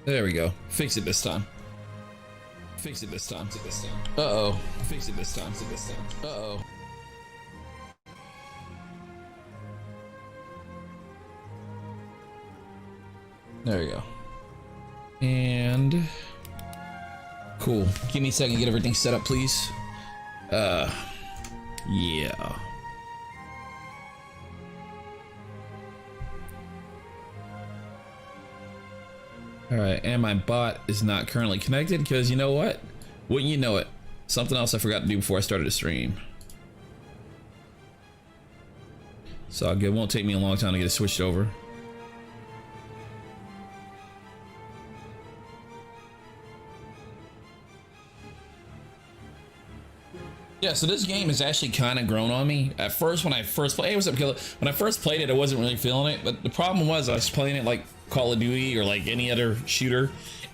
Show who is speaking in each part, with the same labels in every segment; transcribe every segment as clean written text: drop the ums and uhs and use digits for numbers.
Speaker 1: There we go. Fix it this time. Fix it this time. Uh-oh. Fix it this time. Uh-oh. There we go. And cool. Give me a second to get everything set up, please. Yeah. All right, and my bot is not currently connected because you know what? Wouldn't you know it? Something else I forgot to do before I started the stream. So it won't take me a long time to get it switched over. Yeah, so this game has actually kind of grown on me. At first, when I first played, hey, what's up, Killer? When I first played it, I wasn't really feeling it. But the problem was I was playing it like Call of Duty or like any other shooter.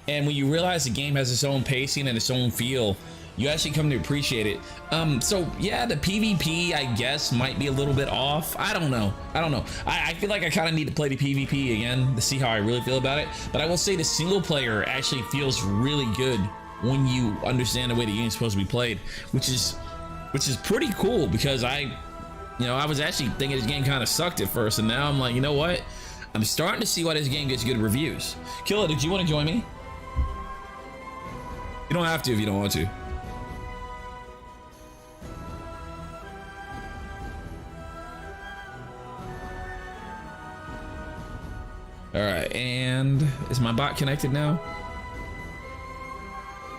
Speaker 1: And when you realize the game has its own pacing and its own feel, you actually come to appreciate it. So yeah, the PvP, I guess, might be a little bit off. I don't know. I feel like I kind of need to play the PvP again to see how I really feel about it. But I will say the single player actually feels really good when you understand the way the game's supposed to be played, which is pretty cool because I was actually thinking this game kind of sucked at first, and now I'm like, you know what? I'm starting to see why this game gets good reviews. Killer, did you want to join me? You don't have to if you don't want to. All right, and is my bot connected now?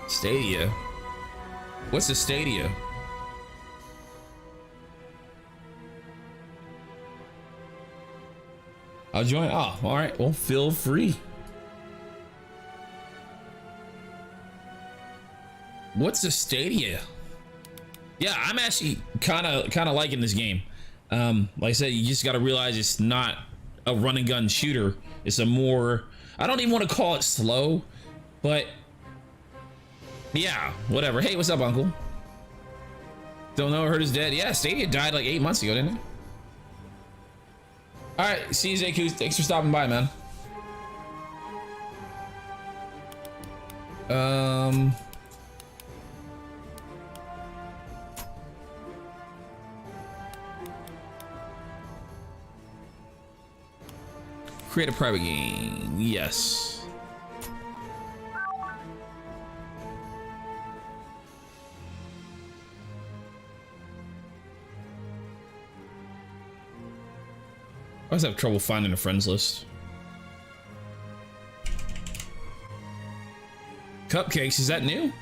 Speaker 1: Stadia. What's the Stadia? I'll join. Oh, all right. Well, feel free. What's the Stadia? Yeah, I'm actually kind of liking this game. Like I said, you just got to realize it's not a run and gun shooter. It's a more, I don't even want to call it slow, but yeah, whatever. Hey, what's up, Uncle? Don't know. Heard is dead. Yeah, Stadia died like 8 months ago, didn't it? All right, see you, Zeku. Thanks for stopping by, man. Create a private game. Yes. I always have trouble finding a friends list. Cupcakes, is that new?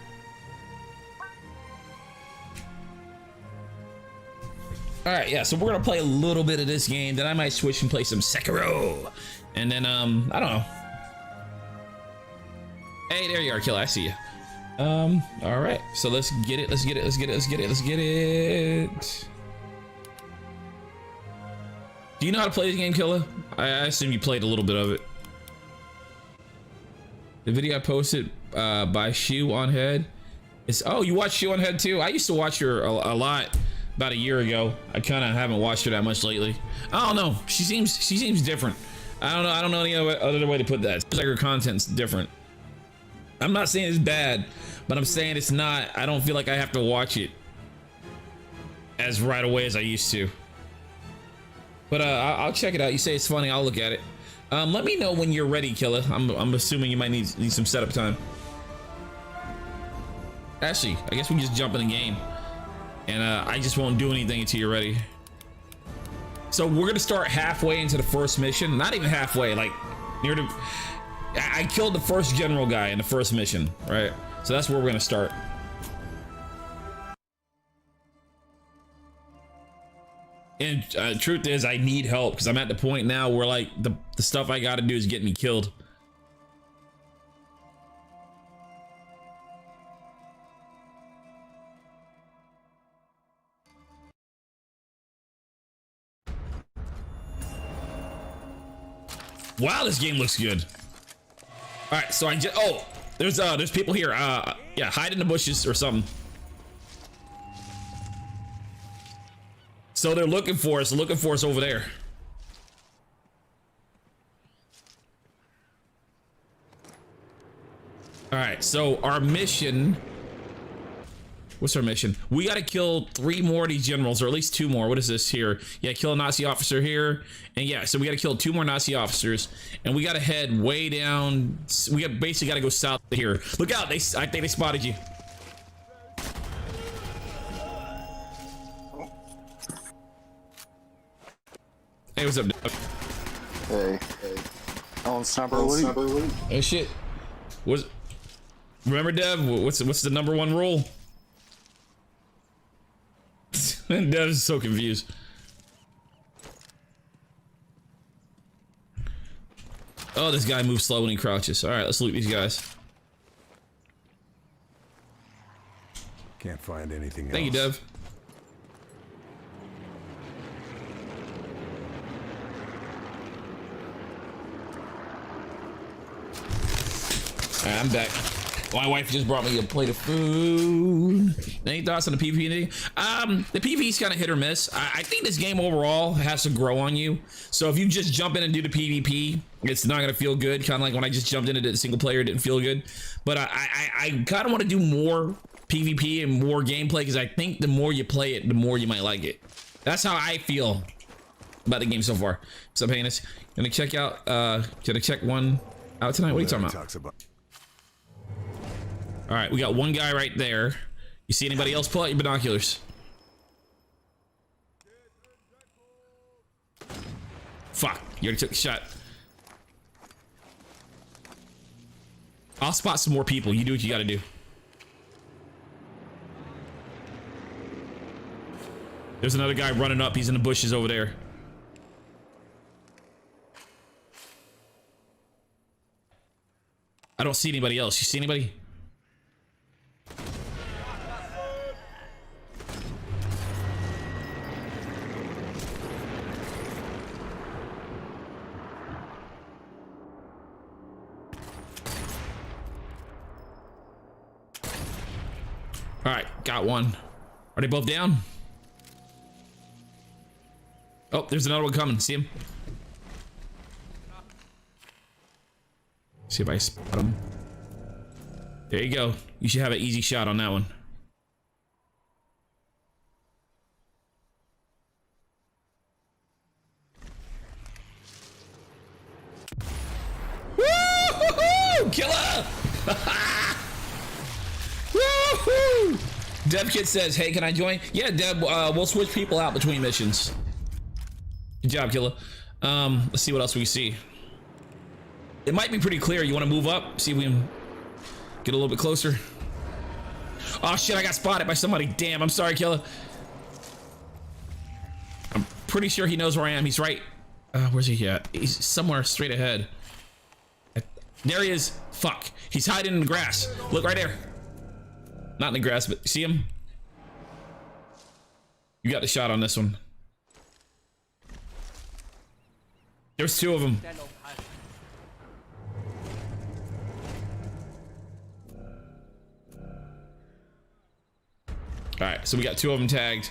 Speaker 1: All right, yeah, so we're gonna play a little bit of this game, then I might switch and play some Sekiro. And then, I don't know. Hey, there you are, Killer, I see you. All right, so let's get it. Do you know how to play this game, Killer? I assume you played a little bit of it. The video I posted by Shoe on Head is, oh, you watch Shoe on Head too? I used to watch her a lot about a year ago. I kind of haven't watched her that much lately. I don't know. She seems different. I don't know any other way to put that. It's like her content's different. I'm not saying it's bad, but I'm saying it's not. I don't feel like I have to watch it as right away as I used to. But I'll check it out. You say it's funny, I'll look at it. Let me know when you're ready, Killer. I'm assuming you might need some setup time. Actually, I guess we can just jump in the game. And I just won't do anything until you're ready. So we're gonna start halfway into the first mission. Not even halfway, like near the... I killed the first general guy in the first mission, right? So that's where we're gonna start. And truth is, I need help because I'm at the point now where like the stuff I gotta do is get me killed. Wow, this game looks good. All right, so I just, oh, there's people here. Yeah, hide in the bushes or something. So they're looking for us over there. right, so our mission. What's our mission? We got to kill 3 more of these generals, or at least 2 more. What is this here? Yeah, kill a Nazi officer here. And yeah, so we got to kill 2 more Nazi officers. And we got to head way down. We basically got to go south of here. Look out. I think they spotted you. Hey, what's up, Dev?
Speaker 2: Hey. On sniper elite.
Speaker 1: Oh, shit. Remember, Dev? What's the #1 rule? Dev's so confused. Oh, this guy moves slow when he crouches. All right, let's loot these guys.
Speaker 3: Can't find anything else.
Speaker 1: Thank you, Dev. All right, I'm back. My wife just brought me a plate of food. Any thoughts on the PvP? The PvP is kind of hit or miss. I think this game overall has to grow on you. So if you just jump in and do the PvP, it's not gonna feel good. Kind of like when I just jumped into the single player, it didn't feel good. But I kind of want to do more PvP and more gameplay because I think the more you play it, the more you might like it. That's how I feel about the game so far. What's up, Hannes? Gonna check out. Gonna check one out tonight. What are you talking about? All right, we got one guy right there. You see anybody else? Pull out your binoculars. Fuck, you already took a shot. I'll spot some more people. You do what you gotta do. There's another guy running up. He's in the bushes over there. I don't see anybody else. You see anybody? All right, got one. Are they both down? Oh, there's another one coming. See him? See if I spot him. There you go. You should have an easy shot on that one. Woo-hoo-hoo! Killer! Woo-hoo! DevKid says, hey, can I join? Yeah, Dev, we'll switch people out between missions. Good job, Killer. Let's see what else we see. It might be pretty clear. You want to move up? See if we can get a little bit closer. Oh shit, I got spotted by somebody. Damn, I'm sorry, Killer. I'm pretty sure he knows where I am. He's right. Where's he at? He's somewhere straight ahead. There he is. Fuck. He's hiding in the grass. Look right there. Not in the grass, but see him? You got the shot on this one. There's 2 of them. All right, so we got 2 of them tagged.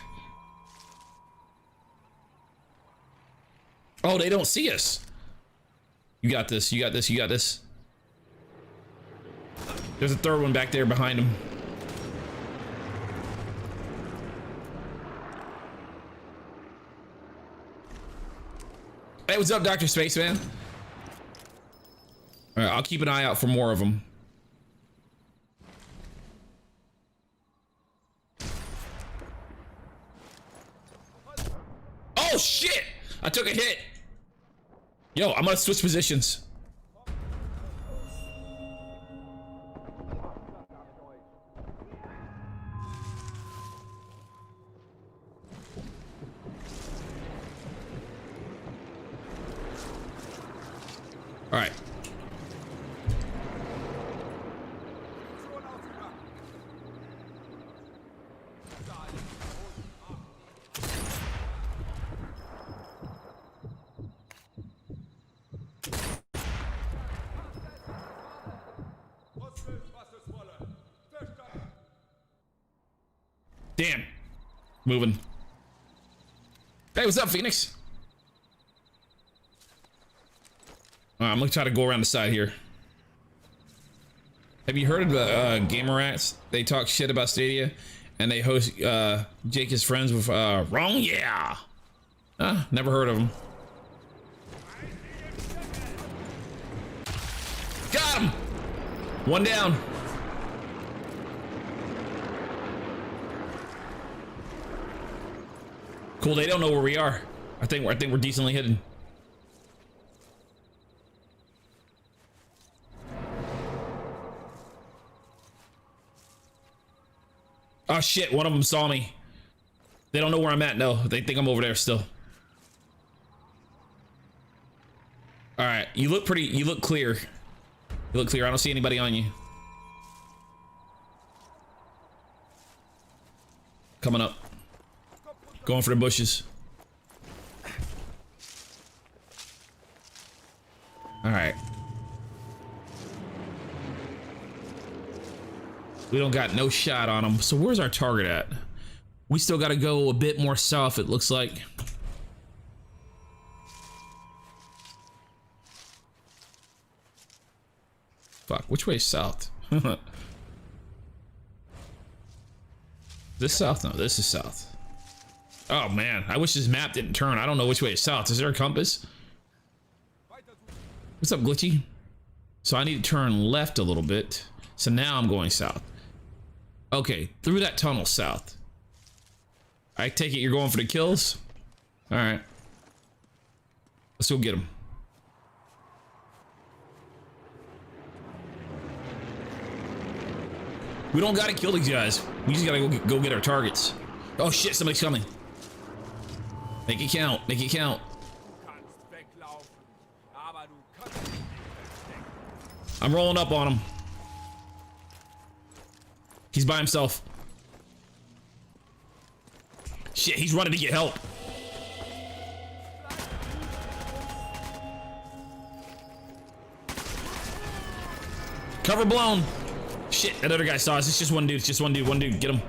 Speaker 1: Oh, they don't see us. You got this, you got this, you got this. There's a 3rd one back there behind him. Hey, what's up, Dr. Spaceman? All right, I'll keep an eye out for more of them. Oh shit! I took a hit. Yo, I'm gonna switch positions. All right. Damn. Moving. Hey, what's up, Phoenix? I'm gonna try to go around the side here. Have you heard of the Gamer Rats? They talk shit about Stadia, and they host Jake is friends with Wrong Yeah. Never heard of them. Got him. One down. Cool. They don't know where we are. I think we're decently hidden. Oh shit, one of them saw me. They don't know where I'm at, no. They think I'm over there still. Alright, you look clear. You look clear, I don't see anybody on you. Coming up. Going for the bushes. Alright. We don't got no shot on them. So where's our target at? We still got to go a bit more south, it looks like. Fuck, which way is south? This south? No, this is south. Oh man, I wish this map didn't turn. I don't know which way is south. Is there a compass? What's up, Glitchy? So I need to turn left a little bit. So now I'm going south. Okay, through that tunnel south. I take it you're going for the kills? Alright. Let's go get him. We don't gotta kill these guys. We just gotta go get our targets. Oh shit, somebody's coming. Make it count, make it count. I'm rolling up on him. He's by himself. Shit, he's running to get help. Cover blown. Shit, that other guy saw us. It's just one dude. It's just one dude. Get him.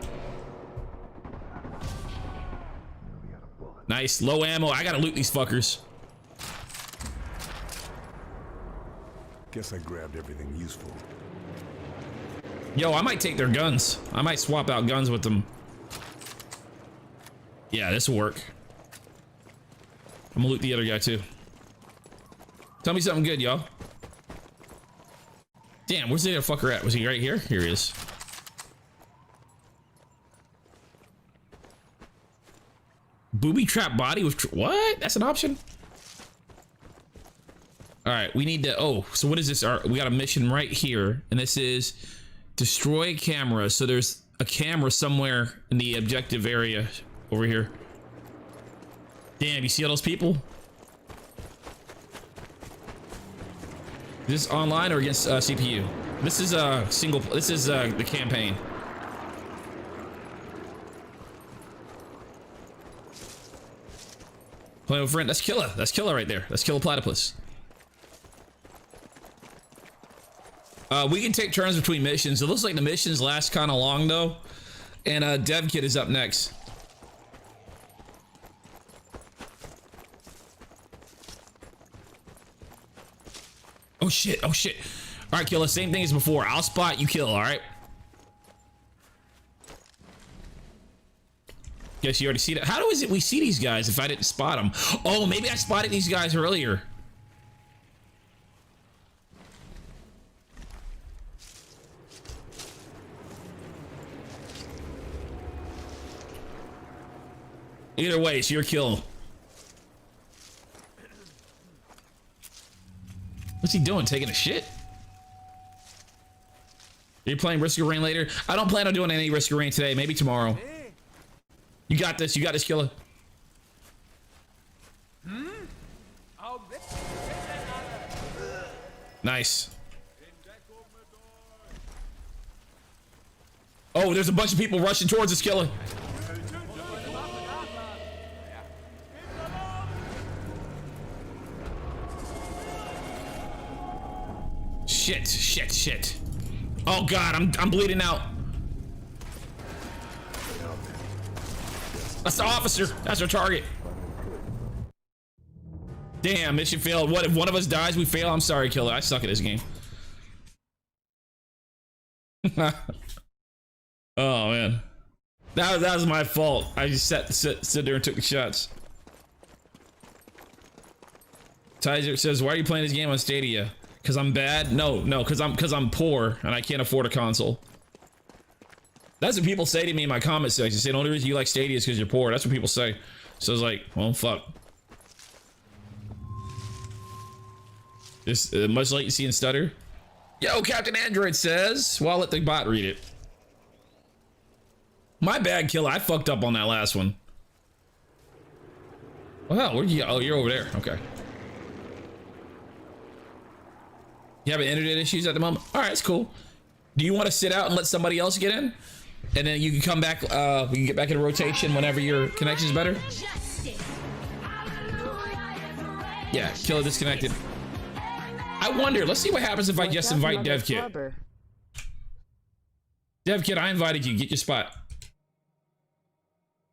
Speaker 1: Nice. Low ammo. I gotta loot these fuckers.
Speaker 3: Guess I grabbed everything useful.
Speaker 1: Yo, I might take their guns. I might swap out guns with them. Yeah, this will work. I'm gonna loot the other guy too. Tell me something good, y'all. Damn, where's the other fucker at? Was he right here? Here he is. Booby trap body with what? That's an option? All right, we need to, oh, so what is this? We got a mission right here, and this is destroy camera. So there's a camera somewhere in the objective area over here. Damn, you see all those people? Is this online or against CPU? This is single, this is the campaign. Play with friend, that's Killa. That's Killa right there. That's Killa Platypus. We can take turns between missions. It looks like the missions last kind of long though. And Dev Kid is up next. Oh shit, oh shit. All right, Killa, same thing as before. I'll spot, you kill, all right? Guess you already see that. How is it we see these guys if I didn't spot them? Oh, maybe I spotted these guys earlier. Either way, it's your kill. What's he doing? Taking a shit? Are you playing Risk of Rain later? I don't plan on doing any Risk of Rain today. Maybe tomorrow. You got this. You got this, Killa. Nice. Oh, there's a bunch of people rushing towards us, Killa. Shit, shit, shit. Oh god, I'm bleeding out. That's the officer. That's our target. Damn, mission failed. What if one of us dies, we fail? I'm sorry, Killa. I suck at this game. Oh man, that was my fault. I just sit there and took the shots. Tizer says, "Why are you playing this game on Stadia? Because I'm bad? No, because I'm poor and I can't afford a console." That's what people say to me in my comment section. They say the only reason you like Stadia is because you're poor. That's what people say. So it's like, well, fuck. This much latency and stutter. Yo, Captain Android says, well, I'll let the bot read it. My bad, Killer. I fucked up on that last one. Well, where'd you? Oh, you're over there. Okay. You having internet issues at the moment? All right, it's cool. Do you want to sit out and let somebody else get in? And then you can come back, we can get back in rotation whenever your connection's better. Yeah, Killer disconnected. I wonder, let's see what happens if I just invite DevKit. DevKit, I invited you, get your spot.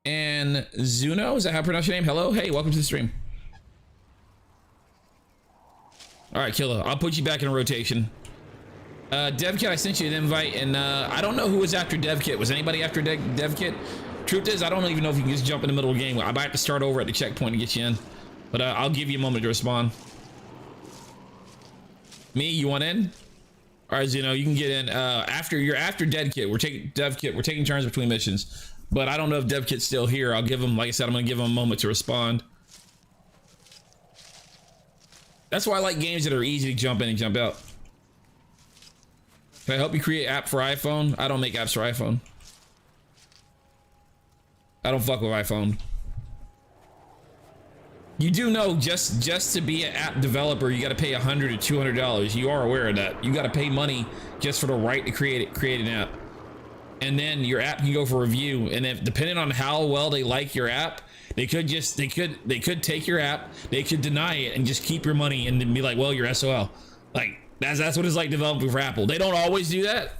Speaker 1: And Zuno, is that how I pronounce your name? Hello, hey, welcome to the stream. All right, Killer, I'll put you back in a rotation. DevKit, I sent you an invite, and I don't know who was after DevKit. Was anybody after DevKit? Truth is, I don't even know if you can just jump in the middle of the game. I might have to start over at the checkpoint to get you in, but I'll give you a moment to respond. Me, you want in? All right, Zeno, you can get in. You're after DevKit. We're taking turns between missions, but I don't know if DevKit's still here. I'll give him, like I said, I'm gonna give him a moment to respond. That's why I like games that are easy to jump in and jump out. Can I help you create app for iPhone? I don't make apps for iPhone. I don't fuck with iPhone. You do know just to be an app developer, you got to pay $100 to $200. You are aware of that. You got to pay money just for the right to create an app. And then your app can go for review. And if depending on how well they like your app, they could take your app, they could deny it and just keep your money and then be like, well, you're SOL. Like that's what it's like developing for Apple. They don't always do that.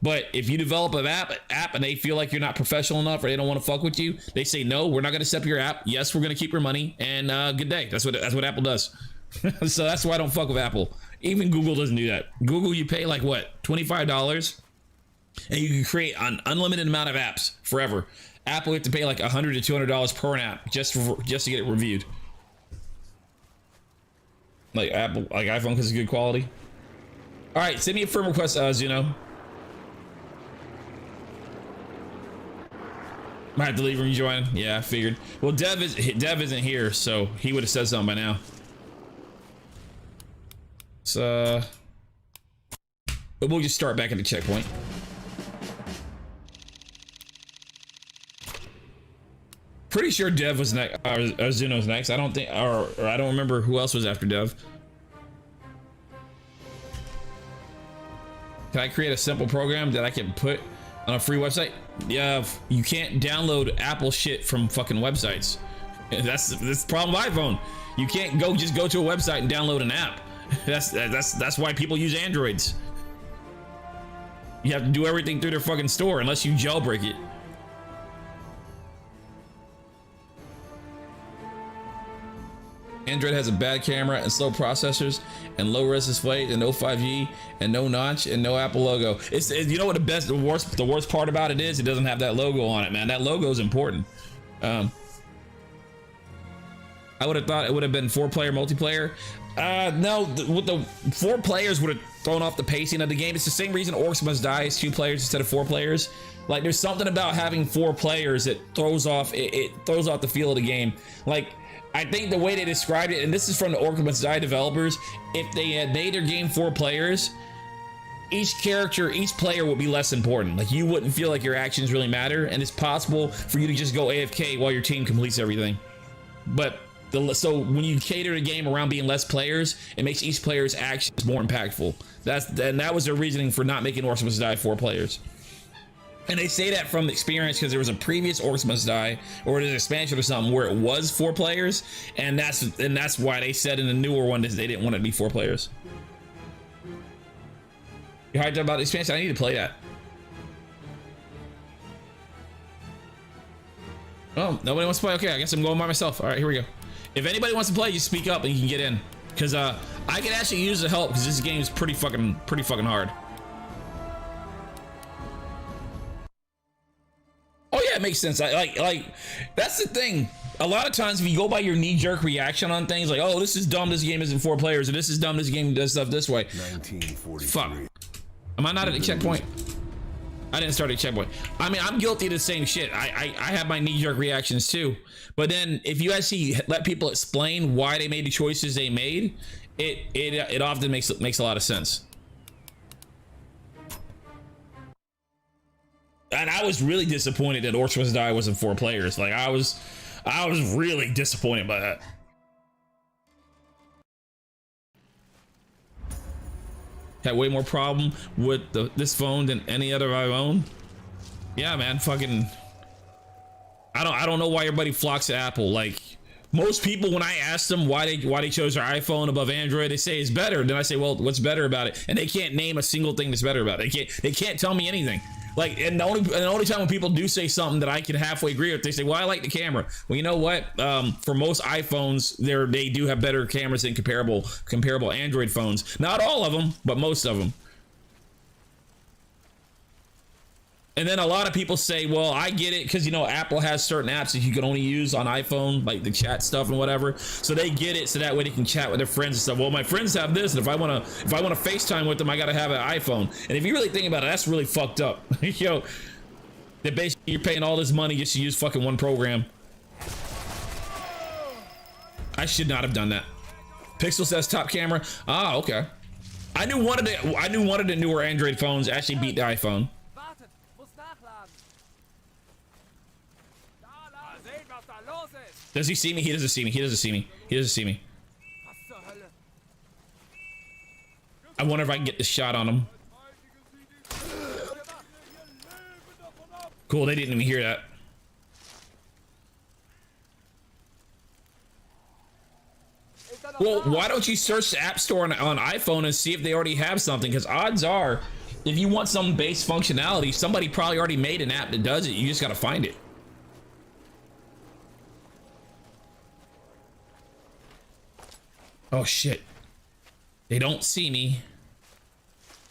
Speaker 1: But if you develop an app and they feel like you're not professional enough or they don't want to fuck with you, they say, no, we're not going to accept your app. Yes, we're going to keep your money, and good day. That's what Apple does. So that's why I don't fuck with Apple. Even Google doesn't do that. Google, you pay like what, $25, and you can create an unlimited amount of apps forever. Apple, you have to pay like $100 to $200 per app just to get it reviewed. Like Apple, like iPhone, because it's good quality. All right, send me a firm request, Zuno. Might have to leave and rejoin. Yeah, I figured. Well, Dev isn't here, so he would have said something by now. So, but we'll just start back at the checkpoint. Pretty sure Dev was next, or Zuno's next. I don't think, or I don't remember who else was after Dev. Can I create a simple program that I can put on a free website? Yeah, you can't download Apple shit from fucking websites. That's the problem with iPhone. You can't just go to a website and download an app. That's why people use Androids. You have to do everything through their fucking store unless you jailbreak it. Android has a bad camera and slow processors and low res display and no 5G and no notch and no Apple logo. It's you know what the worst part about it is? It doesn't have that logo on it, man. That logo is important. I would have thought it would have been 4-player multiplayer. No, with the 4 players would have thrown off the pacing of the game. It's the same reason Orcs Must Die is 2 players instead of 4 players. Like there's something about having 4 players that throws off it throws off the feel of the game. Like I think the way they described it, and this is from the Orcs Must Die developers, if they had made their game 4 players, each player would be less important. Like you wouldn't feel like your actions really matter, and it's possible for you to just go AFK while your team completes everything. But so when you cater the game around being less players, it makes each player's actions more impactful. That was their reasoning for not making Orcs Must Die 4 players. And they say that from experience because there was a previous Orcs Must Die or an expansion or something where it was 4 players, and that's why they said in the newer one that they didn't want it to be 4 players. You hyped up about the expansion? I need to play that. Oh, nobody wants to play? Okay, I guess I'm going by myself. All right, here we go. If anybody wants to play, just speak up and you can get in. Because I can actually use the help because this game is pretty fucking hard. makes sense. Like that's the thing. A lot of times, if you go by your knee-jerk reaction on things, like, oh, this is dumb, this game isn't 4 players, or this is dumb, this game does stuff this way.
Speaker 3: 1943.
Speaker 1: Fuck. Am I not at a checkpoint? I didn't start at a checkpoint. I mean, I'm guilty of the same shit. I have my knee-jerk reactions too. But then, if you actually let people explain why they made the choices they made, it often makes a lot of sense. And I was really disappointed that Orchard's Die wasn't 4 players. Like, I was really disappointed by that. Had way more problem with this phone than any other I've owned. Yeah, man, fucking. I don't know why everybody flocks to Apple. Like, most people, when I ask them why they chose their iPhone above Android, they say it's better. Then I say, well, what's better about it? And they can't name a single thing that's better about it. They can't tell me anything. Like, and the only time when people do say something that I can halfway agree with, they say, well, I like the camera. Well, you know what? For most iPhones, they do have better cameras than comparable Android phones. Not all of them, but most of them. And then a lot of people say, well, I get it, because, you know, Apple has certain apps that you can only use on iPhone, like the chat stuff and whatever. So they get it, so that way they can chat with their friends and stuff. Well, my friends have this, and if I want to FaceTime with them, I got to have an iPhone. And if you really think about it, that's really fucked up. You know, that basically you're paying all this money just to use fucking one program. I should not have done that. Pixel says top camera. Ah, okay. I knew one of the newer Android phones actually beat the iPhone. Does he see me? He doesn't see me. He doesn't see me. He doesn't see me. I wonder if I can get this shot on him. Cool, they didn't even hear that. Well, why don't you search the App Store on iPhone and see if they already have something? Because odds are, if you want some base functionality, somebody probably already made an app that does it. You just got to find it. Oh shit. They don't see me.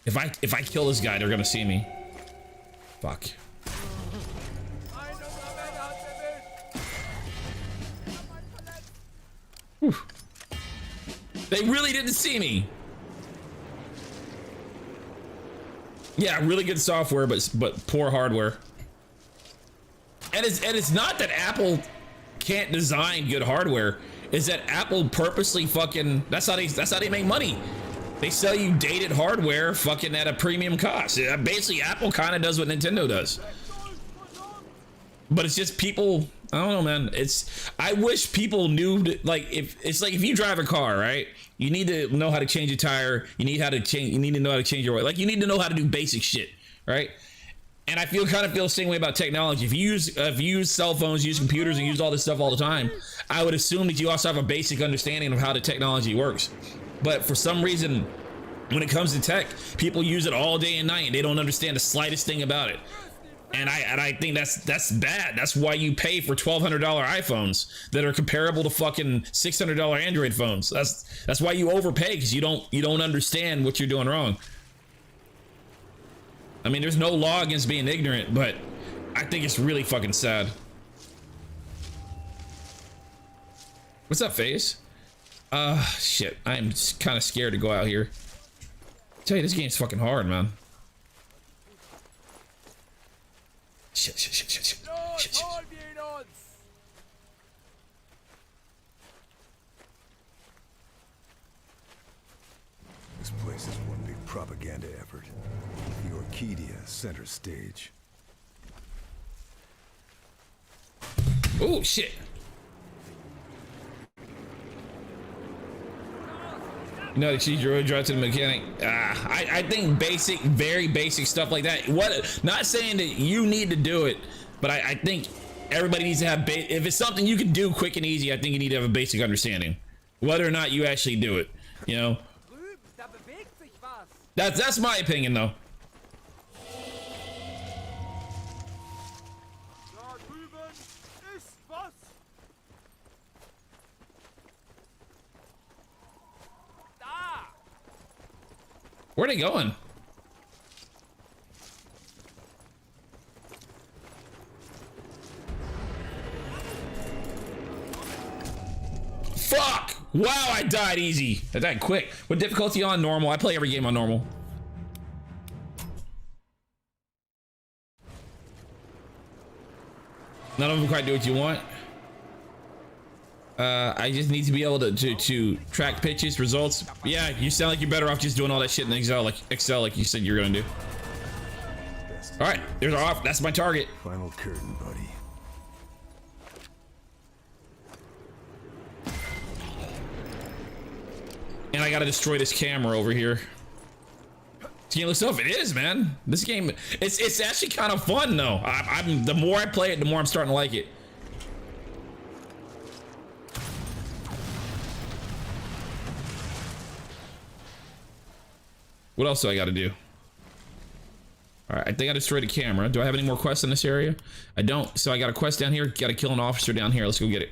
Speaker 1: If I kill this guy, they're gonna see me. Fuck. Whew. They really didn't see me. Yeah, really good software, but poor hardware. And it's not that Apple can't design good hardware. Is that Apple purposely fucking, that's how they make money. They sell you dated hardware fucking at a premium cost. Basically, Apple kind of does what Nintendo does. But it's just people, I don't know, man. I wish people knew that, like, if you drive a car, right? You need to know how to change a tire. You need to know how to change your oil. Like, you need to know how to do basic shit, right? And I feel the same way about technology. If you use cell phones, use computers, and use all this stuff all the time, I would assume that you also have a basic understanding of how the technology works. But for some reason, when it comes to tech, people use it all day and night, and they don't understand the slightest thing about it. And I think that's bad. That's why you pay for $1,200 iPhones that are comparable to fucking $600 Android phones. That's why you overpay, because you don't understand what you're doing wrong. I mean, there's no law against being ignorant, but I think it's really fucking sad. What's up, FaZe? Shit. I'm kind of scared to go out here. I tell you, this game's fucking hard, man. Shit. Shit.
Speaker 3: This place is one big propaganda effort. The Orchidia center stage.
Speaker 1: Oh shit. No, the cheese road drive to the mechanic. I think basic, very basic stuff like that. Not saying that you need to do it, but I think everybody needs to have, if it's something you can do quick and easy, I think you need to have a basic understanding. Whether or not you actually do it, you know? That's my opinion, though. Where are they going? Fuck! Wow, I died easy. I died quick. What difficulty on? Normal. I play every game on normal. None of them quite do what you want. I just need to be able to track pitches, results. Yeah, you sound like you're better off just doing all that shit in Excel, like you said you're gonna do. All right, there's our off. That's my target.
Speaker 3: Final curtain, buddy.
Speaker 1: And I gotta destroy this camera over here. Can't stuff. It is, man. This game, it's actually kind of fun though. I'm the more I play it, the more I'm starting to like it. What else do I got to do? All right, I think I destroyed a camera. Do I have any more quests in this area? I don't. So I got a quest down here. Got to kill an officer down here. Let's go get it.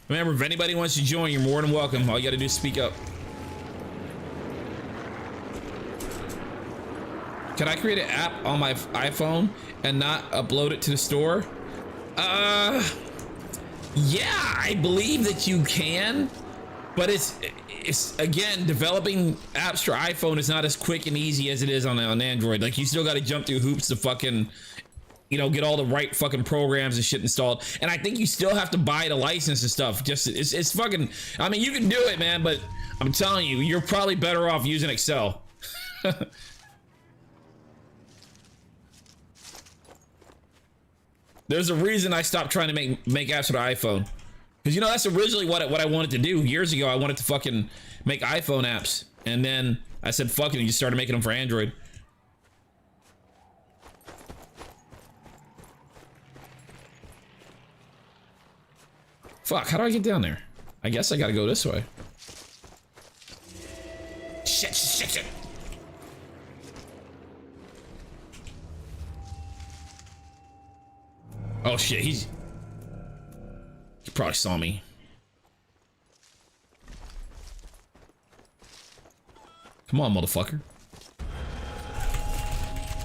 Speaker 1: Remember, if anybody wants to join, you're more than welcome. All you got to do is speak up. Can I create an app on my iPhone and not upload it to the store? Yeah, I believe that you can, but it's again, developing apps for iPhone is not as quick and easy as it is on Android. Like, you still got to jump through hoops to fucking, you know, get all the right fucking programs and shit installed. And I think you still have to buy the license and stuff. Just it's fucking, I mean, you can do it, man, but I'm telling you, you're probably better off using Excel. There's a reason I stopped trying to make apps for the iPhone. Because, you know, that's originally what I wanted to do. Years ago, I wanted to fucking make iPhone apps. And then I said, fuck it, and just started making them for Android. Fuck, how do I get down there? I guess I gotta go this way. Shit. Oh shit, he probably saw me. Come on, motherfucker.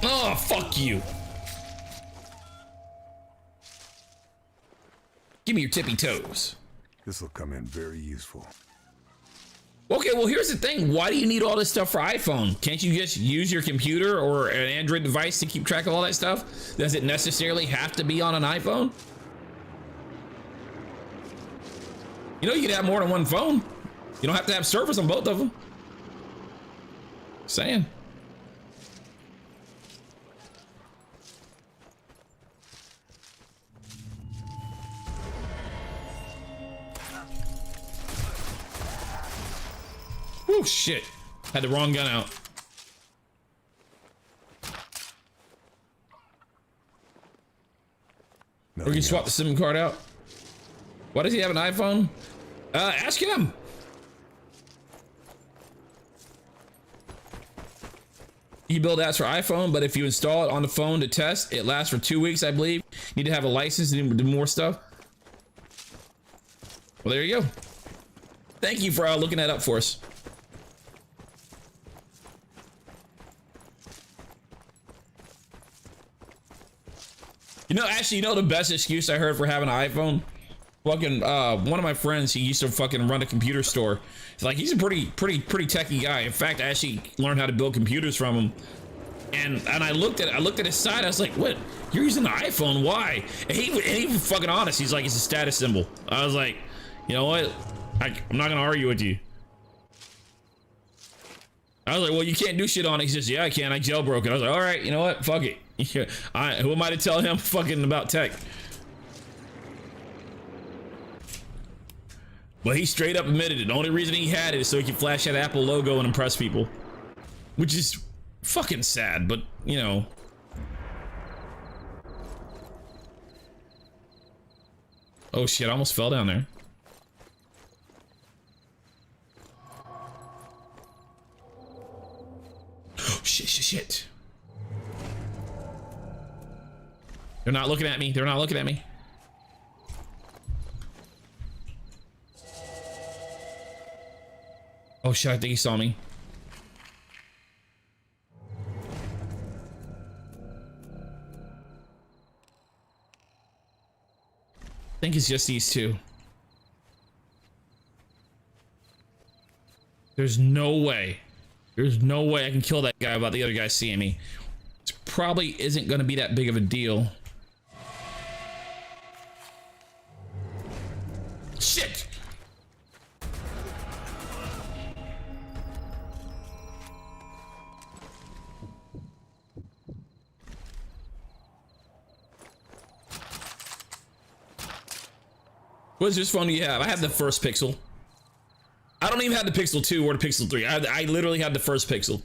Speaker 1: Oh, fuck you. Give me your tippy toes.
Speaker 3: This will come in very useful.
Speaker 1: Okay, well, here's the thing. Why do you need all this stuff for iPhone? Can't you just use your computer or an Android device to keep track of all that stuff? Does it necessarily have to be on an iPhone? You know, you can have more than one phone. You don't have to have service on both of them. Saying. Oh shit. Had the wrong gun out. Or you can swap the SIM card out. Why does he have an iPhone? Ask him. You build apps for iPhone, but if you install it on the phone to test, it lasts for 2 weeks, I believe. You need to have a license to do more stuff. Well, there you go. Thank you for looking that up for us. You know, actually, you know the best excuse I heard for having an iPhone? Fucking, one of my friends, he used to fucking run a computer store. It's like, he's a pretty techie guy. In fact, I actually learned how to build computers from him. And I looked at his site. I was like, what? You're using an iPhone? Why? And he was fucking honest. He's like, it's a status symbol. I was like, you know what? I'm not gonna argue with you. I was like, well, you can't do shit on it. He says, yeah, I can. I jailbroke it. I was like, all right, you know what? Fuck it. Who am I to tell him fucking about tech? But he straight up admitted it. The only reason he had it is so he could flash that Apple logo and impress people. Which is fucking sad, but, you know. Oh shit, I almost fell down there. Oh, shit. They're not looking at me. They're not looking at me. Oh shit, I think he saw me. think it's just these two. There's no way. There's no way I can kill that guy without the other guy seeing me. It probably isn't going to be that big of a deal. Shit! What is this phone do you have? I have the first Pixel. I don't even have the Pixel 2 or the Pixel 3. I literally have the first Pixel.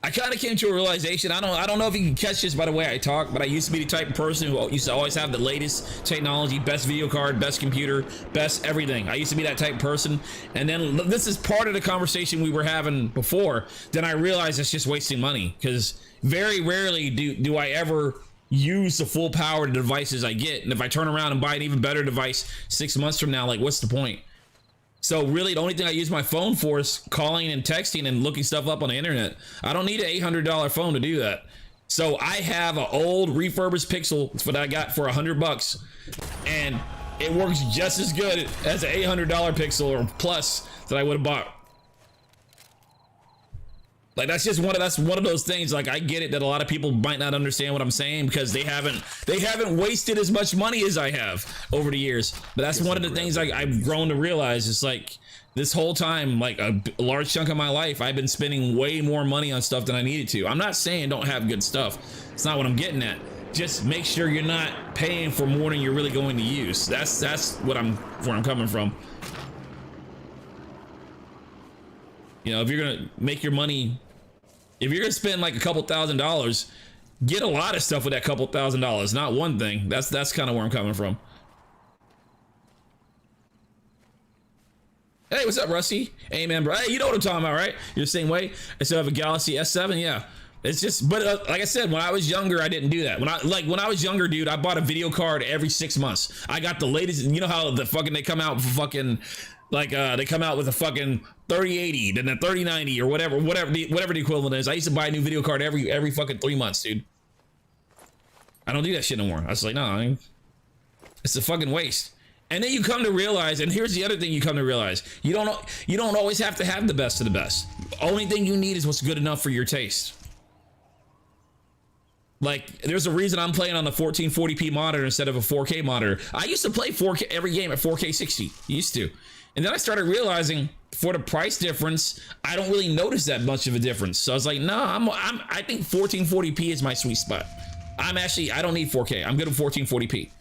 Speaker 1: I kind of came to a realization. I don't know if you can catch this by the way I talk, but I used to be the type of person who used to always have the latest technology, best video card, best computer, best everything. I used to be that type of person. And then this is part of the conversation we were having before. Then I realized it's just wasting money, because very rarely do I ever use the full power of the devices I get. And if I turn around and buy an even better device 6 months from now, like, what's the point? So really, the only thing I use my phone for is calling and texting and looking stuff up on the internet. I don't need an $800 phone to do that. So I have an old refurbished Pixel. It's what I got for $100, and it works just as good as an $800 Pixel or plus that I would have bought. Like, that's just one of those things. Like, I get it that a lot of people might not understand what I'm saying because they haven't wasted as much money as I have over the years. But that's one of the things I've grown to realize. It's like, this whole time, like a large chunk of my life, I've been spending way more money on stuff than I needed to. I'm not saying don't have good stuff. It's not what I'm getting at. Just make sure you're not paying for more than you're really going to use. That's where I'm coming from. You know, if you're gonna make your money, if you're gonna spend like a couple $1,000s, get a lot of stuff with that couple $1,000s, not one thing. That's kind of where I'm coming from. Hey, what's up, Rusty? Hey, man, bro. Hey, you know what I'm talking about, right? You're the same way. I still have a Galaxy S7, yeah. It's just, but like I said, when I was younger, I didn't do that. When I was younger, dude, I bought a video card every 6 months. I got the latest. You know how the fucking they come out with fucking, like they come out with a fucking 3080, then a 3090 or whatever the equivalent is. I used to buy a new video card every fucking 3 months, dude. I don't do that shit no more. I was like, no, it's a fucking waste. And then you come to realize, and here's the other thing you come to realize: you don't always have to have the best of the best. Only thing you need is what's good enough for your taste. Like, there's a reason I'm playing on the 1440p monitor instead of a 4K monitor. I used to play 4K every game at 4K 60. Used to. And then I started realizing, for the price difference, I don't really notice that much of a difference. So I was like, no, I think 1440p is my sweet spot. I don't need 4K. I'm good at 1440p.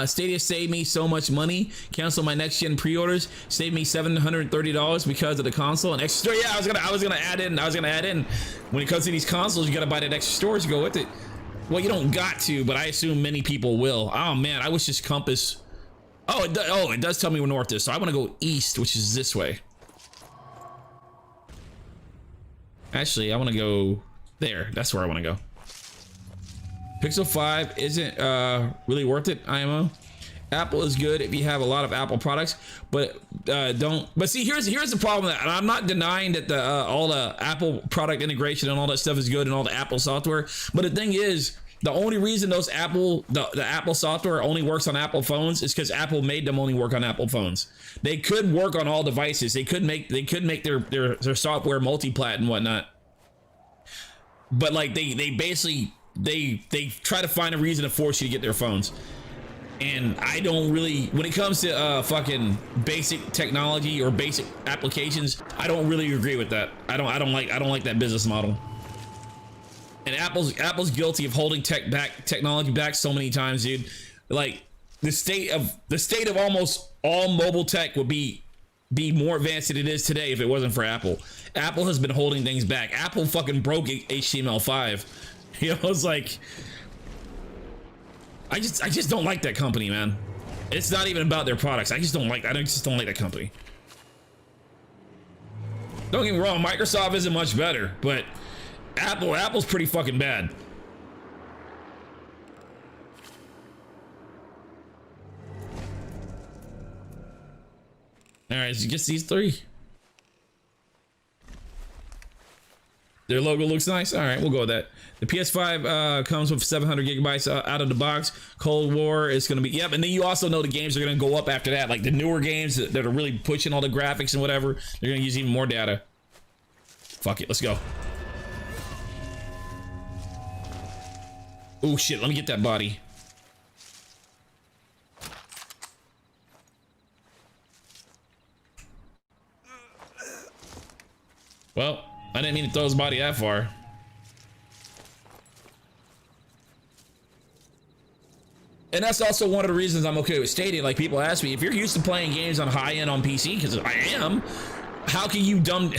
Speaker 1: Stadia saved me so much money. Cancel my next gen pre-orders. Saved me $730 because of the console and extra. Yeah, I was gonna add in. When it comes to these consoles, you gotta buy that extra storage to go with it. Well, you don't got to, but I assume many people will. Oh man, I wish this compass. Oh, it does tell me where north is. So I want to go east, which is this way. Actually, I want to go there. That's where I want to go. Pixel 5 isn't really worth it, IMO. Apple is good if you have a lot of Apple products, but don't. But see, here's the problem. And I'm not denying that all the Apple product integration and all that stuff is good and all the Apple software. But the thing is, the only reason those the Apple software only works on Apple phones is because Apple made them only work on Apple phones. They could work on all devices. They could make their software multi-plat and whatnot. But like they basically. They try to find a reason to force you to get their phones, and I don't really, when it comes to fucking basic technology or basic applications, I don't really agree with that. I don't like that business model. And Apple's guilty of holding technology back so many times, dude. Like the state of almost all mobile tech would be more advanced than it is today if it wasn't for Apple. Apple has been holding things back. Apple fucking broke HTML5. You know, it's like, I just don't like that company, man. It's not even about their products. I just don't like that company. Don't get me wrong, Microsoft isn't much better, but Apple's pretty fucking bad. All right, so just these three. Their logo looks nice. All right, we'll go with that. The PS5 comes with 700 gigabytes out of the box. Cold War is going to be, yep. And then you also know the games are going to go up after that. Like the newer games that are really pushing all the graphics and whatever, they're going to use even more data. Fuck it, let's go. Oh shit, let me get that body. Well, I didn't mean to throw his body that far. And that's also one of the reasons I'm okay with Stadia. Like, people ask me, if you're used to playing games on high end on PC, because I am, how can you dumb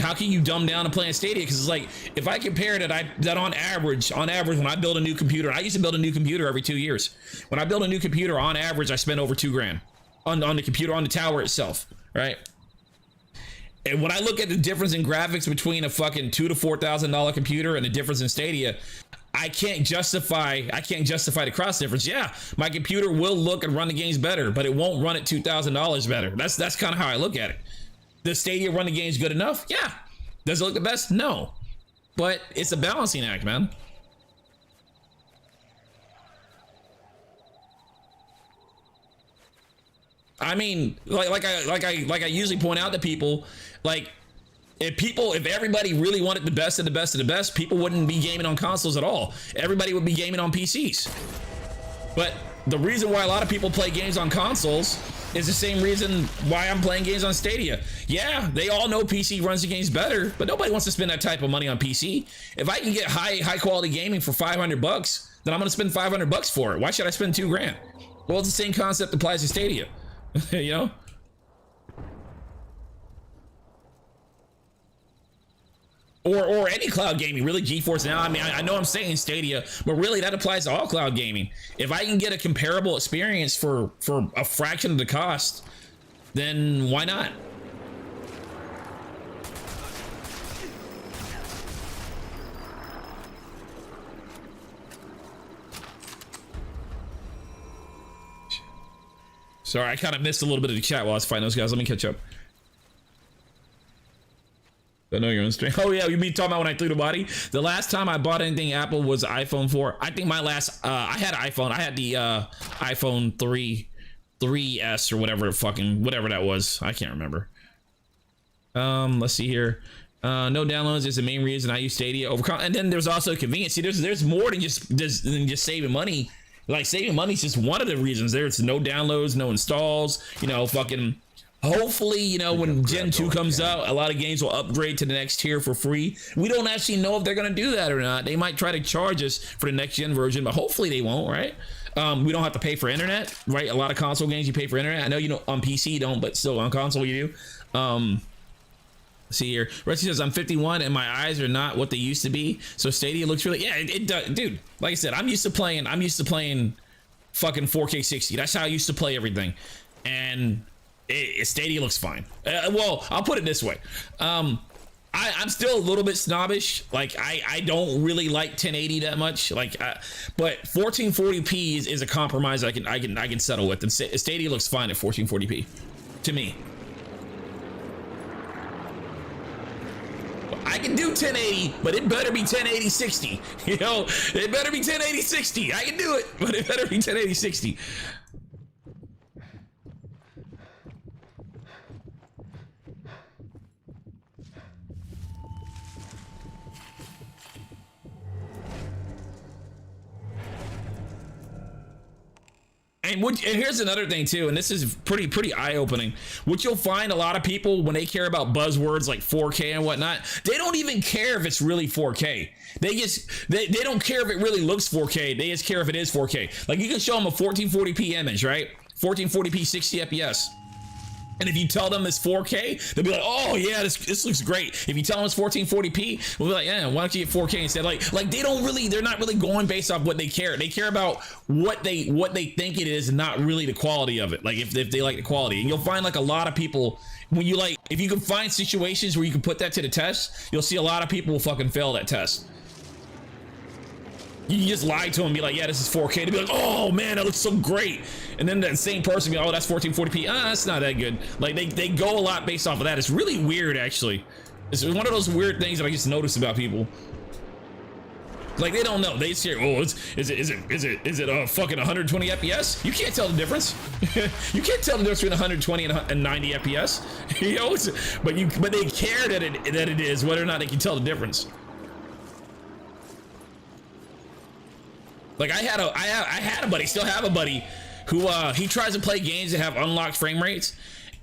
Speaker 1: down and play on Stadia? Because it's like, if I compare that on average, when I build a new computer, I used to build a new computer every 2 years. When I build a new computer, on average, I spend over $2,000 on the computer, on the tower itself, right? And when I look at the difference in graphics between a fucking $2,000 to $4,000 computer and the difference in Stadia, I can't justify the cross difference. Yeah, my computer will look and run the games better, but it won't run at $2,000 better. That's kind of how I look at it. Does Stadia run the games good enough? Yeah. Does it look the best? No. But it's a balancing act, man. I mean, like I usually point out to people, like, if everybody really wanted the best of the best of the best, people wouldn't be gaming on consoles at all. Everybody would be gaming on PCs. But the reason why a lot of people play games on consoles is the same reason why I'm playing games on Stadia. Yeah, they all know PC runs the games better, but nobody wants to spend that type of money on PC. If I can get high quality gaming for $500, then I'm gonna spend $500 for it. Why should I spend $2,000? Well, it's the same concept applies to Stadia. You know? Or any cloud gaming, really. GeForce Now. I mean, I know I'm saying Stadia, but really that applies to all cloud gaming. If I can get a comparable experience for a fraction of the cost, then why not? Sorry, I kind of missed a little bit of the chat while I was fighting those guys. Let me catch up. I know you're on stream. Oh yeah, you mean talking about when I threw the body? The last time I bought anything Apple was iPhone 4. I think my last, I had an iPhone. I had the iPhone 3S or whatever that was. I can't remember. Let's see here. No downloads is the main reason I use Stadia over. And then there's also convenience. See, there's more than just saving money. Like, saving money is just one of the reasons. There's no downloads, no installs. You know, fucking. Hopefully, you know, when Gen 2 comes out, a lot of games will upgrade to the next tier for free. We don't actually know if they're going to do that or not. They might try to charge us for the next gen version, but hopefully they won't, right? We don't have to pay for internet, right? A lot of console games you pay for internet. I know, you know, on PC you don't, but still on console you do. Let's see here. Rusty says, I'm 51 and my eyes are not what they used to be. So Stadia looks really, yeah, it does. Dude, like I said, I'm used to playing fucking 4K 60. That's how I used to play everything. And Stadia looks fine. Well, I'll put it this way. I'm still a little bit snobbish. Like, I don't really like 1080 that much. Like, but 1440p is a compromise I can settle with. And Stadia looks fine at 1440p to me. I can do 1080, but it better be 1080 60. You know, it better be 1080 60. I can do it, but it better be 1080 60. And here's another thing too, and this is pretty eye-opening. What you'll find, a lot of people, when they care about buzzwords like 4K and whatnot, they don't even care if it's really 4K. They don't care if it really looks 4K. They just care if it is 4K. Like, you can show them a 1440p image, right? 1440p 60 FPS. And if you tell them it's 4K, they'll be like, oh yeah, this looks great. If you tell them it's 1440p, we'll be like, yeah, why don't you get 4K instead? Like they're not really going based off what they care. They care about what they think it is, and not really the quality of it. Like, if they like the quality. And you'll find, like, a lot of people, if you can find situations where you can put that to the test, you'll see a lot of people will fucking fail that test. You can just lie to them and be like, yeah, this is 4K. To be like, oh man, that looks so great. And then that same person be like, oh, that's 1440p. That's not that good. Like, they go a lot based off of that. It's really weird, actually. It's one of those weird things that I just noticed about people. Like they don't know. They say, oh, is it fucking 120 FPS? You can't tell the difference. You can't tell the difference between 120 and 90 FPS. You know, but they care that it is, whether or not they can tell the difference. Like I had a buddy, still have a buddy, who he tries to play games that have unlocked frame rates.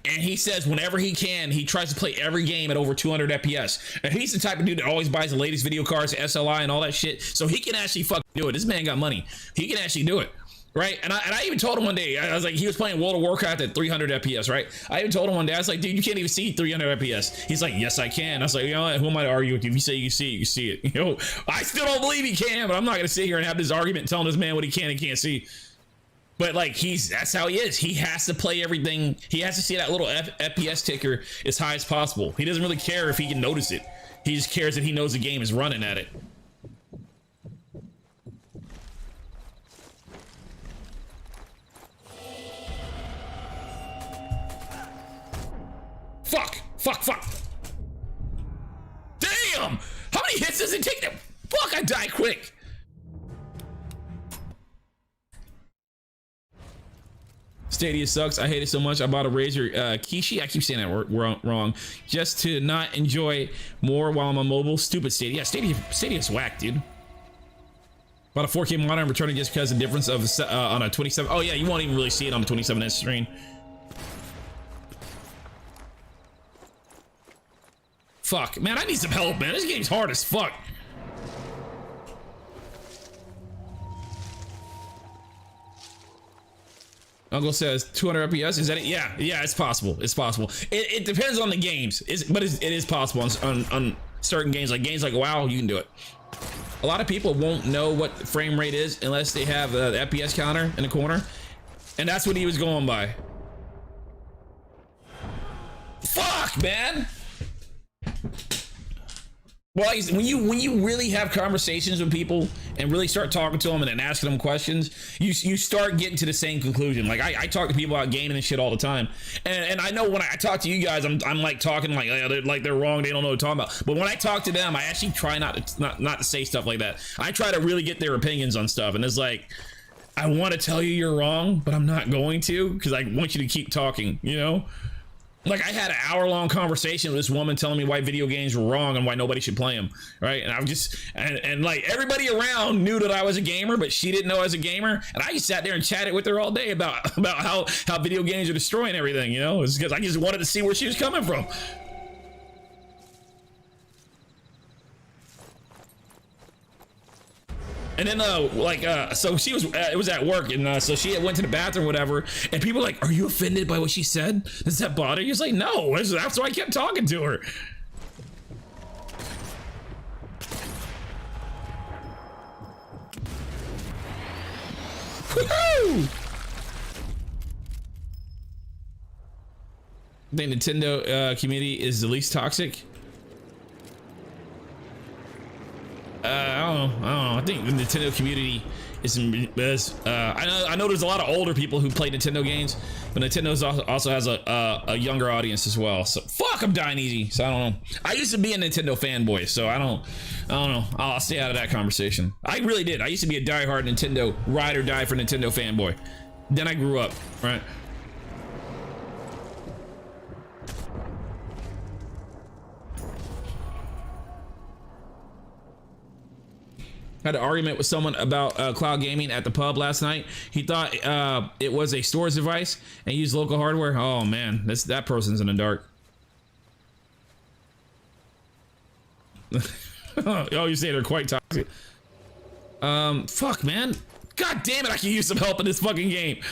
Speaker 1: And he says whenever he can, he tries to play every game at over 200 FPS. And he's the type of dude that always buys the latest video cards, SLI and all that shit. So he can actually fucking do it. This man got money. He can actually do it, right? And I even told him one day, I was like, he was playing World of Warcraft at 300 FPS, right? I even told him one day, I was like, dude, you can't even see 300 FPS. He's like, yes, I can. I was like, you know what? Who am I to argue with you? If you say you see it, you see it. You know, I still don't believe he can, but I'm not going to sit here and have this argument telling this man what he can and can't see. But like that's how he is. He has to play everything. He has to see that little FPS ticker as high as possible. He doesn't really care if he can notice it. He just cares that he knows the game is running at it. Fuck. Damn! How many hits does it take to... Fuck, I die quick. Stadia sucks. I hate it so much. I bought a Razer Kishi. I keep saying that wrong. Just to not enjoy more while I'm on mobile. Stupid Stadia. Yeah, Stadia's whack, dude. Bought a 4K monitor and returned it just because of the difference of on a 27. Oh yeah, you won't even really see it on a 27-inch screen. Fuck, man, I need some help, man. This game's hard as fuck. Uncle says 200 FPS. Is that it? Yeah, it's possible. It's possible. It depends on the games, but it is possible on certain games. Like games like WoW, you can do it. A lot of people won't know what the frame rate is unless they have the FPS counter in the corner, and that's what he was going by. Fuck, man. Well, when you really have conversations with people and really start talking to them and then asking them questions, you start getting to the same conclusion. Like I talk to people about gaming and shit all the time, and I know when I talk to you guys, I'm like talking like they're wrong, they don't know what I'm talking about. But when I talk to them, I actually try not to say stuff like that. I try to really get their opinions on stuff, and it's like, I want to tell you you're wrong, but I'm not going to, because I want you to keep talking, you know? Like I had an hour-long conversation with this woman telling me why video games were wrong and why nobody should play them, right? And I'm just, and like everybody around knew that I was a gamer, but she didn't know I was a gamer. And I just sat there and chatted with her all day about how video games are destroying everything, you know? It's because I just wanted to see where she was coming from. And then so she was it was at work, and so she went to the bathroom or whatever, and people were like, are you offended by what she said? Does that bother you? He's like, no, that's why I kept talking to her. Woohoo! I think Nintendo community is the least toxic. I don't know. I think the Nintendo community is I know there's a lot of older people who play Nintendo games, but Nintendo also has a younger audience as well. So fuck, I'm dying easy. So I don't know. I used to be a Nintendo fanboy, so I don't know. I'll stay out of that conversation. I really did. I used to be a diehard Nintendo ride or die for Nintendo fanboy. Then I grew up, right? Had an argument with someone about cloud gaming at the pub last night. He thought it was a storage device and used local hardware. Oh man, that person's in the dark. Oh, you say they're quite toxic. Fuck, man. God damn it, I can use some help in this fucking game.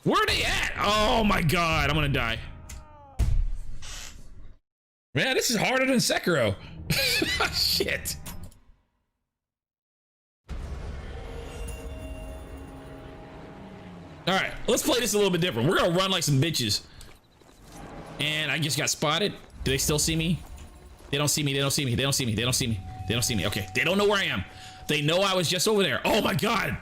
Speaker 1: Where are they at? Oh my god, I'm gonna die. Man, this is harder than Sekiro. Shit. All right, let's play this a little bit different. We're gonna run like some bitches. And I just got spotted. Do they still see me? They don't see me. They don't see me. They don't see me. They don't see me. They don't see me. Okay, they don't know where I am. They know I was just over there. Oh my god.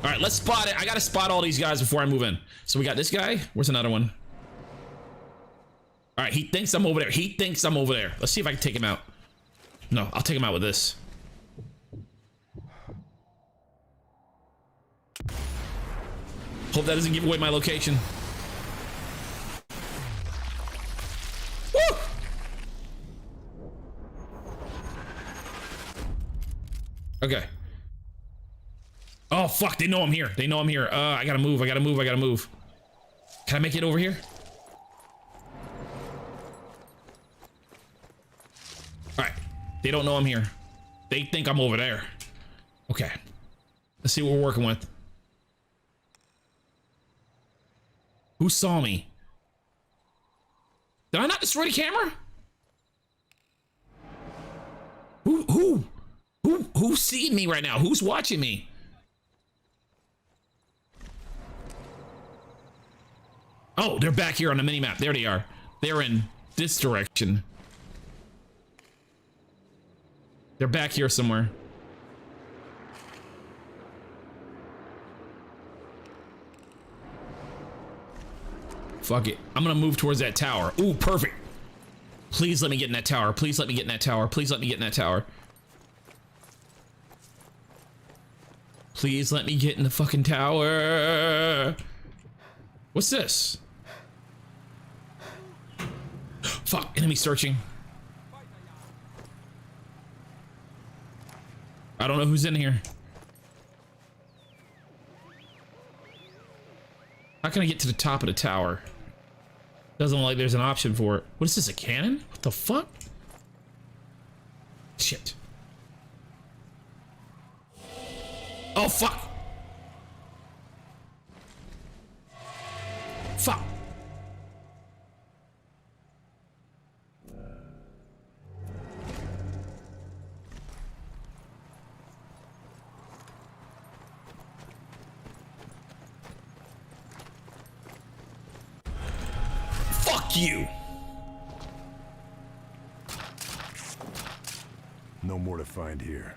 Speaker 1: All right, let's spot it. I gotta spot all these guys before I move in. So we got this guy. Where's another one? All right, he thinks I'm over there. He thinks I'm over there. Let's see if I can take him out. No, I'll take him out with this. Hope that doesn't give away my location. Woo! Okay. Oh, fuck. They know I'm here. They know I'm here. I gotta move. I gotta move. I gotta move. Can I make it over here? All right. They don't know I'm here. They think I'm over there. Okay. Let's see what we're working with. Who saw me? Did I not destroy the camera? Who's seeing me right now? Who's watching me? Oh, they're back here on the mini-map. There they are. They're in this direction. They're back here somewhere. Fuck it. I'm gonna move towards that tower. Ooh, perfect. Please let me get in that tower. Please let me get in that tower. Please let me get in that tower. Please let me get in the fucking tower. What's this? Fuck, enemy searching. I don't know who's in here. How can I get to the top of the tower? Doesn't look like there's an option for it. What is this, a cannon? What the fuck? Shit. Oh, fuck. Fuck. Fuck you.
Speaker 3: No more to find here.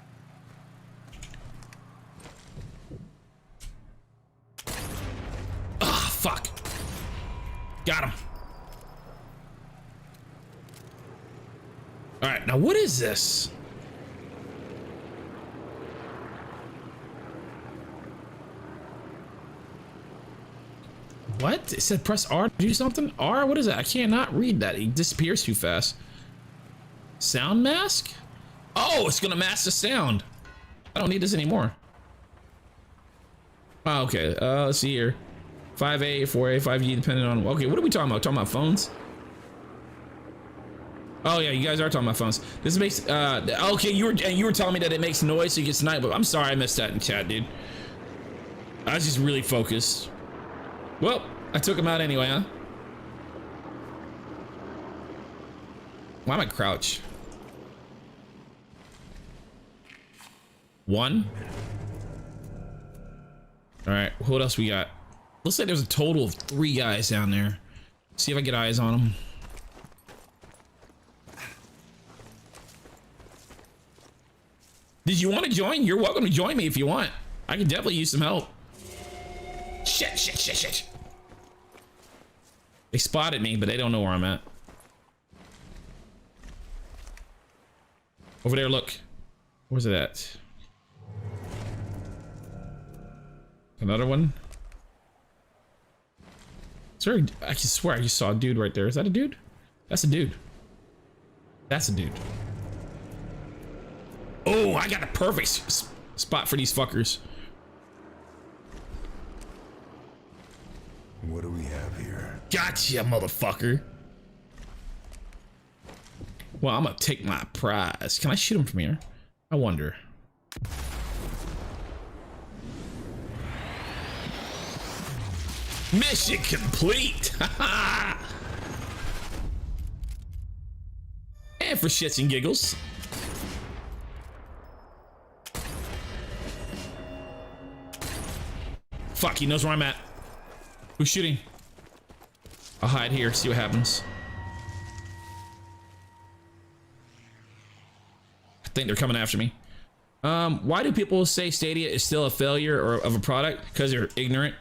Speaker 1: Ah, fuck. Got him. All right, now what is this? What? It said press R to do something? R? What is that? I cannot read that. It disappears too fast. Sound mask? Oh, it's gonna mask the sound. I don't need this anymore. Oh, okay. Let's see here. 5A, 4A, 5G, depending on... Okay, what are we talking about? Talking about phones? Oh, yeah, you guys are talking about phones. This makes... okay, you were telling me that it makes noise so you get sniped, but I'm sorry I missed that in chat, dude. I was just really focused. Well, I took him out anyway, huh? Why am I crouch? One. All right, what else we got? Looks like there's a total of 3 guys down there. See if I get eyes on them. Did you want to join? You're welcome to join me if you want. I can definitely use some help. Shit. They spotted me, but they don't know where I'm at. Over there, look. Where's it at? Another one? Sorry, I can swear I just saw a dude right there. Is that a dude? That's a dude. That's a dude. Oh, I got the perfect spot for these fuckers.
Speaker 3: What do we have here?
Speaker 1: Gotcha, motherfucker. Well, I'm gonna take my prize. Can I shoot him from here? I wonder. Mission complete. And for shits and giggles. Fuck, he knows where I'm at. Who's shooting? I'll hide here, see what happens. I think they're coming after me. Why do people say Stadia is still a failure or of a product? Because they're ignorant.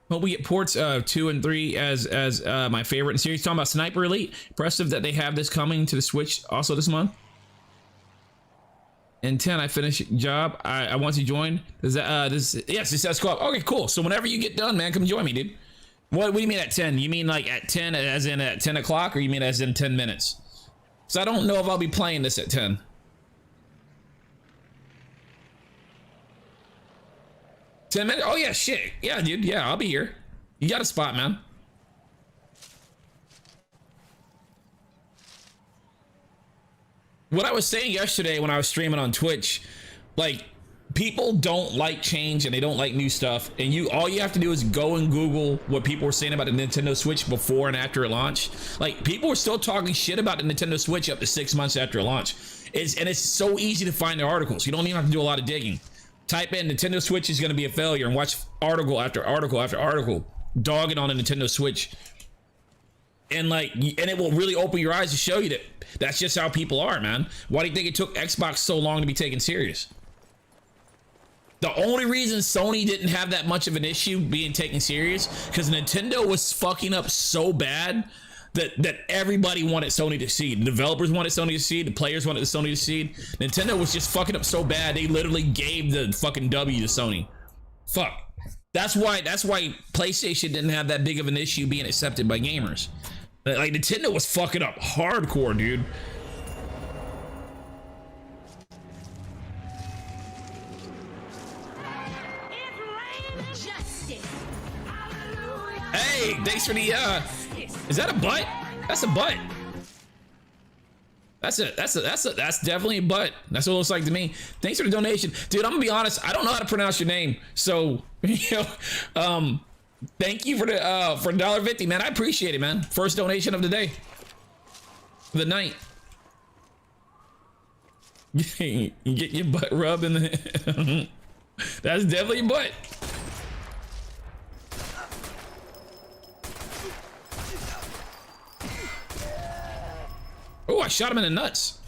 Speaker 1: Hope we get ports 2 and 3 as my favorite in the series. Talking about Sniper Elite. Impressive that they have this coming to the Switch also this month. And 10, I finished job. I want to join. Is that yes, it says co-op. Okay, cool. So whenever you get done, man, come join me, dude. What do you mean at 10? You mean like at 10 as in at 10 o'clock, or you mean as in 10 minutes? So I don't know if I'll be playing this at 10. $10? Oh yeah, shit. Yeah, dude. Yeah, I'll be here. You got a spot, man. What I was saying yesterday when I was streaming on Twitch, like, people don't like change and they don't like new stuff. And all you have to do is go and Google what people were saying about the Nintendo Switch before and after it launched. Like, people were still talking shit about the Nintendo Switch up to 6 months after it launched. And it's so easy to find the articles. You don't even have to do a lot of digging. Type in Nintendo Switch is going to be a failure and watch article after article after article dogging on a Nintendo Switch. And it will really open your eyes to show you that that's just how people are, man. Why do you think it took Xbox so long to be taken serious? The only reason Sony didn't have that much of an issue being taken serious because Nintendo was fucking up so bad that everybody wanted Sony to succeed. The developers wanted Sony to succeed. The players wanted Sony to succeed. Nintendo was just fucking up so bad they literally gave the fucking W to Sony. Fuck. That's why PlayStation didn't have that big of an issue being accepted by gamers. Like, Nintendo was fucking up hardcore, dude. Hey, thanks for the is that a butt? That's a butt. That's definitely a butt. That's what it looks like to me. Thanks for the donation. Dude, I'm gonna be honest, I don't know how to pronounce your name. So, thank you for the $1.50, man. I appreciate it, man. First donation of the day. The night. You get your butt rubbed in the that's definitely a butt. Oh, I shot him in the nuts.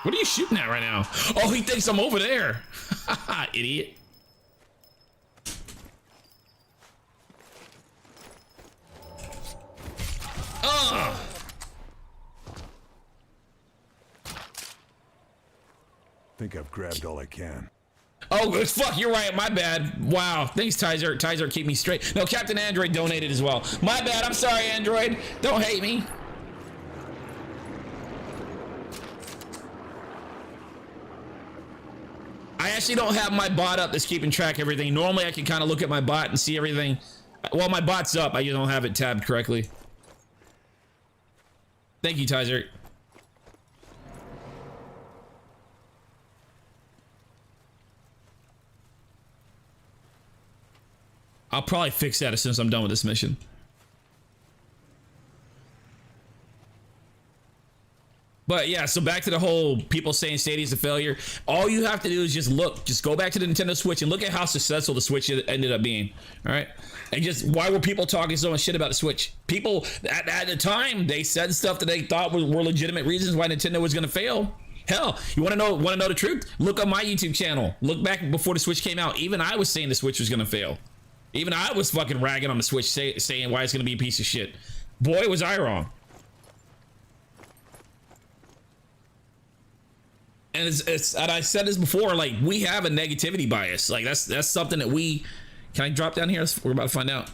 Speaker 1: What are you shooting at right now? Oh, he thinks I'm over there. Idiot.
Speaker 3: Think I've grabbed all I can.
Speaker 1: Oh, good. Fuck, you're right. My bad. Wow. Thanks, Tizer. Tizer, keep me straight. No, Captain Android donated as well. My bad. I'm sorry, Android. Don't hate me. I actually don't have my bot up that's keeping track of everything. Normally, I can kind of look at my bot and see everything. Well, my bot's up. I just don't have it tabbed correctly. Thank you, Tizer. I'll probably fix that as soon as I'm done with this mission. But yeah, so back to the whole people saying Stadia is a failure. All you have to do is just go back to the Nintendo Switch and look at how successful the Switch ended up being. All right. And just why were people talking so much shit about the Switch? People at the time, they said stuff that they thought were legitimate reasons why Nintendo was going to fail. Hell, you want to know the truth? Look on my YouTube channel. Look back before the Switch came out. Even I was saying the Switch was going to fail. Even I was fucking ragging on the Switch, saying why it's going to be a piece of shit. Boy, was I wrong. And and I said this before, like, we have a negativity bias. Like, that's something that we... Can I drop down here? We're about to find out.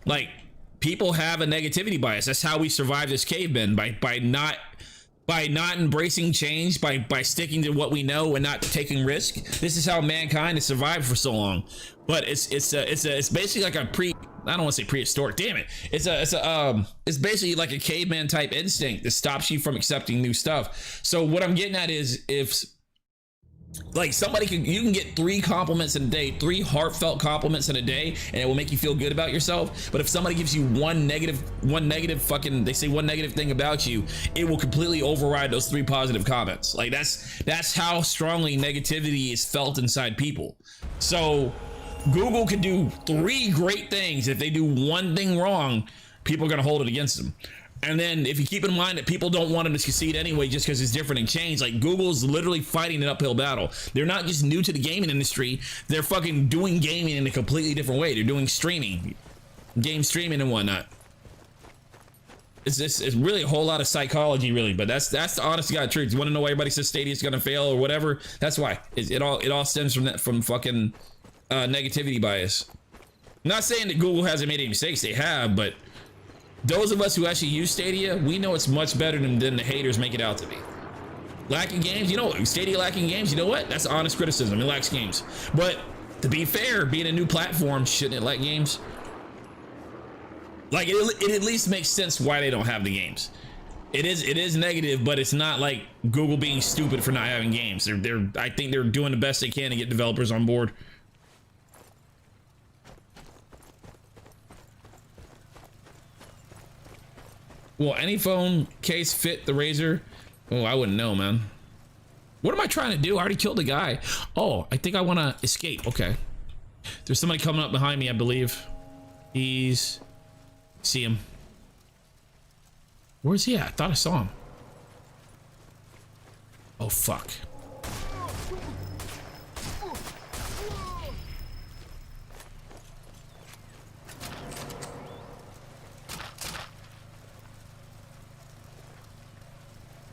Speaker 1: Like, people have a negativity bias. That's how we survive this caveman, by not embracing change, by sticking to what we know and not taking risk. This is how mankind has survived for so long. But it's basically like a I don't want to say prehistoric. Damn it! It's basically like a caveman type instinct that stops you from accepting new stuff. So what I'm getting at is, if like you can get 3 compliments in a day, 3 heartfelt compliments in a day, and it will make you feel good about yourself. But if somebody gives you one negative thing about you, it will completely override those 3 positive comments. Like, that's how strongly negativity is felt inside people. So Google can do 3 great things. If they do one thing wrong, people are going to hold it against them. And then if you keep in mind that people don't want them to succeed anyway just because it's different and changed, like Google's literally fighting an uphill battle. They're not just new to the gaming industry, they're fucking doing gaming in a completely different way. They're doing streaming, game streaming and whatnot. It's really a whole lot of psychology, really, but that's the honest to God truth. You want to know why everybody says Stadia's gonna fail or whatever? That's why. It all stems from fucking negativity bias. I'm not saying that Google hasn't made any mistakes, they have, but those of us who actually use Stadia, we know it's much better than the haters make it out to be. Lacking games, you know, Stadia lacking games, you know what? That's honest criticism. It lacks games. But to be fair, being a new platform, shouldn't it lack games? Like it at least makes sense why they don't have the games. It is negative, but it's not like Google being stupid for not having games. I think they're doing the best they can to get developers on board. Will any phone case fit the Razer? Oh, I wouldn't know, man. What am I trying to do? I already killed the guy. Oh, I think I want to escape. Okay. There's somebody coming up behind me, I believe. See him. Where's he at? I thought I saw him. Oh, fuck.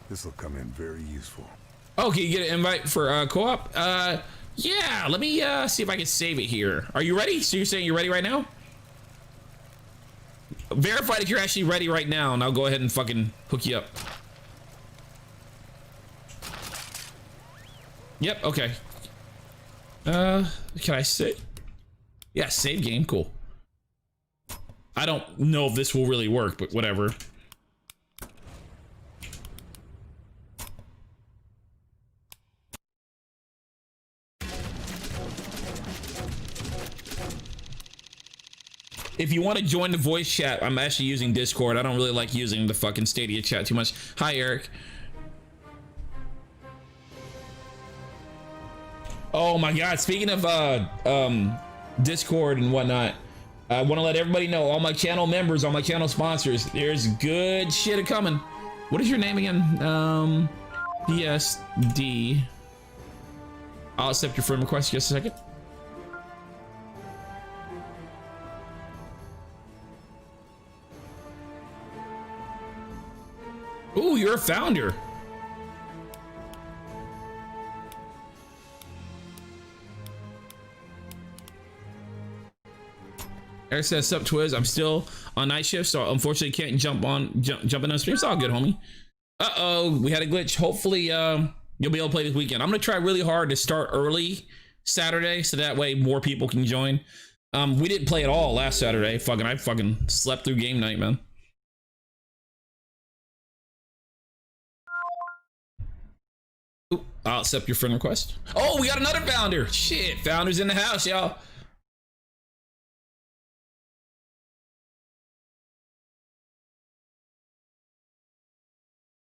Speaker 3: This will come in very useful.
Speaker 1: Oh, can you get an invite for co-op? Yeah, let me see if I can save it here. Are you ready? So you're saying you're ready right now? Verify that you're actually ready right now, and I'll go ahead and fucking hook you up. Yep, okay. Can I save? Yeah, save game, cool. I don't know if this will really work, but whatever. If you want to join the voice chat, I'm actually using Discord. I don't really like using the fucking Stadia chat too much. Hi, Eric. Oh my God, speaking of Discord and whatnot, I want to let everybody know, all my channel members, all my channel sponsors, there's good shit coming. What is your name again? PSD. I'll accept your friend request just a second. Ooh, you're a founder. Eric says, "Sup, Twiz? I'm still on night shift, so unfortunately can't jump in on stream. It's all good, homie." Uh-oh, we had a glitch. Hopefully, you'll be able to play this weekend. I'm gonna try really hard to start early Saturday, so that way more people can join. We didn't play at all last Saturday. I fucking slept through game night, man. Ooh, I'll accept your friend request. Oh, we got another founder. Shit, founders in the house, y'all.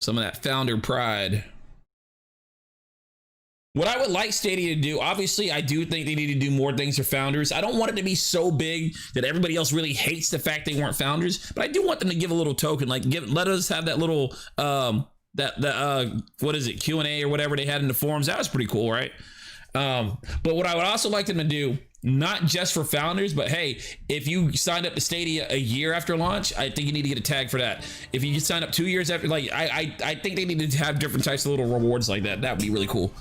Speaker 1: Some of that founder pride. What I would like Stadia to do, obviously, I do think they need to do more things for founders. I don't want it to be so big that everybody else really hates the fact they weren't founders, but I do want them to give a little token, like let us have that little what is it, Q&A or whatever they had in the forums. That was pretty cool, right? But what I would also like them to do, not just for founders, but hey, if you signed up to Stadia a year after launch, I think you need to get a tag for that. If you sign up 2 years after, like I think they need to have different types of little rewards like that. That would be really cool.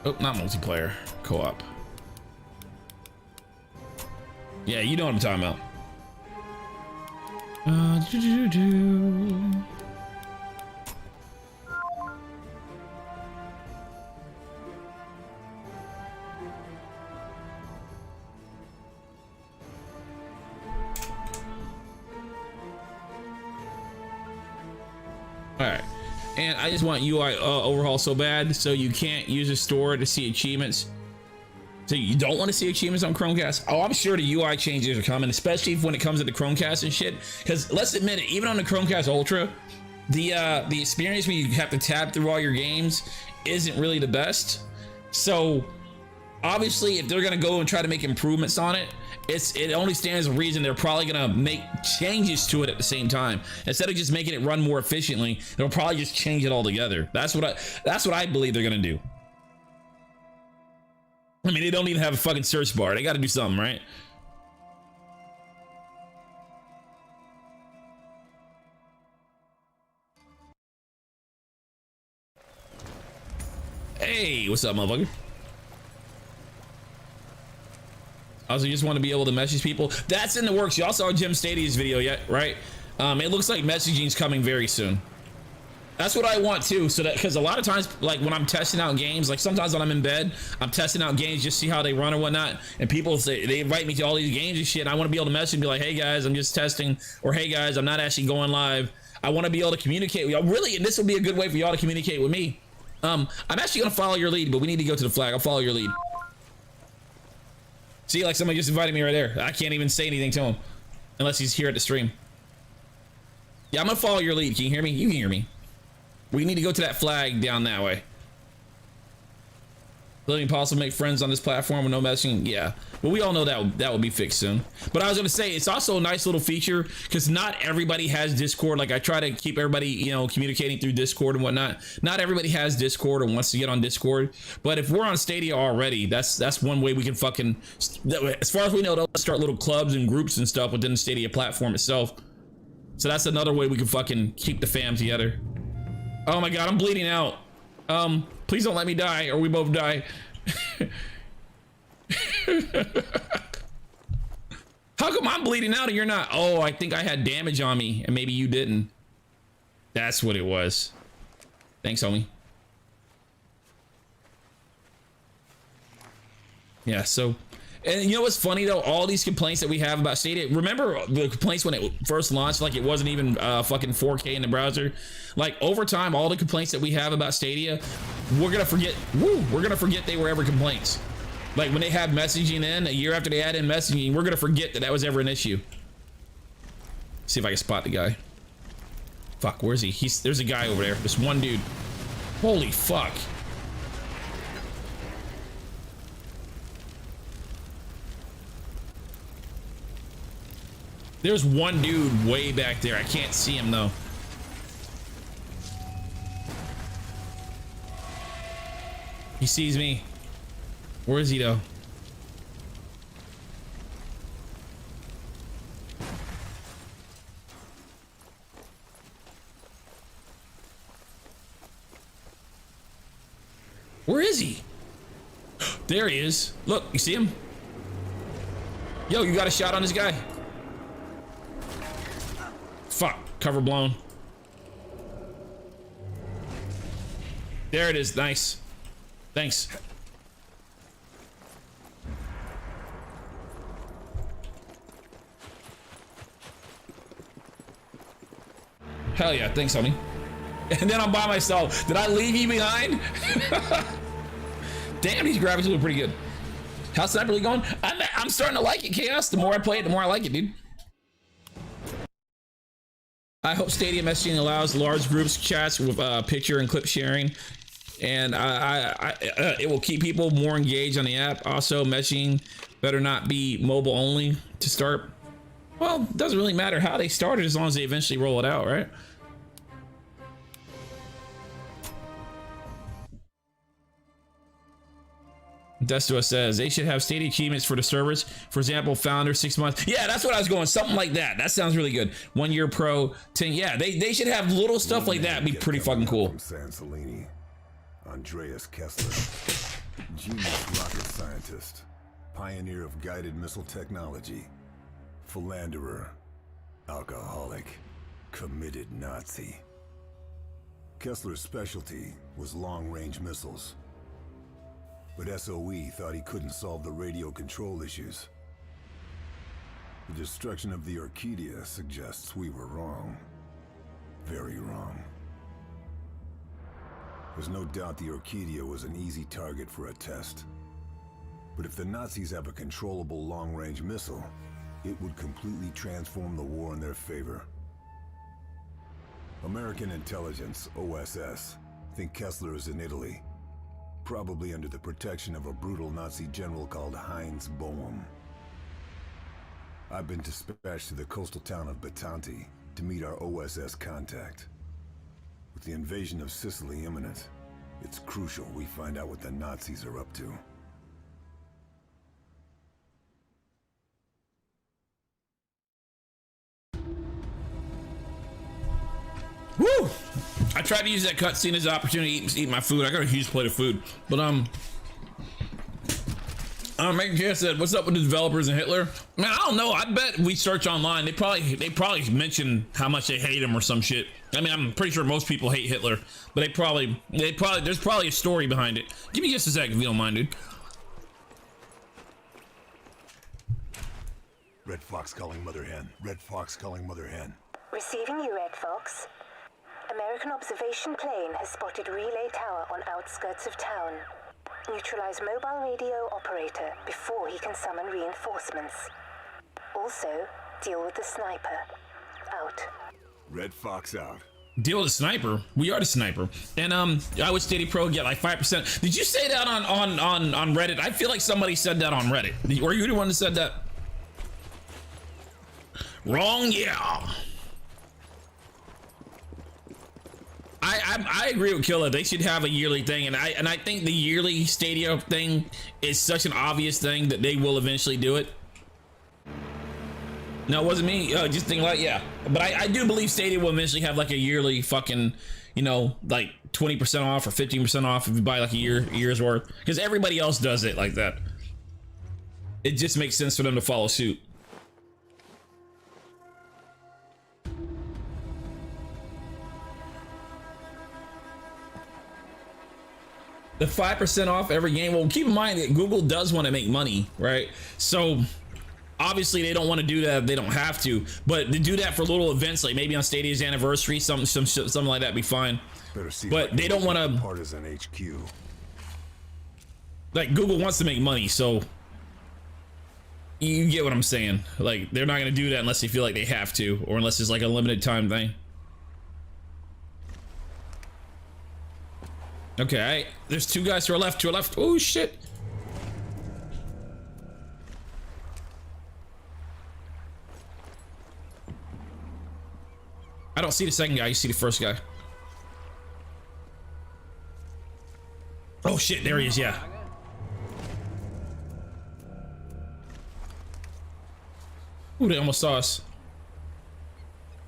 Speaker 1: Oh, not multiplayer, co-op. Yeah, you know what I'm talking about. All right, and I just want UI overhaul so bad, so you can't use a store to see achievements. So you don't want to see achievements on Chromecast? Oh, I'm sure the UI changes are coming, especially when it comes to the Chromecast and shit. Because let's admit it, even on the Chromecast Ultra, the experience when you have to tab through all your games isn't really the best. So obviously, if they're gonna go and try to make improvements on it, it only stands to reason they're probably gonna make changes to it at the same time. Instead of just making it run more efficiently, they'll probably just change it altogether. That's what I believe they're gonna do. I mean, they don't even have a fucking search bar. They gotta do something, right? Hey, what's up, motherfucker? Also, you just want to be able to message people. That's in the works. Y'all saw Jim Stadia's video yet, right? It looks like messaging's coming very soon. That's what I want too. So that, because a lot of times, like when I'm testing out games, like sometimes when I'm in bed, I'm testing out games, just see how they run and whatnot. And people say, they invite me to all these games and shit. And I want to be able to message and be like, hey guys, I'm just testing, or hey guys, I'm not actually going live. I want to be able to communicate with y'all. Really, and this will be a good way for y'all to communicate with me. I'm actually gonna follow your lead, but we need to go to the flag. I'll follow your lead. See, like somebody just invited me right there. I can't even say anything to him unless he's here at the stream. Yeah, I'm gonna follow your lead. Can you hear me? You can hear me. We need to go to that flag down that way. Will it be possible to make friends on this platform with no messaging? Yeah, but we all know that will be fixed soon. But I was gonna say, it's also a nice little feature because not everybody has Discord. Like I try to keep everybody, you know, communicating through Discord and whatnot. Not everybody has Discord or wants to get on Discord. But if we're on Stadia already, that's one way we can fucking, as far as we know, they'll start little clubs and groups and stuff within the Stadia platform itself. So that's another way we can fucking keep the fam together. Oh my god, I'm bleeding out. Please don't let me die or we both die. How come I'm bleeding out and you're not? Oh, I think I had damage on me and maybe you didn't. That's what it was. Thanks, homie. Yeah, so, and you know what's funny though? All these complaints that we have about Stadia, remember the complaints when it first launched, like it wasn't even fucking 4K in the browser? Like over time, all the complaints that we have about Stadia, we're gonna forget, we're gonna forget they were ever complaints. Like when they had messaging in, a year after they added in messaging, we're gonna forget that was ever an issue. See if I can spot the guy. Fuck, where is he? There's a guy over there, this one dude. Holy fuck. There's one dude way back there. I can't see him though. He sees me. Where is he though? Where is he? There he is. Look, you see him? Yo, you got a shot on this guy? Fuck, cover blown. There it is, nice. Thanks. Hell yeah, thanks, homie. And then I'm by myself. Did I leave you behind? Damn, these graphics look pretty good. How's that really going? I'm starting to like it, Chaos. The more I play it, the more I like it, dude. I hope Stadia messaging allows large groups chats with picture and clip sharing, and it will keep people more engaged on the app. Also, messaging better not be mobile only to start. Well, it doesn't really matter how they started as long as they eventually roll it out, right? Destua says they should have Stadia achievements for the servers. For example, founder 6 months. Yeah, that's what I was going. Something like that. That sounds really good. 1 year pro, 10. Yeah, they should have little stuff like that. Be pretty fucking cool.
Speaker 3: Sansolini, Andreas Kessler, genius rocket scientist, pioneer of guided missile technology, philanderer, alcoholic, committed Nazi. Kessler's specialty was long-range missiles. But SOE thought he couldn't solve the radio control issues. The destruction of the Orchidia suggests we were wrong. Very wrong. There's no doubt the Orchidia was an easy target for a test. But if the Nazis have a controllable long-range missile, it would completely transform the war in their favor. American intelligence, OSS, think Kessler is in Italy. probably under the protection of a brutal Nazi general called Heinz Boehm. I've been dispatched to the coastal town of Batanti to meet our OSS contact. With the invasion of Sicily imminent, it's crucial we find out what the Nazis are up to.
Speaker 1: Woo! I tried to use that cutscene as an opportunity to eat my food. I got a huge plate of food, but Megan K said, "What's up with the developers and Hitler?" Man, I don't know. I bet we search online, they probably mention how much they hate him or some shit. I mean, I'm pretty sure most people hate Hitler, but there's probably a story behind it. Give me just a sec if you don't mind, dude.
Speaker 3: Red Fox calling Mother Hen. Red Fox calling Mother Hen.
Speaker 4: Receiving you, Red Fox. American observation plane has spotted relay tower on outskirts of town. Neutralize mobile radio operator before he can summon reinforcements. Also, deal with the sniper. Out.
Speaker 3: Red Fox out.
Speaker 1: Deal with the sniper. We are the sniper. And I would Stadia Pro get like 5%. Did you say that on Reddit? I feel like somebody said that on Reddit. Were you the one that said that? Wrong, yeah. I agree with Killa. They should have a yearly thing, and I think the yearly Stadia thing is such an obvious thing that they will eventually do it. No, it wasn't me. Just think like, yeah. But I do believe Stadia will eventually have like a yearly fucking, you know, like 20% off or 15% off if you buy like a year's worth, because everybody else does it like that. It just makes sense for them to follow suit. The 5% off every game. Well, keep in mind that Google does want to make money, right? So obviously they don't want to do that. They don't have to, but to do that for little events, like maybe on Stadia's anniversary, something like that, be fine. But they don't want to.
Speaker 3: Partisan HQ.
Speaker 1: Like Google wants to make money, so you get what I'm saying. Like they're not going to do that unless they feel like they have to, or unless it's like a limited time thing. Okay, there's two guys to our left, Oh shit. I don't see the second guy, you see the first guy. Oh shit, there he is, yeah. Ooh, they almost saw us.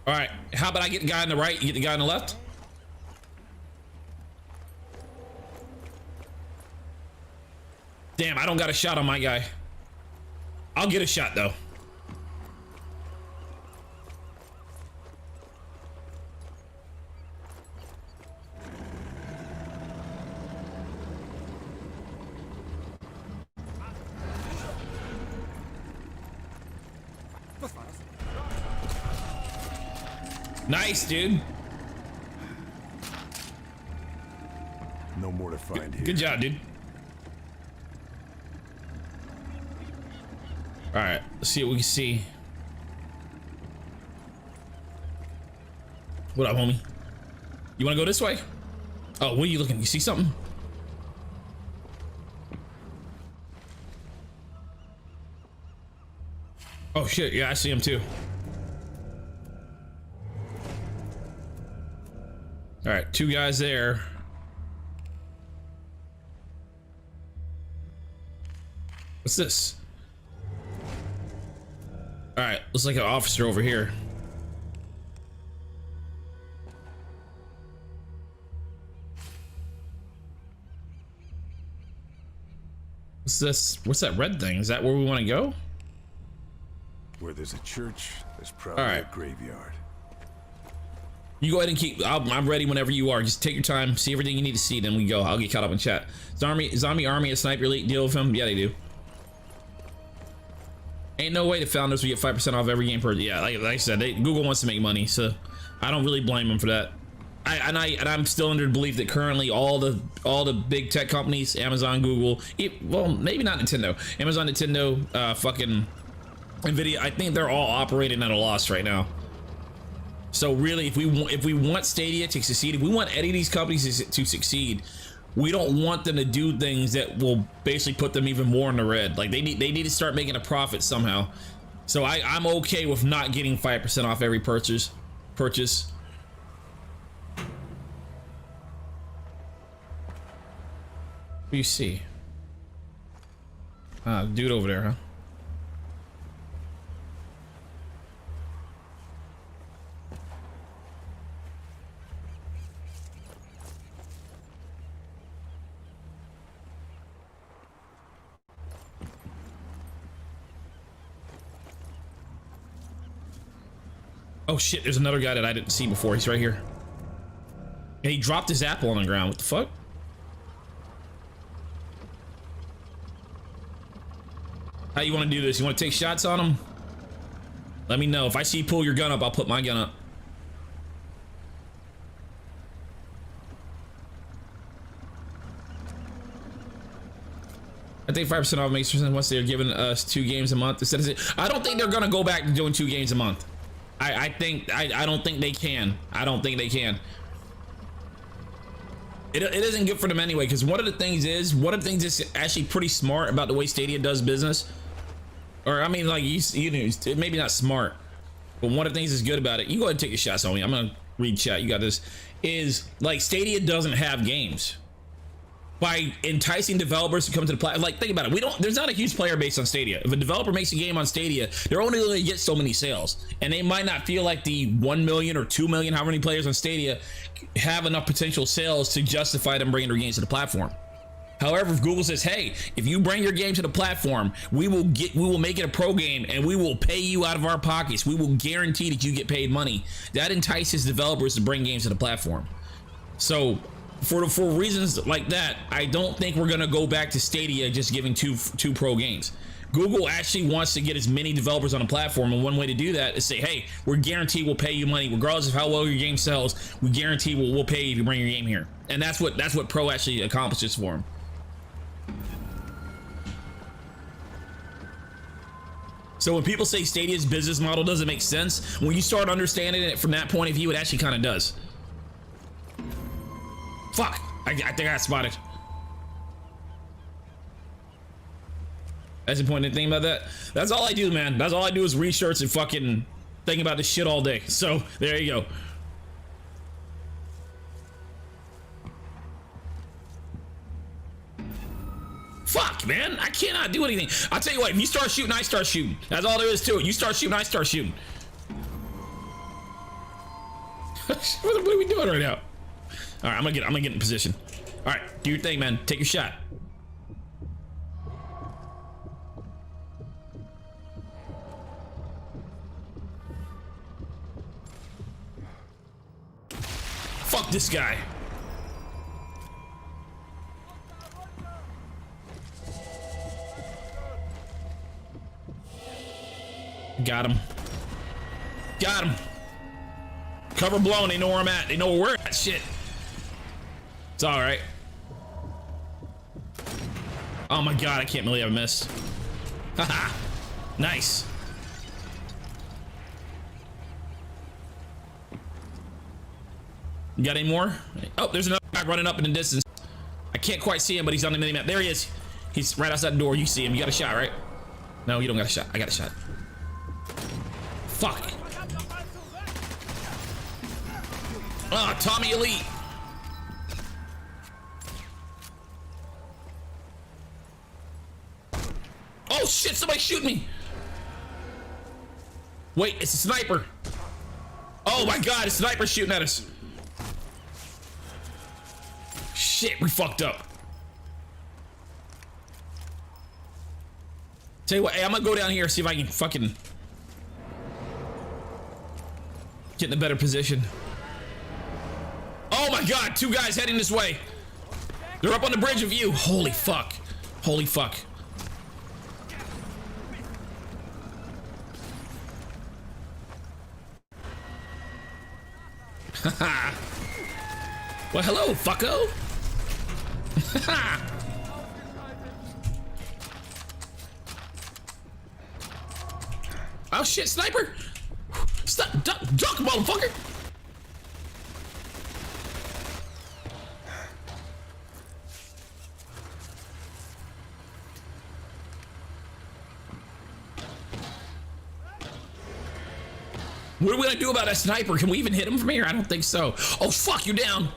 Speaker 1: All right, how about I get the guy on the right, you get the guy on the left? Damn, I don't got a shot on my guy. I'll get a shot though. Nice, dude.
Speaker 3: No more to find here.
Speaker 1: Good job, dude. All right, let's see what we can see. What up, homie? You want to go this way? Oh, what are you looking? You see something? Oh shit, yeah, I see him too. All right, two guys there. What's this? All right, looks like an officer over here. What's this? What's that red thing? Is that where we want to go?
Speaker 3: Where there's a church, there's probably a graveyard.
Speaker 1: You go ahead and keep. I'm ready whenever you are. Just take your time, see everything you need to see, then we go. I'll get caught up in chat. Zombie Army, a Sniper Elite deal with him? Yeah, they do. Ain't no way the founders will get 5% off every game per. Yeah, like I said, Google wants to make money, so I don't really blame them for that. I'm still under the belief that currently all the big tech companies, Amazon, Google, well, maybe not Nintendo, Amazon, Nintendo, fucking Nvidia, I think they're all operating at a loss right now. So really, if we want Stadia to succeed, if we want any of these companies to succeed, we don't want them to do things that will basically put them even more in the red. Like they need to start making a profit somehow. So I'm okay with not getting 5% off every purchase. What do you see? Dude over there, huh? Oh shit, there's another guy that I didn't see before. He's right here. And he dropped his apple on the ground. What the fuck? How you want to do this? You want to take shots on him? Let me know. If I see you pull your gun up, I'll put my gun up. I think 5% off makes sense once they're giving us 2 games a month. I don't think they're gonna go back to doing 2 games a month. I don't think they can. I don't think they can. It isn't good for them anyway, because one of the things that's actually pretty smart about the way Stadia does business, or I mean, like you know, maybe not smart, but one of the things that's good about it. You go ahead and take your shots on me. I'm gonna read chat. You got this. Is like Stadia doesn't have games. By enticing developers to come to the platform, like think about it, there's not a huge player base on Stadia. If a developer makes a game on Stadia, they're only going to get so many sales, and they might not feel like the 1 million or 2 million, how many players on Stadia have enough potential sales to justify them bringing their games to the platform. However, if Google says, hey, if you bring your game to the platform, we will make it a pro game and we will pay you out of our pockets. We will guarantee that you get paid money. That entices developers to bring games to the platform. So for reasons like that, I don't think we're gonna go back to Stadia just giving two pro games. Google actually wants to get as many developers on the platform, and one way to do that is say, hey, we're guaranteed we'll pay you money regardless of how well your game sells. We guarantee we'll pay you if you bring your game here, and that's what pro actually accomplishes for them. So when people say Stadia's business model doesn't make sense, when you start understanding it from that point of view, it actually kind of does. Fuck! I think I got spotted. That's the point of thinking about that. That's all I do, man. That's all I do is research and fucking think about this shit all day. So there you go. Fuck, man. I cannot do anything. I'll tell you what, if you start shooting, I start shooting. That's all there is to it. You start shooting, I start shooting. What are we doing right now? All right, I'm gonna get in position. All right, do your thing, man. Take your shot. Fuck this guy. Got him. Got him. Cover blown. They know where I'm at. They know where we're at. Shit. It's all right. Oh my god, I can't believe I missed. Haha. Nice. You got any more? Oh, there's another guy running up in the distance. I can't quite see him, but he's on the mini map. There he is. He's right outside the door. You see him. You got a shot, right? No, you don't got a shot. I got a shot. Fuck. Ah, Tommy Elite. Oh shit, somebody shoot me. Wait, it's a sniper. Oh my god, a sniper shooting at us. Shit, we fucked up. Tell you what, hey, I'm gonna go down here and see if I can fucking get in a better position. Oh my god, 2 guys heading this way. They're up on the bridge of you. Holy fuck. Holy fuck. Haha. Well, hello, fucko. Oh shit, sniper! Stop, duck, motherfucker! What are we gonna do about that sniper? Can we even hit him from here? I don't think so. Oh, fuck, you're down.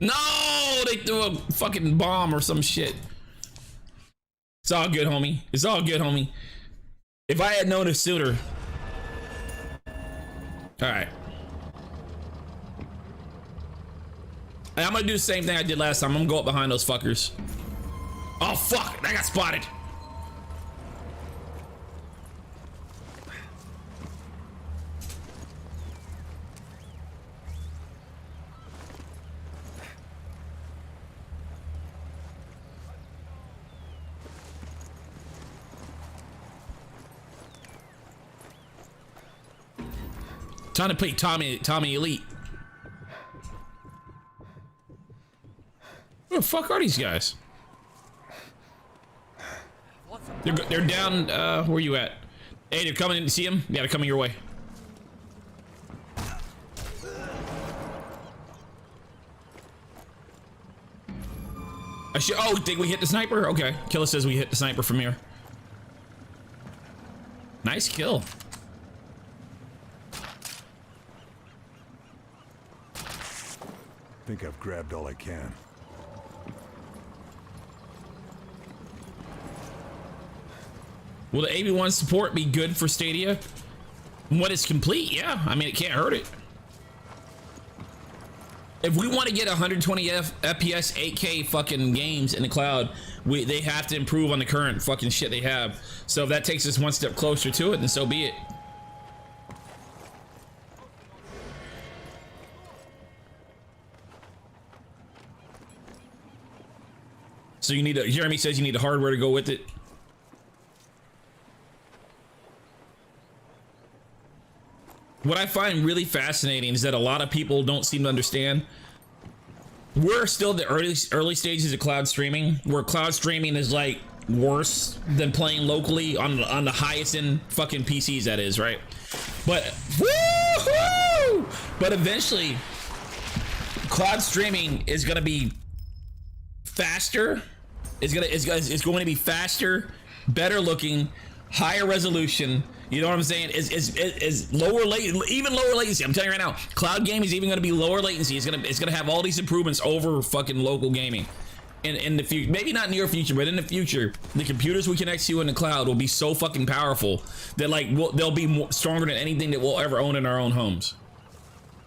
Speaker 1: No, they threw a fucking bomb or some shit. It's all good, homie. It's all good, homie. If I had known it sooner. All right. And I'm gonna do the same thing I did last time. I'm gonna go up behind those fuckers. Oh, fuck, I got spotted. Time to play Tommy Elite. Who the fuck are these guys? They're down, where you at? Hey, they're coming in to see him? Yeah, they're coming your way. Oh, think we hit the sniper? Okay, Killer says we hit the sniper from here. Nice kill.
Speaker 3: I think I've grabbed all I can.
Speaker 1: Will the AB1 support be good for Stadia? When it's complete, yeah. I mean, it can't hurt it. If we want to get 120 FPS 8K fucking games in the cloud, they have to improve on the current fucking shit they have. So if that takes us one step closer to it, then so be it. So you need a, Jeremy says you need the hardware to go with it. What I find really fascinating is that a lot of people don't seem to understand. We're still in the early stages of cloud streaming, where cloud streaming is like worse than playing locally on the highest end fucking PCs, that is, right? But woohoo! But eventually, cloud streaming is gonna be faster. It's going to be faster, better looking, higher resolution. You know what I'm saying? Is lower latency, even lower latency. I'm telling you right now, cloud gaming is even going to be lower latency. It's gonna have all these improvements over fucking local gaming. In the future, maybe not near future, but in the future, the computers we connect to in the cloud will be so fucking powerful that like they'll be stronger than anything that we'll ever own in our own homes.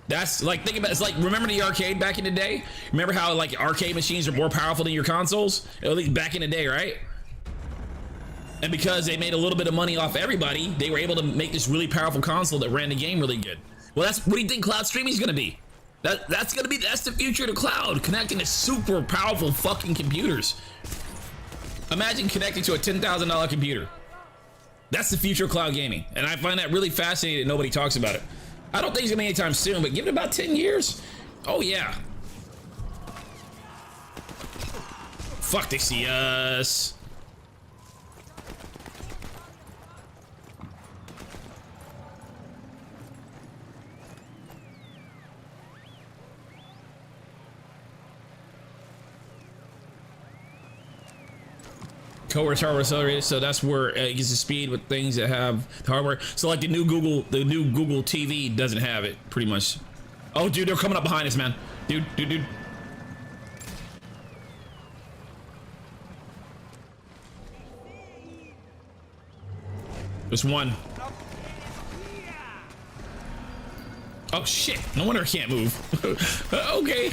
Speaker 1: That's like, think about it. It's like, remember the arcade back in the day? Remember how like arcade machines are more powerful than your consoles? At least back in the day, right? And because they made a little bit of money off everybody, they were able to make this really powerful console that ran the game really good. Well, that's what do you think cloud streaming is gonna be? That's the future of the cloud, connecting to super powerful fucking computers. Imagine connecting to a $10,000 computer. That's the future of cloud gaming, and I find that really fascinating that nobody talks about it. I don't think it's gonna be anytime soon, but give it about 10 years. Oh yeah. Fuck, they see us. Coworkers hardware accelerated, so that's where it gets the speed with things that have the hardware. So like the new Google TV doesn't have it, pretty much. Oh, dude, they're coming up behind us, man. Dude. There's one. Oh shit! No wonder I can't move. Okay.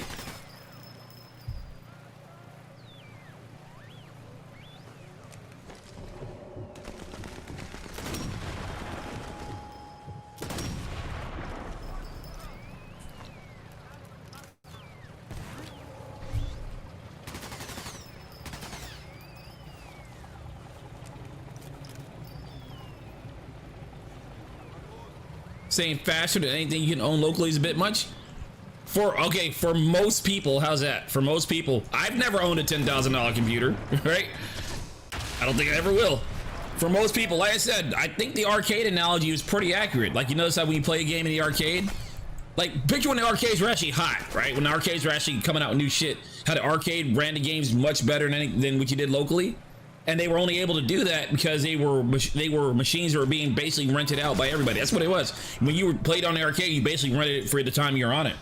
Speaker 1: Saying faster than anything you can own locally is a bit much. For most people, how's that? For most people, I've never owned a $10,000 computer, right? I don't think I ever will. For most people, like I said, I think the arcade analogy is pretty accurate. Like, you notice how when you play a game in the arcade, Like, picture when the arcades were actually hot, right? When the arcades were actually coming out with new shit. How the arcade ran the games much better than what you did locally. And they were only able to do that because they were machines that were being basically rented out by everybody. That's what it was. When you were played on the arcade, you basically rented it for the time you're on it.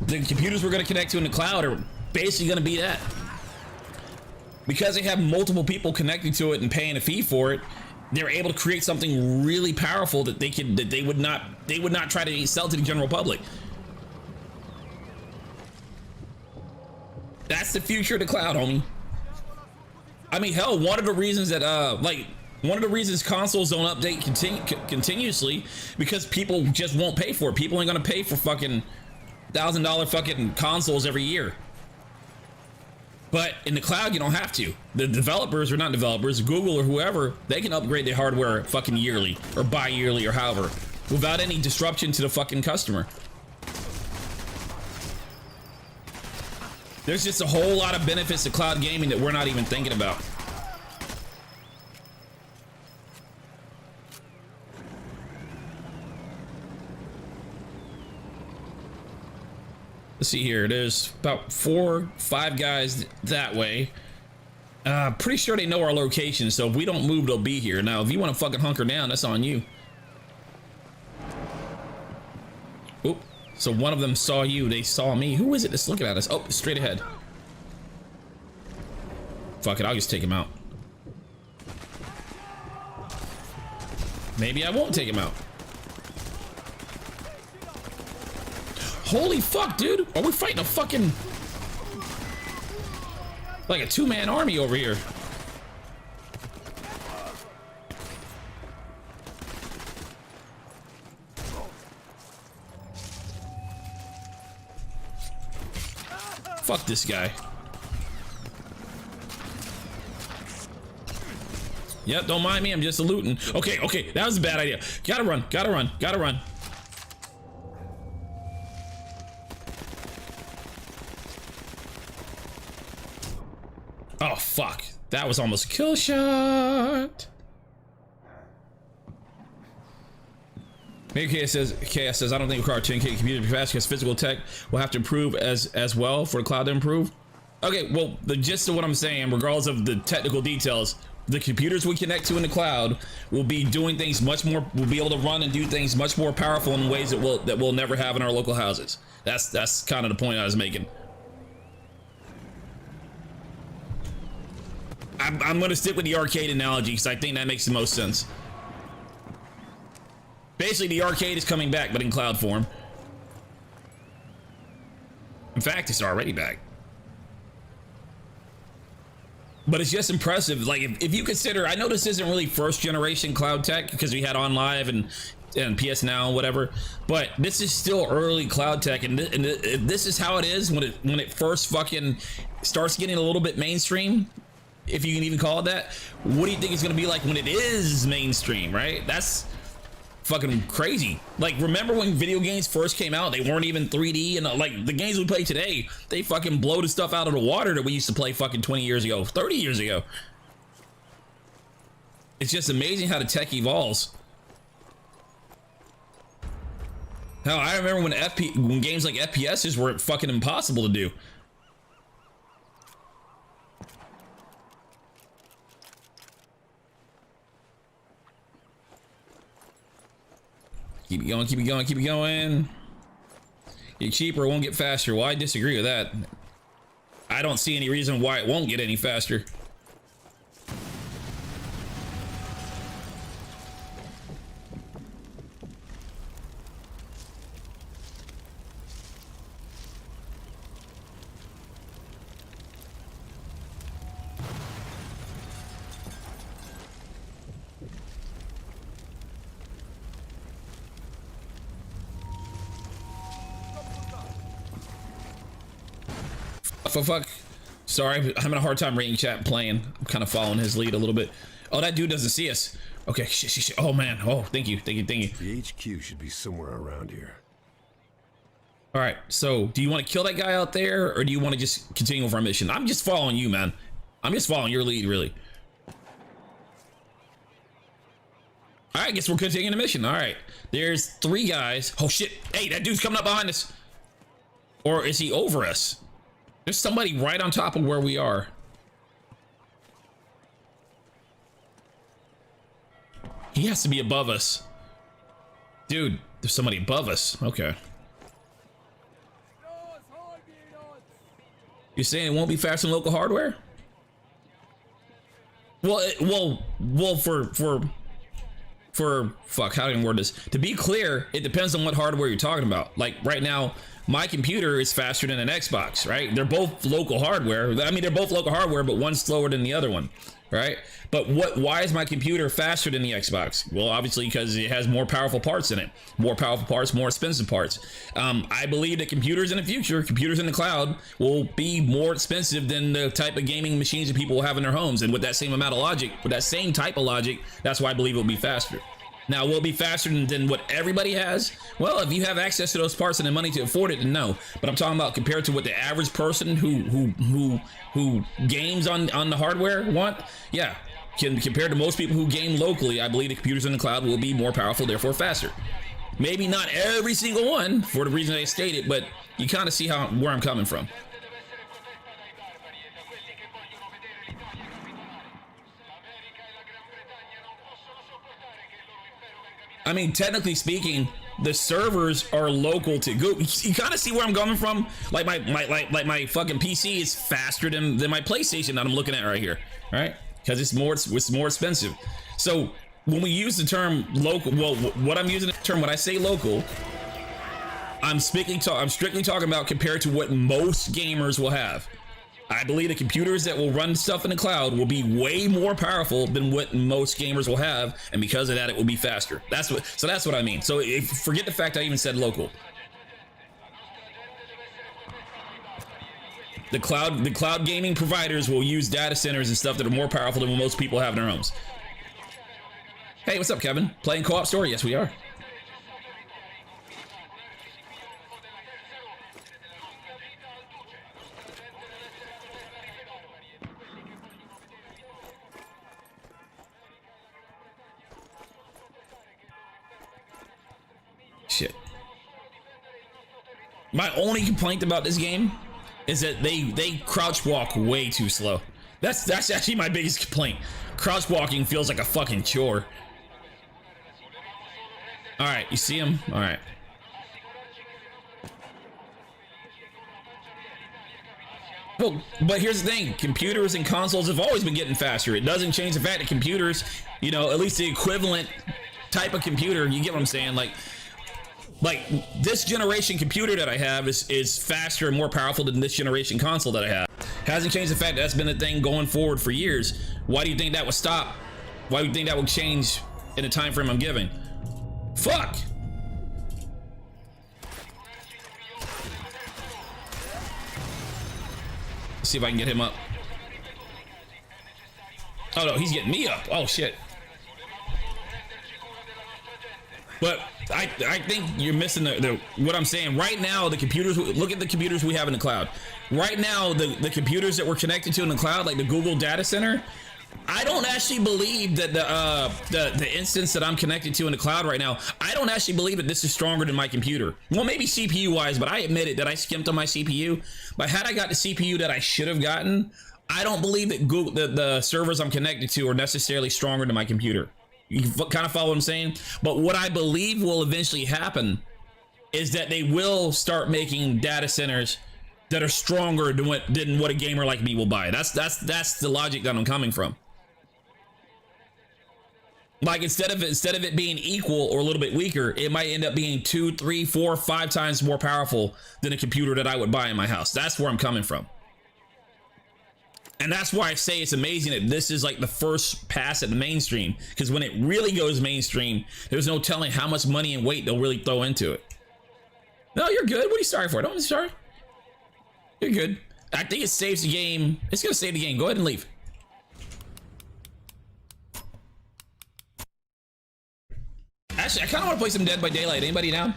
Speaker 1: The computers we're going to connect to in the cloud are basically going to be that. Because they have multiple people connected to it and paying a fee for it, they're able to create something really powerful that they would not try to sell to the general public. That's the future of the cloud, homie. I mean, hell, one of the reasons that consoles don't update continuously because people just won't pay for it. People ain't gonna pay for fucking $1,000 fucking consoles every year. But in the cloud, you don't have to. The developers, or not developers, Google or whoever, they can upgrade their hardware fucking yearly or bi-yearly or however, without any disruption to the fucking customer. There's just a whole lot of benefits to cloud gaming that we're not even thinking about. Let's see here. There's about 4, 5 guys that way. Pretty sure they know our location, so if we don't move, they'll be here. Now, if you want to fucking hunker down, that's on you. Oop. So one of them saw you. They saw me. Who is it that's looking at us? Oh, straight ahead. Fuck it. I'll just take him out. Maybe I won't take him out. Holy fuck, dude. Are we fighting a fucking... like a 2-man army over here. Fuck this guy. Yep, don't mind me. I'm just looting. Okay, okay. That was a bad idea. Gotta run. Gotta run. Gotta run. Oh, fuck. That was almost a kill shot. Maybe KS says, I don't think require 10K computer to be fast because physical tech will have to improve as well for the cloud to improve. Okay, well, the gist of what I'm saying, regardless of the technical details, the computers we connect to in the cloud will be doing things much more, will be able to run and do things much more powerful in ways that we'll never have in our local houses. That's kind of the point I was making. I'm going to stick with the arcade analogy because I think that makes the most sense. Basically, the arcade is coming back, but in cloud form. In fact, it's already back. But it's just impressive. Like, if you consider, I know this isn't really first generation cloud tech because we had OnLive and PS Now and whatever, but this is still early cloud tech, and this is how it is when it first fucking starts getting a little bit mainstream. If you can even call it that. What do you think it's gonna be like when it is mainstream, right? That's fucking crazy. Like, remember when video games first came out, they weren't even 3D, and like the games we play today, they fucking blow the stuff out of the water that we used to play fucking 20 years ago, 30 years ago. It's just amazing how the tech evolves. Hell, I remember when games like FPSs were fucking impossible to do. Keep it going, keep it going, keep it going. Get cheaper, it won't get faster. Well, I disagree with that. I don't see any reason why it won't get any faster. Fuck. Sorry, I'm having a hard time reading chat and playing. I'm kind of following his lead a little bit. Oh, that dude doesn't see us. Okay, shit. Oh, man. Oh, thank you. The
Speaker 3: HQ should be somewhere around here.
Speaker 1: All right, so do you want to kill that guy out there, or do you want to just continue with our mission? I'm just following you, man. I'm just following your lead, really. All right, I guess we're continuing the mission. All right, there's 3 guys. Oh shit! Hey, that dude's coming up behind us. Or is he over us? There's somebody right on top of where we are. He has to be above us. Dude, there's somebody above us. Okay. You're saying it won't be faster than local hardware? Well, fuck, how do I word this? To be clear, it depends on what hardware you're talking about. Like right now, my computer is faster than an Xbox, right? They're both local hardware. I mean, they're both local hardware, but one's slower than the other one, right? But why is my computer faster than the Xbox? Well, obviously because it has more powerful parts in it. More powerful parts, more expensive parts. I believe that computers in the future, computers in the cloud, will be more expensive than the type of gaming machines that people will have in their homes. And with that same amount of logic, with that same type of logic, that's why I believe it'll be faster. Now, will it be faster than what everybody has? Well, if you have access to those parts and the money to afford it, then no. But I'm talking about compared to what the average person who games on the hardware want. Yeah, compared to most people who game locally, I believe the computers in the cloud will be more powerful, therefore faster. Maybe not every single one for the reason I stated, but you kind of see where I'm coming from. I mean, technically speaking, the servers are local to Google. You kind of see where I'm coming from. Like my fucking PC is faster than my PlayStation that I'm looking at right here, right? Because it's more expensive. So when we use the term local, well, what I'm using the term when I say local, I'm strictly talking about compared to what most gamers will have. I believe the computers that will run stuff in the cloud will be way more powerful than what most gamers will have, and because of that, it will be faster. That's what I mean. So forget the fact I even said local. The cloud gaming providers will use data centers and stuff that are more powerful than what most people have in their homes. Hey, what's up, Kevin? Playing co-op story? Yes, we are. Shit. My only complaint about this game is that they crouch walk way too slow. That's actually my biggest complaint. Crouch walking feels like a fucking chore. All right, you see him? All right. Well, but here's the thing. Computers and consoles have always been getting faster. It doesn't change the fact that computers, you know, at least the equivalent type of computer, you get what I'm saying? Like this generation computer that I have is faster and more powerful than this generation console that I have. Hasn't changed the fact that that's been a thing going forward for years. Why do you think that would stop? Why do you think that would change in the time frame I'm giving? Fuck! Let's see if I can get him up. Oh no, he's getting me up. Oh shit. But I think you're missing what I'm saying. Right now, the computers, look at the computers we have in the cloud. Right now, the computers that we're connected to in the cloud, like the Google data center, I don't actually believe that the instance that I'm connected to in the cloud right now, I don't actually believe that this is stronger than my computer. Well, maybe CPU wise, but I admit it that I skimped on my CPU. But had I got the CPU that I should have gotten, I don't believe that the servers I'm connected to are necessarily stronger than my computer. You kind of follow what I'm saying? But what I believe will eventually happen is that they will start making data centers that are stronger than what a gamer like me will buy. That's the logic that I'm coming from. Like instead of it being equal or a little bit weaker, it might end up being 2, 3, 4, 5 times more powerful than a computer that I would buy in my house. That's where I'm coming from. And that's why I say it's amazing that this is like the first pass at the mainstream, because when it really goes mainstream, there's no telling how much money and weight they'll really throw into it. No, you're good. What are you sorry for? Don't be sorry. You're good. I think it saves the game. It's gonna save the game. Go ahead and leave. Actually, I kind of want to play some Dead by Daylight. Anybody down?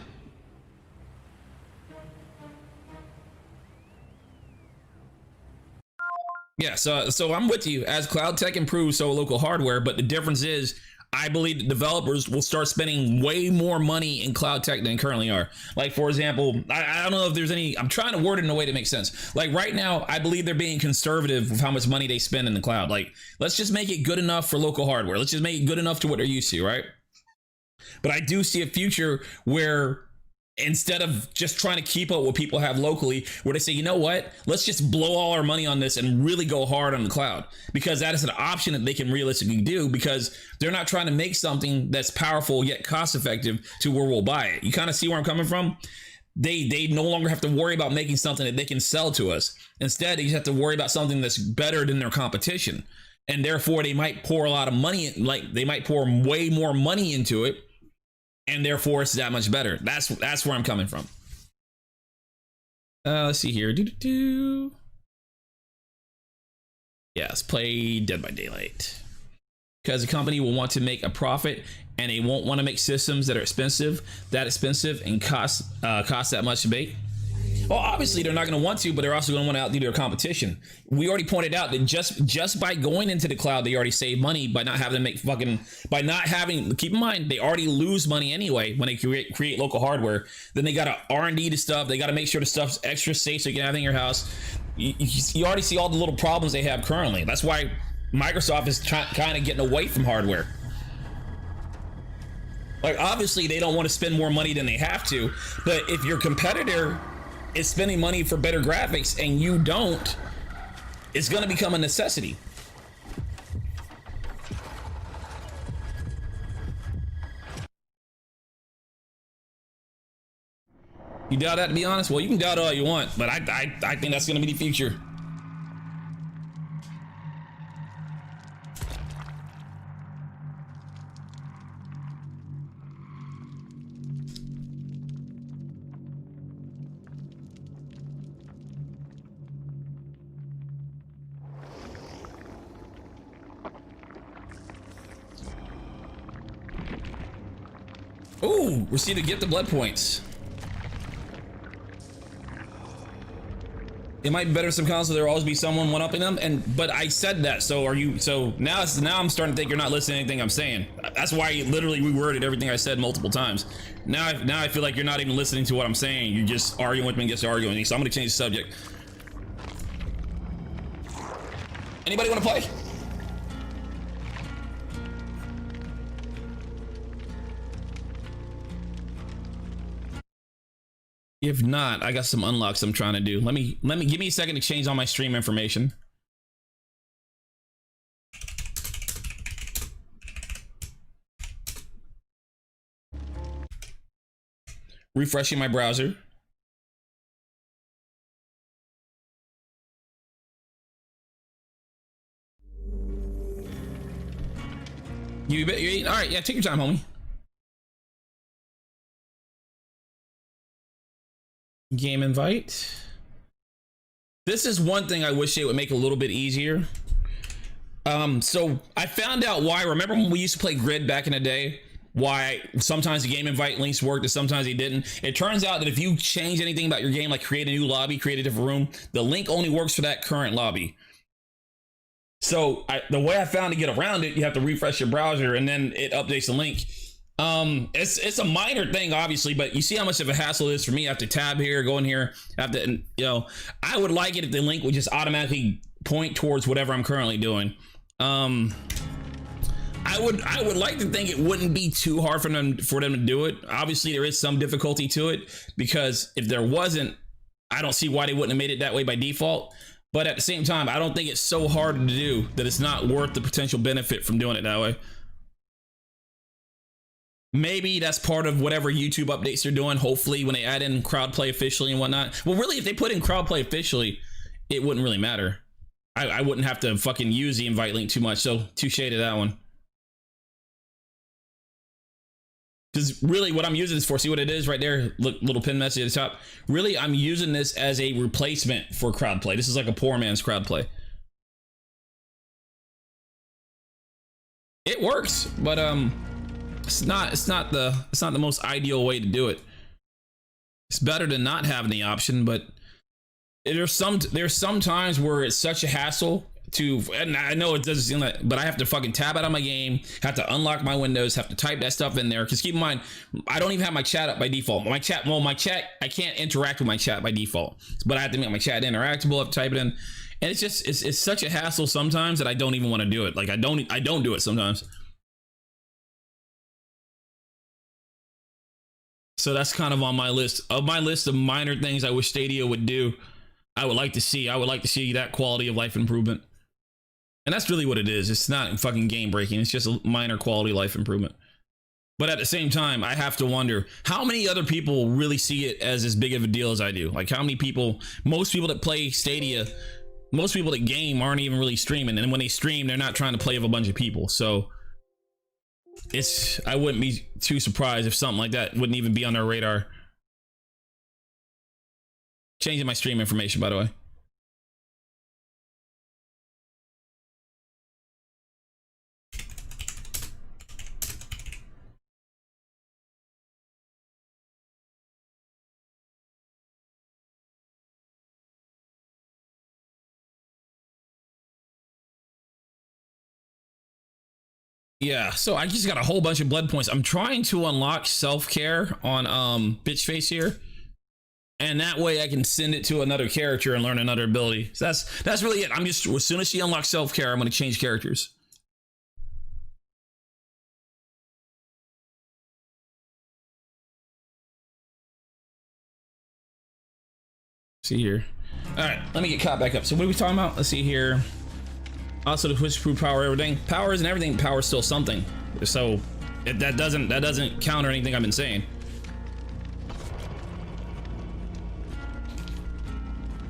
Speaker 1: Yeah, so I'm with you. As cloud tech improves, so local hardware, but the difference is I believe that developers will start spending way more money in cloud tech than they currently are. Like, for example, I don't know if there's any, I'm trying to word it in a way that makes sense. Like right now, I believe they're being conservative with how much money they spend in the cloud. Like, let's just make it good enough for local hardware. Let's just make it good enough to what they're used to, right? But I do see a future where instead of just trying to keep up what people have locally, where they say, you know what, let's just blow all our money on this and really go hard on the cloud, because that is an option that they can realistically do, because they're not trying to make something that's powerful yet cost effective to where we'll buy it. You kind of see where I'm coming from? They no longer have to worry about making something that they can sell to us. Instead, they just have to worry about something that's better than their competition. And therefore, they might pour a lot of money, like they might pour way more money into it, and therefore it's that much better. That's where I'm coming from. Let's see here. Yeah, let's play Dead by Daylight. Because the company will want to make a profit, and they won't want to make systems that are expensive, and cost that much to make. Well, obviously they're not going to want to, but they're also going to want to outdo their competition. We already pointed out that just by going into the cloud, they already save money by not having to make keep in mind, they already lose money anyway when they create local hardware. Then they got to R&D the stuff. They got to make sure the stuff's extra safe so you can have it in your house. You already see all the little problems they have currently. That's why Microsoft is kind of getting away from hardware. Like, obviously they don't want to spend more money than they have to, but if your competitor is spending money for better graphics and you don't, it's going to become a necessity. You doubt that, to be honest? Well, you can doubt all you want, but I think that's going to be the future. Ooh, receive a gift of blood points. It might be better some consoles. There will always be someone one-upping them, but I said that. So now I'm starting to think you're not listening to anything I'm saying. That's why I literally reworded everything I said multiple times. Now I feel like you're not even listening to what I'm saying. You're just arguing with me and just arguing with me. So I'm gonna change the subject. Anybody want to play? If not, I got some unlocks I'm trying to do. Let me give me a second to change all my stream information. Refreshing my browser. You all right? Yeah, take your time, homie. Game invite. This is one thing I wish it would make a little bit easier. So I found out why. Remember when we used to play Grid back in the day? Why sometimes the game invite links worked and sometimes they didn't. It turns out that if you change anything about your game, like create a new lobby, create a different room, the link only works for that current lobby. So the way I found to get around it, you have to refresh your browser and then it updates the link. It's a minor thing, obviously, but you see how much of a hassle it is for me. I have to tab here, go in here, I would like it if the link would just automatically point towards whatever I'm currently doing. I would like to think it wouldn't be too hard for them to do it. Obviously, there is some difficulty to it, because if there wasn't, I don't see why they wouldn't have made it that way by default. But at the same time, I don't think it's so hard to do that it's not worth the potential benefit from doing it that way. Maybe that's part of whatever YouTube updates they're doing. Hopefully, when they add in crowd play officially and whatnot. Well, really, if they put in crowd play officially, it wouldn't really matter. I wouldn't have to fucking use the invite link too much. So, touche to that one. Because really, what I'm using this for, see what it is right there? Look, little pin message at the top. Really, I'm using this as a replacement for crowd play. This is like a poor man's crowd play. It works, but it's not the most ideal way to do it. It's better than not having the option, but there's some times where it's such a hassle. and I know it doesn't seem like, but I have to fucking tab out of my game, have to unlock my windows, have to type that stuff in there. Because keep in mind, I don't even have my chat up by default. My chat, I can't interact with my chat by default, but I have to make my chat interactable. I have to type it in, and it's just it's such a hassle sometimes that I don't even want to do it. Like I don't do it sometimes. So that's kind of on my list of minor things I wish Stadia would do. I would like to see that quality of life improvement. And that's really what it is. It's not fucking game breaking. It's just a minor quality of life improvement. But at the same time, I have to wonder how many other people really see it as big of a deal as I do. Like how many people, most people that play Stadia, most people that game aren't even really streaming. And when they stream, they're not trying to play with a bunch of people. So I wouldn't be too surprised if something like that wouldn't even be on their radar. Changing my stream information, by the way. Yeah, so I just got a whole bunch of blood points. I'm trying to unlock self-care on bitch face here, and that way I can send it to another character and learn another ability. So that's really it. I'm just, as soon as she unlocks self-care, I'm going to change characters. See here. All right, let me get caught back up. So what are we talking about? Let's see here. Also, the Twitch proof power everything. Power isn't everything. Power is still something. So that doesn't counter anything I've been saying.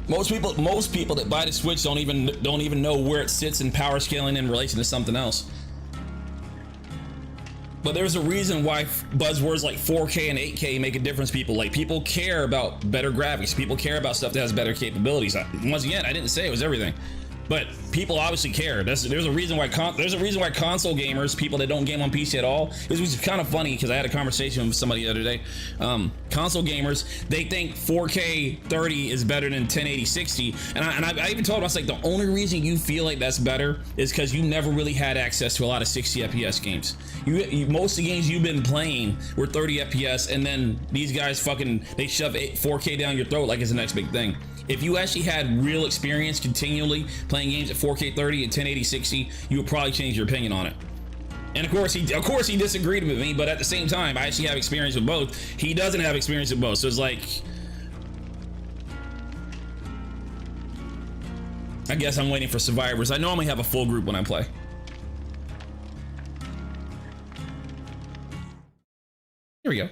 Speaker 1: Most people that buy the Switch don't even know where it sits in power scaling in relation to something else. But there's a reason why buzzwords like 4K and 8K make a difference. People care about better graphics. People care about stuff that has better capabilities. Once again, I didn't say it was everything. But people obviously care. There's a reason why console gamers, people that don't game on PC at all, it was kind of funny because I had a conversation with somebody the other day. Console gamers, they think 4K 30 is better than 1080 60, and I even told them, I was like, the only reason you feel like that's better is because you never really had access to a lot of 60 FPS games. Most of the games you've been playing were 30 FPS, and then these guys they shove 4K down your throat like it's the next big thing. If you actually had real experience continually playing games at 4K 30 and 1080 60, you would probably change your opinion on it. And of course he disagreed with me, but at the same time, I actually have experience with both. He doesn't have experience with both, so it's like, I guess I'm waiting for survivors. I normally have a full group when I play. Here we go.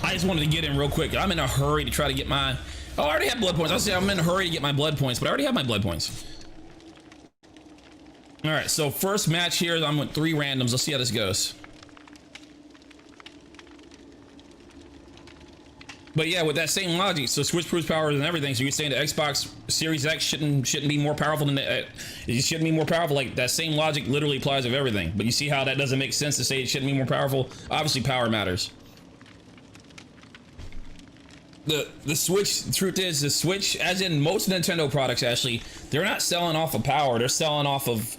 Speaker 1: I just wanted to get in real quick. I'm in a hurry to try to get my... Oh, I already have blood points. I say I'm in a hurry to get my blood points, but I already have my blood points. All right, so first match here, I'm with 3 randoms. Let's see how this goes. But yeah, with that same logic, so Switch proves power and everything. So you're saying the Xbox Series X shouldn't be more powerful than it shouldn't be more powerful. Like that same logic literally applies of everything. But you see how that doesn't make sense to say it shouldn't be more powerful? Obviously, power matters. The Switch, the truth is, the Switch, as in most Nintendo products, actually, they're not selling off of power. They're selling off of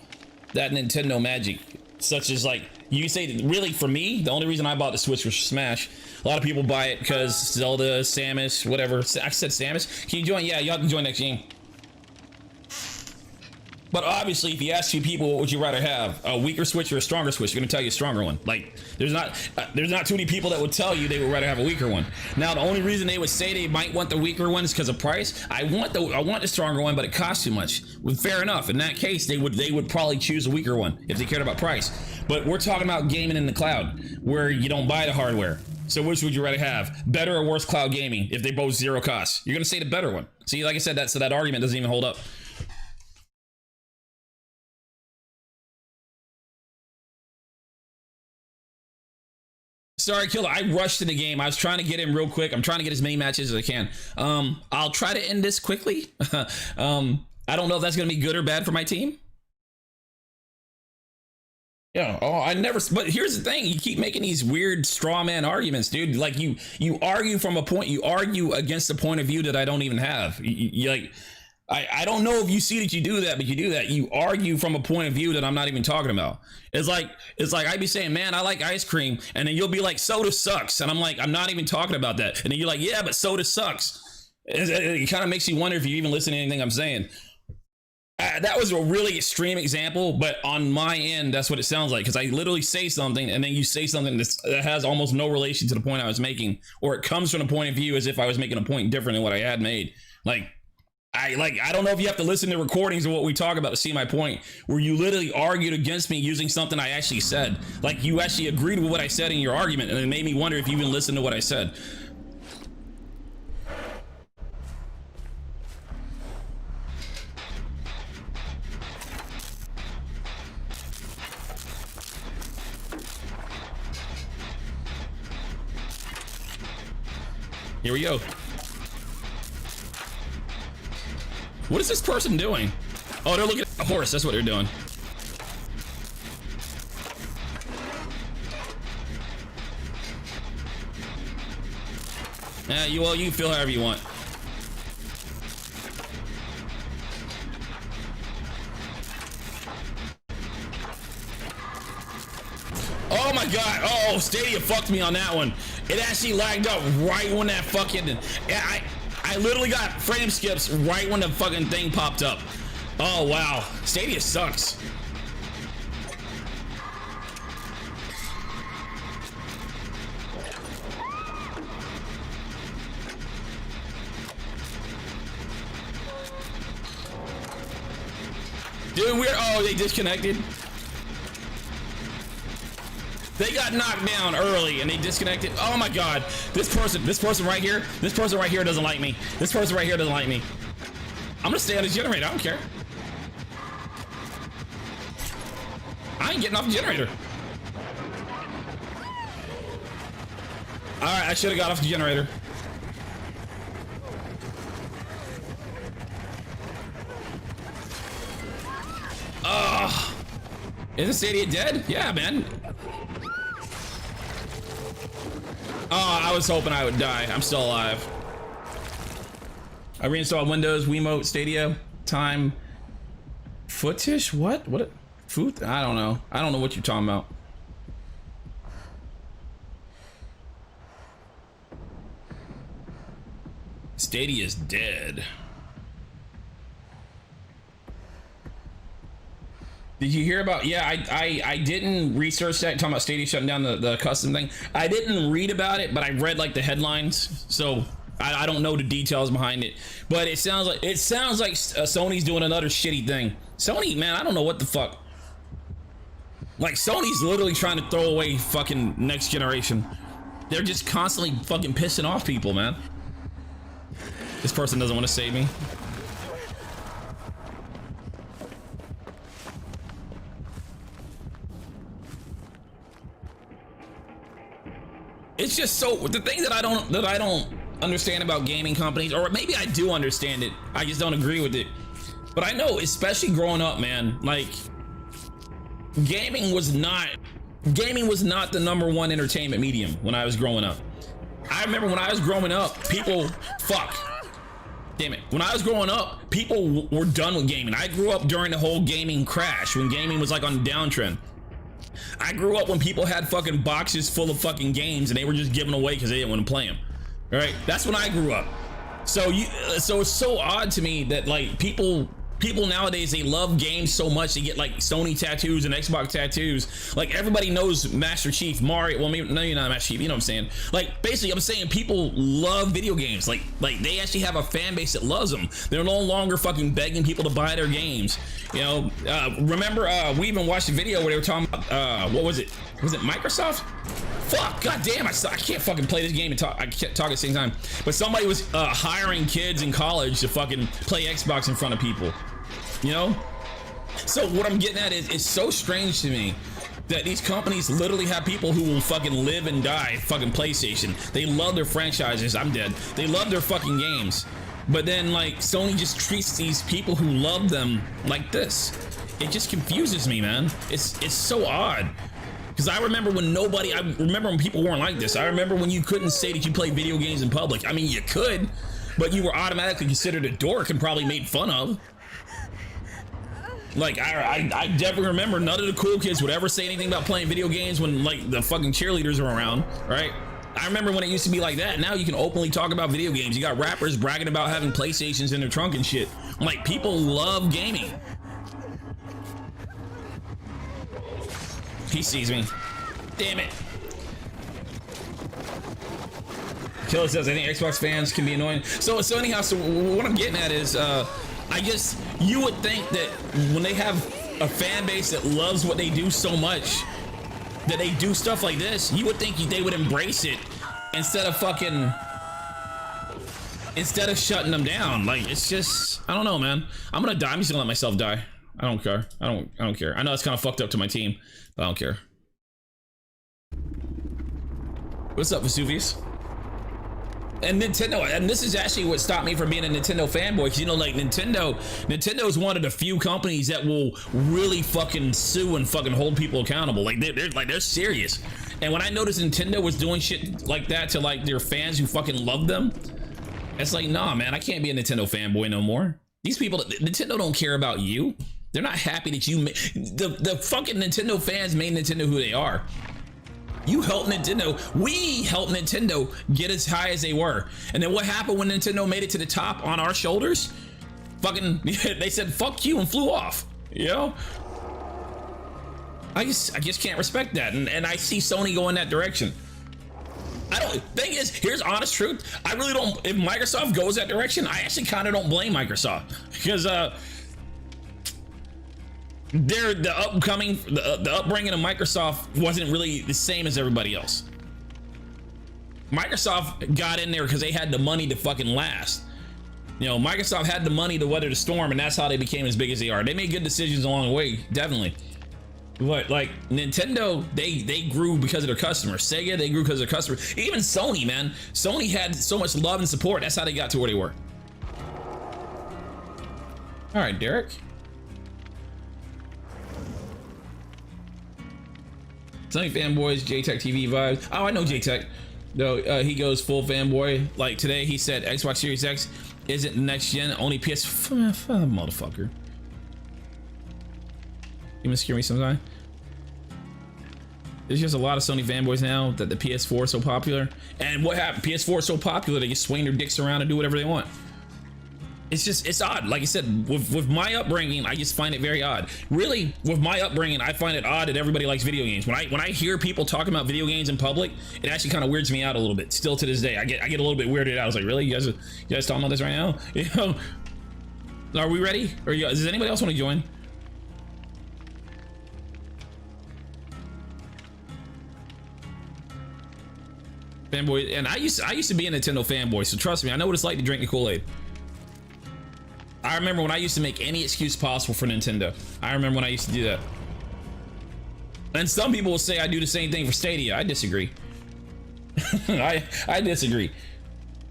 Speaker 1: that Nintendo magic. Such as, like, you say, really, for me, the only reason I bought the Switch was Smash. A lot of people buy it because Zelda, Samus, whatever. I said Samus. Can you join? Yeah, y'all can join next game. But obviously, if you ask 2 people, what would you rather have? A weaker Switch or a stronger Switch? They're gonna tell you a stronger one. Like, there's not too many people that would tell you they would rather have a weaker one. Now, the only reason they would say they might want the weaker one is because of price. I want the stronger one, but it costs too much. Well, fair enough. In that case, they would probably choose a weaker one if they cared about price. But we're talking about gaming in the cloud, where you don't buy the hardware. So which would you rather have? Better or worse cloud gaming if they both zero cost? You're gonna say the better one. See, like I said, that argument doesn't even hold up. Sorry, Killer. I rushed to the game. I was trying to get in real quick. I'm trying to get as many matches as I can. I'll try to end this quickly. I don't know if that's going to be good or bad for my team. Yeah. Oh, I never. But here's the thing: you keep making these weird straw man arguments, dude. Like you argue from a point. You argue against a point of view that I don't even have. You like. I don't know if you see that you do that, but you do that. You argue from a point of view that I'm not even talking about. It's like I'd be saying, man, I like ice cream, and then you'll be like, soda sucks, and I'm like, I'm not even talking about that, and then you're like, yeah, but soda sucks. It kind of makes you wonder if you even listen to anything I'm saying. That was a really extreme example, but on my end, that's what it sounds like, because I literally say something, and then you say something that has almost no relation to the point I was making, or it comes from a point of view as if I was making a point different than what I had made. I don't know if you have to listen to recordings of what we talk about to see my point, where you literally argued against me using something I actually said. Like, you actually agreed with what I said in your argument, and it made me wonder if you even listened to what I said. Here we go. What is this person doing? Oh, they're looking at a horse. That's what they're doing. Yeah, you feel however you want. Oh my god. Oh, Stadia fucked me on that one. It actually lagged up right when that fucking... I literally got frame skips right when the fucking thing popped up. Oh, wow. Stadia sucks. Dude, oh, they disconnected. They got knocked down early and they disconnected. Oh my god. This person right here doesn't like me. This person right here doesn't like me. I'm gonna stay on the generator. I don't care. I ain't getting off the generator. Alright, I should have got off the generator. Isn't Stadia dead? Yeah, man. Oh, I was hoping I would die. I'm still alive. I reinstalled Windows, Wiimote, Stadia, time, footish? What? What? Food? I don't know. I don't know what you're talking about. Stadia is dead. Did you hear about? Yeah, I didn't research that, talking about Stadia shutting down the custom thing. I didn't read about it, but I read like the headlines, so I don't know the details behind it. But it sounds like Sony's doing another shitty thing. Sony, man, I don't know what the fuck. Like, Sony's literally trying to throw away fucking next generation. They're just constantly fucking pissing off people, man. This person doesn't want to save me. It's just so, the thing that I don't understand about gaming companies, or maybe I do understand it, I just don't agree with it. But I know, especially growing up, man, like, gaming was not the #1 entertainment medium when I was growing up. I remember when I was growing up, when I was growing up, people were done with gaming. I grew up during the whole gaming crash, when gaming was like on the downtrend. I grew up when people had fucking boxes full of fucking games and they were just giving away because they didn't want to play them. All right, that's when I grew up. So it's so odd to me that like people nowadays, they love games so much they get like Sony tattoos and Xbox tattoos. Like, everybody knows Master Chief, Mario. Well, maybe, no, you're not Master Chief. You know what I'm saying? Like, basically, I'm saying people love video games. Like they actually have a fan base that loves them. They're no longer fucking begging people to buy their games. You know, remember we even watched a video where they were talking about what was it? Was it Microsoft? Fuck, goddamn! I can't fucking play this game and talk. I can't talk at the same time. But somebody was hiring kids in college to fucking play Xbox in front of people. You know? So what I'm getting at is, it's so strange to me that these companies literally have people who will fucking live and die fucking PlayStation. They love their franchises. I'm dead. They love their fucking games. But then, like, Sony just treats these people who love them like this. it just confuses me, man. It's so odd. Because I remember when people weren't like this. I remember when you couldn't say that you played video games in public. I mean, you could, but you were automatically considered a dork and probably made fun of. Like, I definitely remember none of the cool kids would ever say anything about playing video games when, like, the fucking cheerleaders are around, right? I remember when it used to be like that. Now you can openly talk about video games. You got rappers bragging about having PlayStations in their trunk and shit. Like, people love gaming. He sees me. Damn it. Killer says, I think Xbox fans can be annoying. So anyhow, so what I'm getting at is, I guess you would think that when they have a fan base that loves what they do so much, that they do stuff like this, you would think they would embrace it instead of shutting them down. Like, it's just, I don't know, man. I'm gonna die. I'm just gonna let myself die. I don't care. I don't care. I know it's kind of fucked up to my team, but I don't care. What's up, Vesuvius? And Nintendo, and this is actually what stopped me from being a Nintendo fanboy, because, you know, like, Nintendo is one of the few companies that will really fucking sue and fucking hold people accountable. Like, they're serious. And when I noticed Nintendo was doing shit like that to, like, their fans who fucking love them, it's like, nah, man, I can't be a Nintendo fanboy no more. These people, Nintendo don't care about you. They're not happy that you the fucking Nintendo fans made Nintendo who they are. You helped Nintendo. We helped Nintendo get as high as they were. And then what happened when Nintendo made it to the top on our shoulders? Fucking, they said, fuck you, and flew off. You know? I just can't respect that. And I see Sony go in that direction. Thing is, here's honest truth. I really don't, if Microsoft goes that direction, I actually kind of don't blame Microsoft. Because, the upbringing of Microsoft wasn't really the same as everybody else. Microsoft got in there because they had the money to fucking last. You know, Microsoft had the money to weather the storm, and that's how they became as big as they are. They made good decisions along the way, definitely. But like Nintendo, they grew because of their customers. Sega, they grew because of their customers. Even Sony, man. Sony had so much love and support. That's how they got to where they were. All right, Derek. Sony fanboys, JTech TV vibes. Oh, I know JTech. No, he goes full fanboy. Like today, he said Xbox Series X isn't the next gen, only PS. Motherfucker. You must scare me sometime. There's just a lot of Sony fanboys now that the PS4 is so popular. And what happened? PS4 is so popular they just swing their dicks around and do whatever they want. It's odd. Like I said, with my upbringing, I just find it very odd. Really, with my upbringing, I find it odd that everybody likes video games. When I hear people talking about video games in public, it actually kind of weirds me out a little bit. Still to this day, I get a little bit weirded out. I was like, really, you guys talking about this right now? You know, are we ready? Or does anybody else want to join? Fanboy, and I used to be a Nintendo fanboy, so trust me, I know what it's like to drink the Kool-Aid. I remember when I used to make any excuse possible for Nintendo. I remember when I used to do that. And some people will say I do the same thing for Stadia. I disagree. I disagree.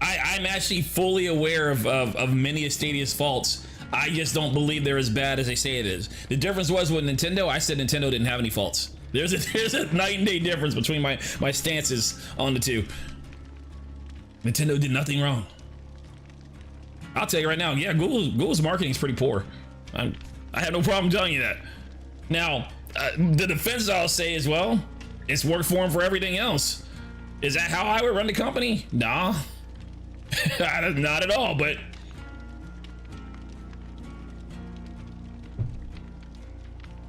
Speaker 1: I'm actually fully aware of many of Stadia's faults. I just don't believe they're as bad as they say it is. The difference was with Nintendo, I said Nintendo didn't have any faults. There's a night and day difference between my stances on the two. Nintendo did nothing wrong. I'll tell you right now, yeah, Google's marketing is pretty poor. I have no problem telling you that. Now, the defense I'll say is, well, it's worked for them for everything else. Is that how I would run the company? Nah, not at all, but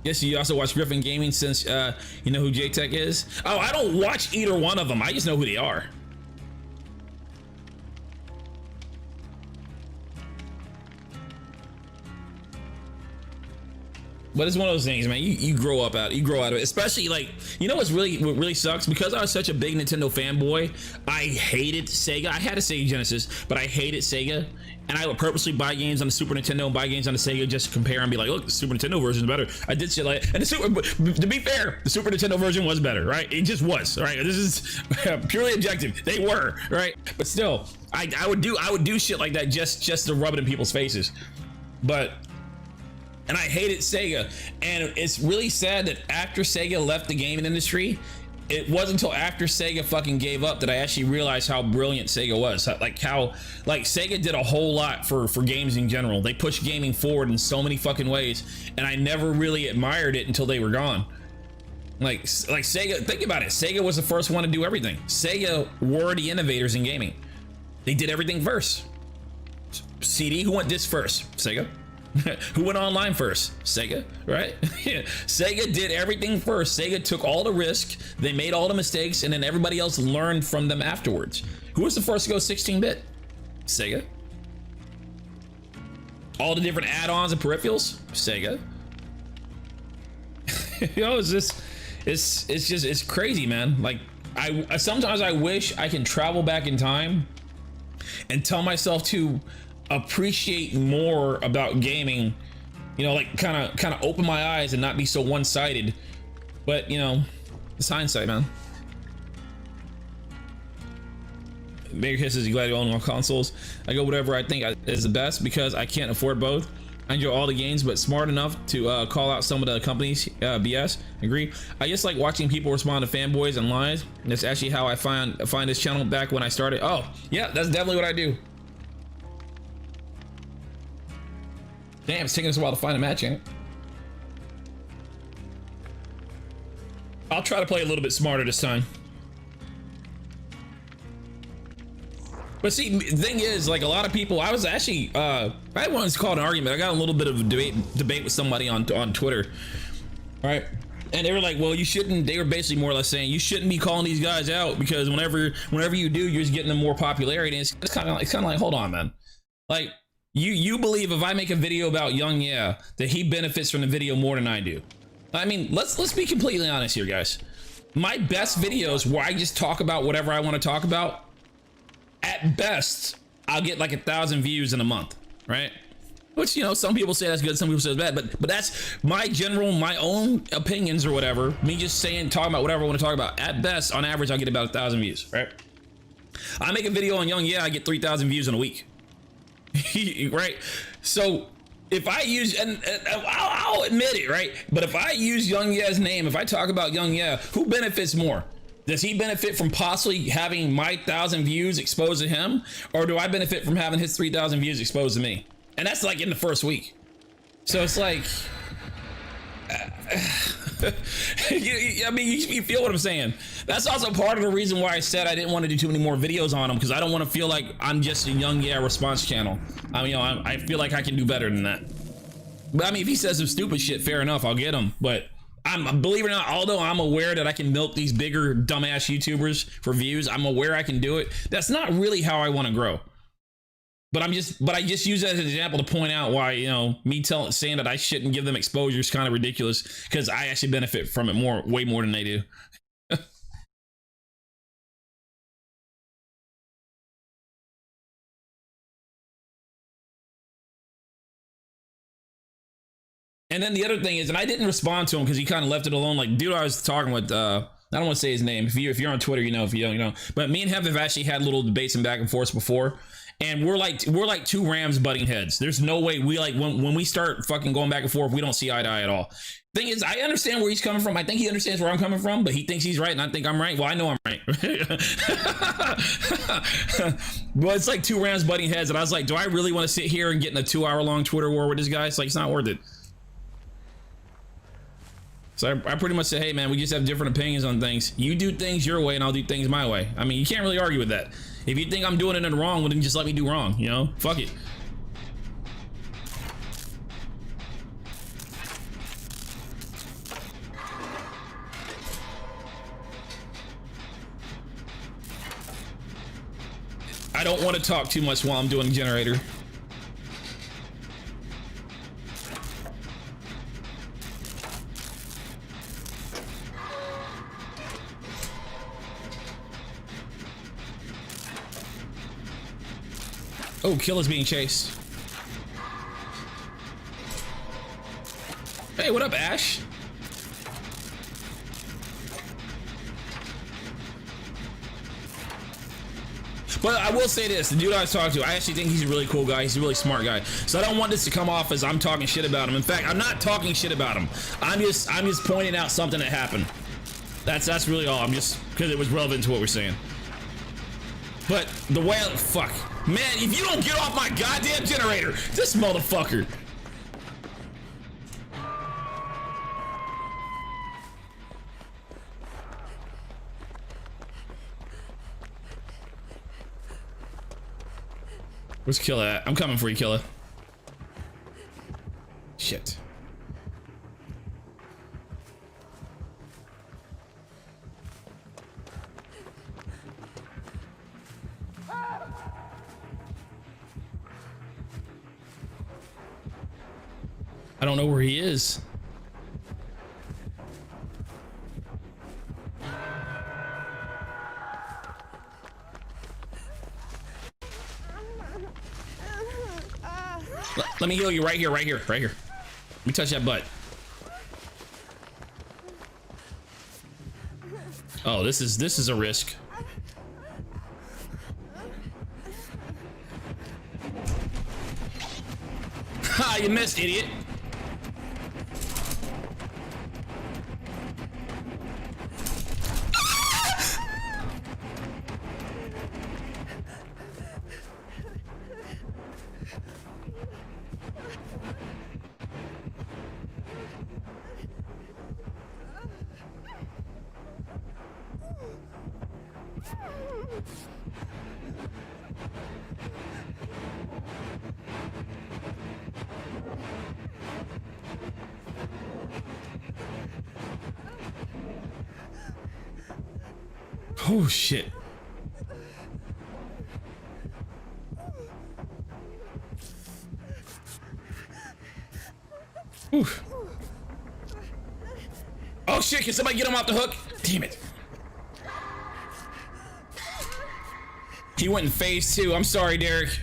Speaker 1: yes, you also watch Griffin Gaming since you know who JTech is? Oh, I don't watch either one of them. I just know who they are. But it's one of those things, man. You grow out of it. Especially, like, you know what really sucks? Because I was such a big Nintendo fanboy, I hated Sega. I had a Sega Genesis, but I hated Sega. And I would purposely buy games on the Super Nintendo and buy games on the Sega just to compare and be like, look, the Super Nintendo version is better. I did shit like that. And to be fair, the Super Nintendo version was better, right? It just was, right? This is purely objective. They were, right? But still, I would do shit like that just to rub it in people's faces. But And I hated Sega. And it's really sad that after Sega left the gaming industry, it wasn't until after Sega fucking gave up that I actually realized how brilliant Sega was. Like how, like Sega did a whole lot for games in general. They pushed gaming forward in so many fucking ways, and I never really admired it until they were gone. Like Sega, think about it. Sega was the first one to do everything. Sega were the innovators in gaming. They did everything first. CD, who went disc first? Sega. Who went online first? Sega, right? Sega did everything first. Sega took all the risk, they made all the mistakes, and then everybody else learned from them afterwards. Who was the first to go 16-bit? Sega. All the different add-ons and peripherals? Sega. You know, it's crazy, man. Like, sometimes I wish I can travel back in time and tell myself to appreciate more about gaming, you know, like kind of open my eyes and not be so one-sided. But you know, it's hindsight, man. Mayor Kiss is glad you own all consoles. I go whatever I think is the best because I can't afford both. I enjoy all the games, but smart enough to call out some of the companies BS. Agree. I just like watching people respond to fanboys and lies. And that's actually how I find this channel back when I started. Oh yeah, that's definitely what I do. Damn, it's taking us a while to find a match, ain't it? I'll try to play a little bit smarter this time. But see, the thing is, like a lot of people, I was actually, I had once called an argument. I got a little bit of a debate with somebody on Twitter, right? And they were like, well, you shouldn't, they were basically more or less saying, you shouldn't be calling these guys out because whenever you do, you're just getting them more popularity. And it's kind of like, hold on, man. Like, you believe if I make a video about Young Yeah, that he benefits from the video more than I do. I mean, let's be completely honest here, guys. My best videos where I just talk about whatever I want to talk about, at best, I'll get like 1,000 views in a month, right? Which, you know, some people say that's good, some people say it's bad, but that's my own opinions or whatever. Me just saying, talking about whatever I want to talk about. At best, on average, I'll get about 1,000 views, right? I make a video on Young Yeah, I get 3,000 views in a week. Right? So if I use, and I'll admit it, right? But if I use Young Yeah's name, if I talk about Young Yeah, who benefits more? Does he benefit from possibly having my 1,000 views exposed to him? Or do I benefit from having his 3,000 views exposed to me? And that's like in the first week. So it's like, I mean, you feel what I'm saying. That's also part of the reason why I said I didn't want to do too many more videos on him, because I don't want to feel like I'm just a Young Yeah response channel. I mean, you know, I feel like I can do better than that. But I mean, if he says some stupid shit, fair enough, I'll get him. But believe it or not, although I'm aware that I can milk these bigger dumbass YouTubers for views, I'm aware I can do it. That's not really how I want to grow. But I just use that as an example to point out why, you know, me saying that I shouldn't give them exposure is kind of ridiculous, because I actually benefit from it way more than they do. And then the other thing is, and I didn't respond to him because he kind of left it alone. Like, dude, I was talking with, I don't want to say his name. If you're on Twitter, you know. If you don't, you know. But me and him have actually had little debates and back and forth before. And we're like two rams butting heads. There's no way we like when we start fucking going back and forth, we don't see ay to eye at all. Thing is, I understand where he's coming from. I think he understands where I'm coming from, but he thinks he's right and I think I'm right. Well, I know I'm right. But it's like two rams butting heads, and I was like, do I really want to sit here and get in a 2-hour-long Twitter war with this guy? It's like, it's not worth it. So I pretty much said, hey man, we just have different opinions on things. You do things your way and I'll do things my way. I mean, you can't really argue with that. If you think I'm doing it in the wrong, well then just let me do wrong, you know? Fuck it. I don't want to talk too much while I'm doing generator. Oh, Kill is being chased. Hey, what up, Ash? But I will say this, the dude I was talking to, I actually think he's a really cool guy. He's a really smart guy. So I don't want this to come off as I'm talking shit about him. In fact, I'm not talking shit about him. I'm just pointing out something that happened. That's really all. I'm just, because it was relevant to what we're saying. But the way, fuck. Man, if you don't get off my goddamn generator, this motherfucker. Where's Killer at? I'm coming for you, Killer. Shit. I don't know where he is. Let me heal you right here, right here, right here. Let me touch that butt. Oh, this is a risk. Ha, you missed, idiot. Oh shit. Oof. Oh shit, can somebody get him off the hook? Damn it. He went in phase 2. I'm sorry, Derek.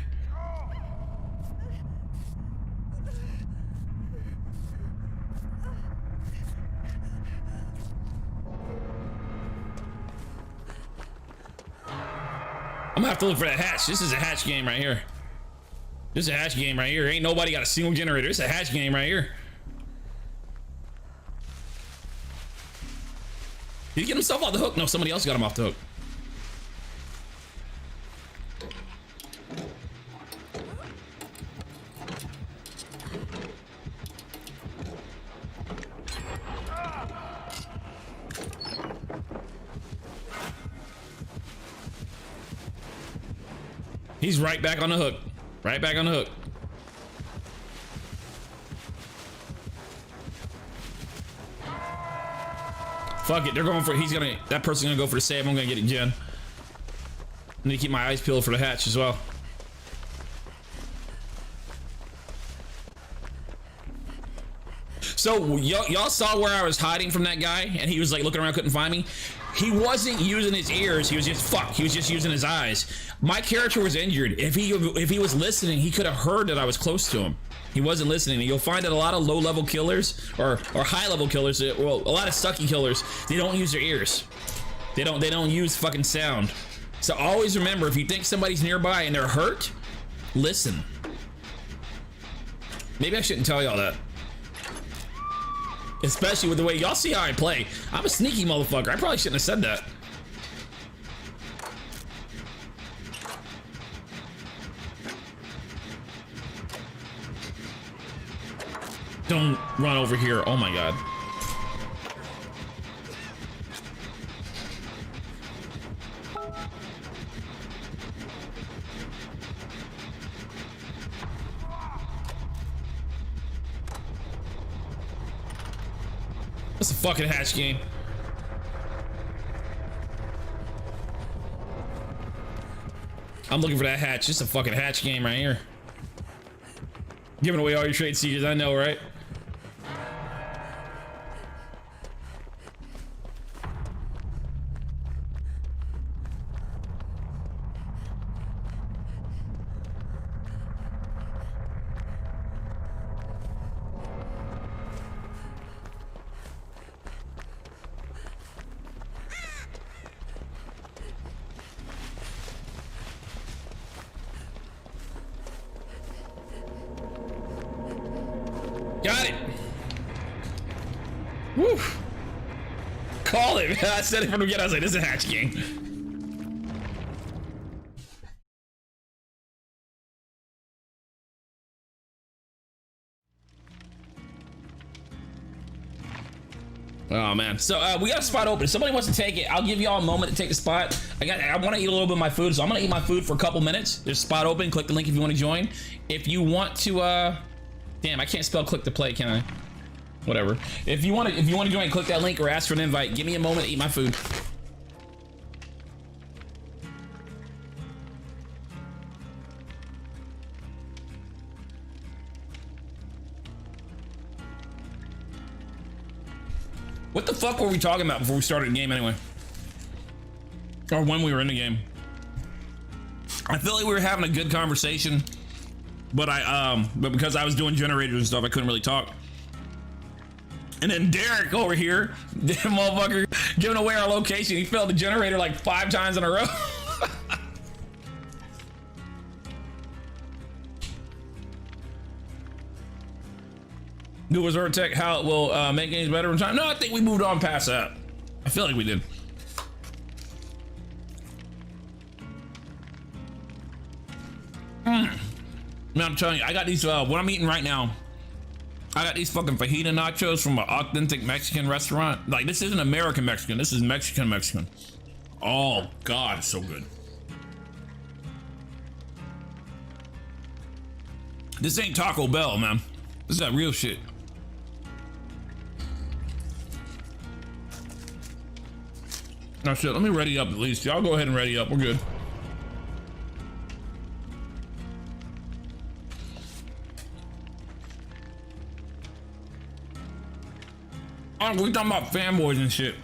Speaker 1: I'm gonna have to look for that hatch. This is a hatch game right here. This is a hatch game right here. Ain't nobody got a single generator. It's a hatch game right here. Did he get himself off the hook? No, somebody else got him off the hook. He's right back on the hook. Right back on the hook. Fuck it, they're going for, that person's gonna go for the save. I'm gonna get it, Jen. I need to keep my eyes peeled for the hatch as well. So y'all saw where I was hiding from that guy and he was like looking around, couldn't find me. He wasn't using his ears, he was just using his eyes. My character was injured. If he was listening, he could have heard that I was close to him. He wasn't listening. And you'll find that a lot of low-level killers or high-level killers, well, a lot of sucky killers, they don't use their ears. They don't use fucking sound. So always remember, if you think somebody's nearby and they're hurt, listen. Maybe I shouldn't tell y'all that. Especially with the way y'all see how I play. I'm a sneaky motherfucker. I probably shouldn't have said that. Don't run over here. Oh my god. That's a fucking hatch game. I'm looking for that hatch. It's a fucking hatch game right here. Giving away all your trade secrets, I know, right? Got it. Woo. Call it. I said it from the beginning. I was like, this is a hatch game. Oh man, so we got a spot open. If somebody wants to take it, I'll give y'all a moment to take the spot. I want to eat a little bit of my food, so I'm gonna eat my food for a couple minutes. There's a spot open. Click the link if you want to join. If you want to, damn, I can't spell click to play, can I? Whatever. If you want to join, click that link or ask for an invite. Give me a moment to eat my food. What the fuck were we talking about before we started the game anyway? Or when we were in the game? I feel like we were having a good conversation, but but because I was doing generators and stuff, I couldn't really talk. And then Derek over here, the motherfucker, giving away our location. He failed the generator like 5 times in a row. Good was our tech, how it will make games better in time. No, I think we moved on past that. I feel like we did. Man, I'm telling you, I got these, what I'm eating right now, I got these fucking fajita nachos from an authentic Mexican restaurant. Like, this isn't American Mexican, this is Mexican. Oh God, it's so good. This ain't Taco Bell, man. This is that real shit. Now shit, let me ready up at least. Y'all go ahead and ready up, we're good. We talking about fanboys and shit.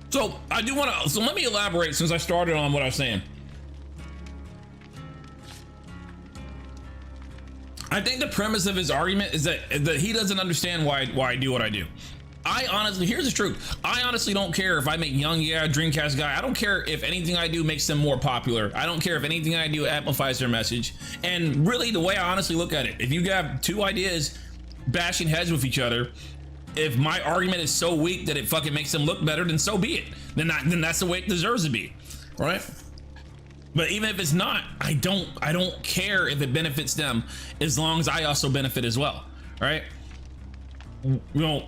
Speaker 1: So I do want to, so let me elaborate since I started on what I was saying. I think the premise of his argument is that he doesn't understand why I do what I do. I honestly, here's the truth. I honestly don't care if I make Young Yeah, Dreamcast guy. I don't care if anything I do makes them more popular. I don't care if anything I do amplifies their message. And really the way I honestly look at it, if you have 2 ideas bashing heads with each other, if my argument is so weak that it fucking makes them look better, then so be it. Then that's the way it deserves to be, right? But even if it's not, I don't care if it benefits them as long as I also benefit as well, right? You know,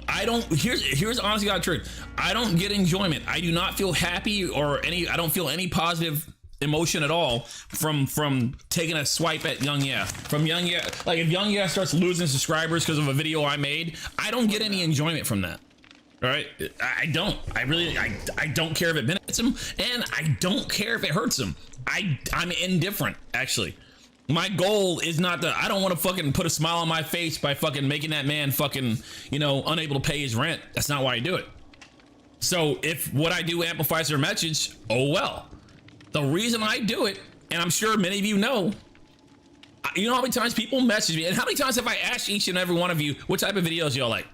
Speaker 1: here's honestly God's truth. I don't get enjoyment. I do not feel happy or I don't feel any positive emotion at all from taking a swipe at Young Yeah. From Young Yeah, like if Young Yeah starts losing subscribers because of a video I made, I don't get any enjoyment from that. All right, I don't. I don't care if it benefits him, and I don't care if it hurts him. I'm indifferent, actually. My goal is not I don't want to fucking put a smile on my face by fucking making that man fucking, you know, unable to pay his rent. That's not why I do it. So if what I do amplifies their message, oh well. The reason I do it, and I'm sure many of you know how many times people message me, and how many times have I asked each and every one of you what type of videos y'all like?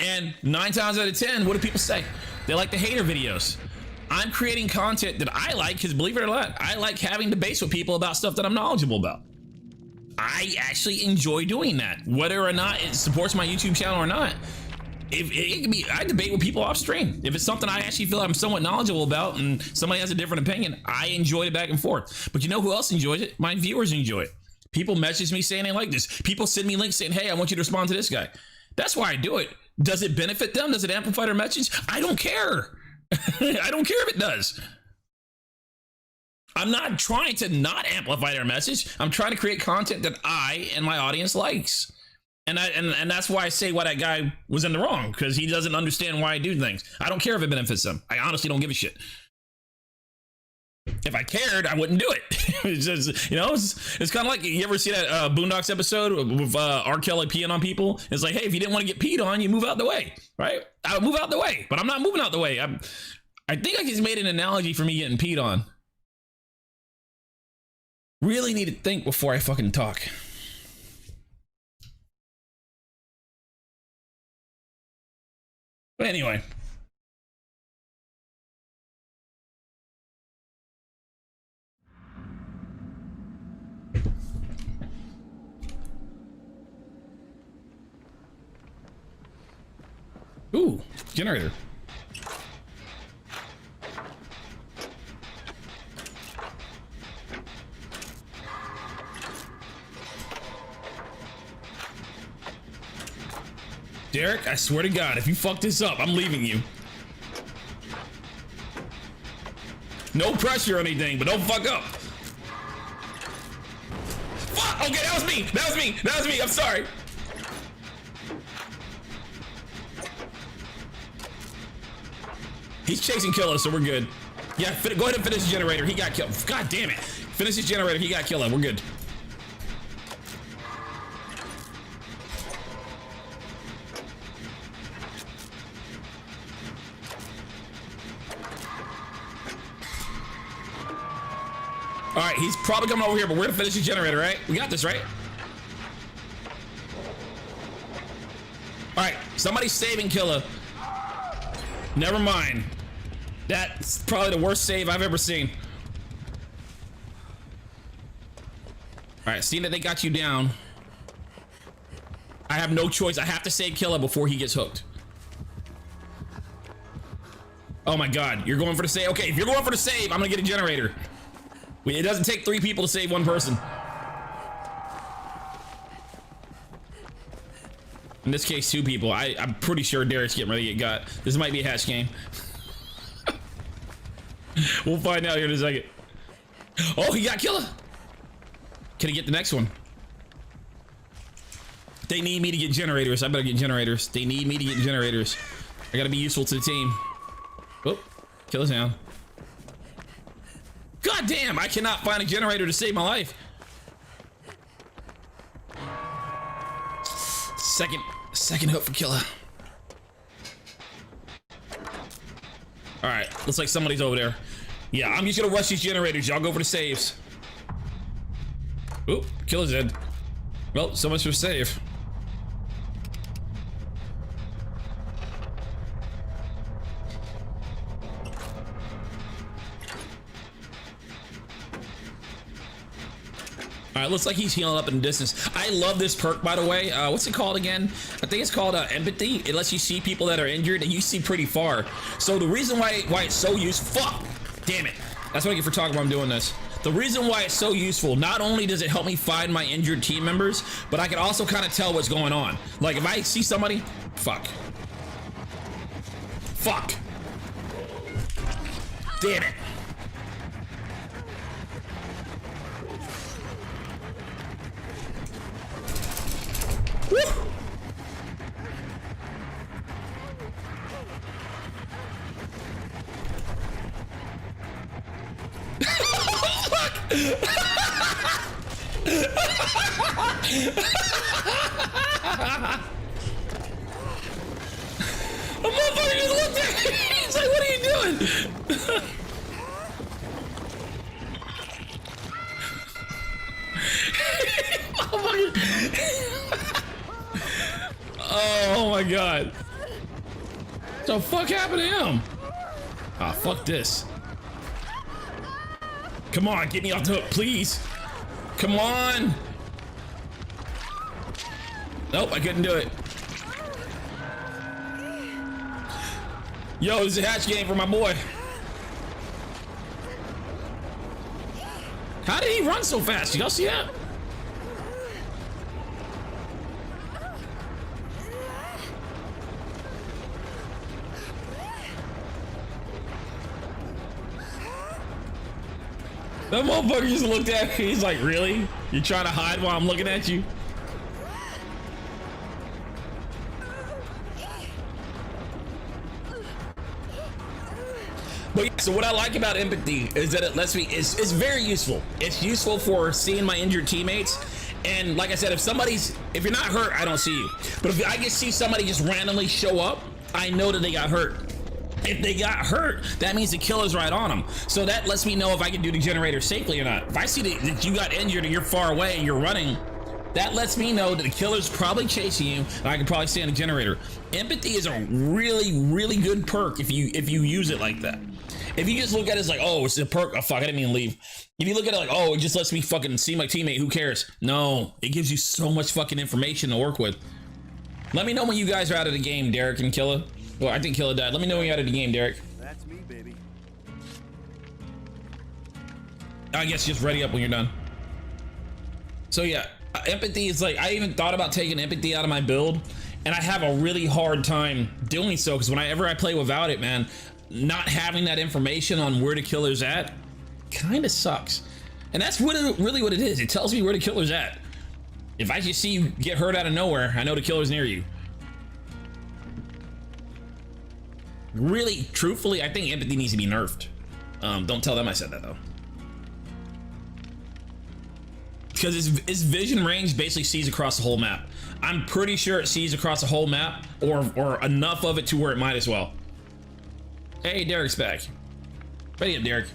Speaker 1: And 9 times out of 10, what do people say? They like the hater videos. I'm creating content that I like because, believe it or not, I like having debates with people about stuff that I'm knowledgeable about. I actually enjoy doing that, whether or not it supports my YouTube channel or not. If it can be, I debate with people off stream. If it's something I actually feel I'm somewhat knowledgeable about and somebody has a different opinion, I enjoy it back and forth. But you know who else enjoys it? My viewers enjoy it. People message me saying they like this. People send me links saying, hey, I want you to respond to this guy. That's why I do it. Does it benefit them? Does it amplify their message? I don't care. I don't care if it does. I'm not trying to not amplify their message. I'm trying to create content that I and my audience likes. And that's why I say why that guy was in the wrong, because he doesn't understand why I do things. I don't care if it benefits them. I honestly don't give a shit. If I cared, I wouldn't do it. It's just, you know, it's kind of like, you ever see that Boondocks episode with R. Kelly peeing on people? It's like, hey, if you didn't want to get peed on, you move out the way, right? I would move out the way, but I'm not moving out the way. I think I just made an analogy for me getting peed on. Really need to think before I fucking talk. But anyway. Ooh, generator. Derek, I swear to God, if you fuck this up, I'm leaving you. No pressure or anything, but don't fuck up. Fuck! Okay, that was me. That was me. That was me. I'm sorry. He's chasing Killer, so we're good. Yeah, go ahead and finish the generator. He got killed. God damn it. Finish his generator. He got killed. We're good. All right, he's probably coming over here, but we're gonna finish the generator, right? We got this, right? All right, somebody's saving Killer. Never mind. That's probably the worst save I've ever seen. All right, seeing that they got you down, I have no choice. I have to save Killer before he gets hooked. Oh my God, you're going for the save? Okay, if you're going for the save, I'm gonna get a generator. It doesn't take 3 people to save 1 person. In this case, 2 people. I'm pretty sure Derek's getting ready to get got. This might be a hatch game. We'll find out here in a second. Oh, he got Killer. Can he get the next one? They need me to get generators. I better get generators. They need me to get generators. I gotta be useful to the team. Oh, Killer's down. God damn, I cannot find a generator to save my life. Second hook for Killer. All right, looks like somebody's over there. Yeah, I'm just gonna rush these generators. Y'all go for the saves. Oop, Killer's dead. Well, so much for save. All right, looks like he's healing up in the distance. I love this perk, by the way. What's it called again? I think it's called Empathy. It lets you see people that are injured and you see pretty far. So the reason why it's so useful, fuck, damn it. That's what I get for talking about I'm doing this. The reason why it's so useful, not only does it help me find my injured team members, but I can also kind of tell what's going on. Like if I see somebody, fuck. Fuck. Damn it. Woo! Fuck! The motherfucker just looked at me. He's like, what are you doing? Oh my God. What the fuck happened to him? Ah, fuck this. Come on, get me off the hook, please. Come on. Nope, I couldn't do it. Yo, this is a hatch game for my boy. How did he run so fast? Y'all see that? That motherfucker just looked at me. He's like, really? You trying to hide while I'm looking at you? But yeah, so what I like about Empathy is that it lets me, it's very useful. It's useful for seeing my injured teammates. And like I said, if you're not hurt, I don't see you. But if I just see somebody just randomly show up, I know that they got hurt. If they got hurt, that means the killer's right on them. So that lets me know if I can do the generator safely or not. If I see that you got injured and you're far away and you're running, that lets me know that the killer's probably chasing you and I can probably stay on the generator. Empathy is a really, really good perk if you use it like that. If you just look at it as like, oh, it's a perk. Oh, fuck, I didn't mean to leave. If you look at it like, oh, it just lets me fucking see my teammate, who cares? No, it gives you so much fucking information to work with. Let me know when you guys are out of the game, Derek and Killer. Well, I think Killer died. Let me know when you're out of the game, Derek.
Speaker 5: That's me, baby.
Speaker 1: I guess just ready up when you're done. So yeah, empathy is like, I even thought about taking empathy out of my build, and I have a really hard time doing so because whenever I play without it, man, not having that information on where the killer's at kind of sucks. And that's really what it is. It tells me where the killer's at. If I just see you get hurt out of nowhere, I know the killer's near you. Really, truthfully, I think empathy needs to be nerfed. Don't tell them I said that though. Because its vision range basically sees across the whole map. I'm pretty sure it sees across the whole map, or enough of it to where it might as well. Hey, Derek's back. Ready up, Derek.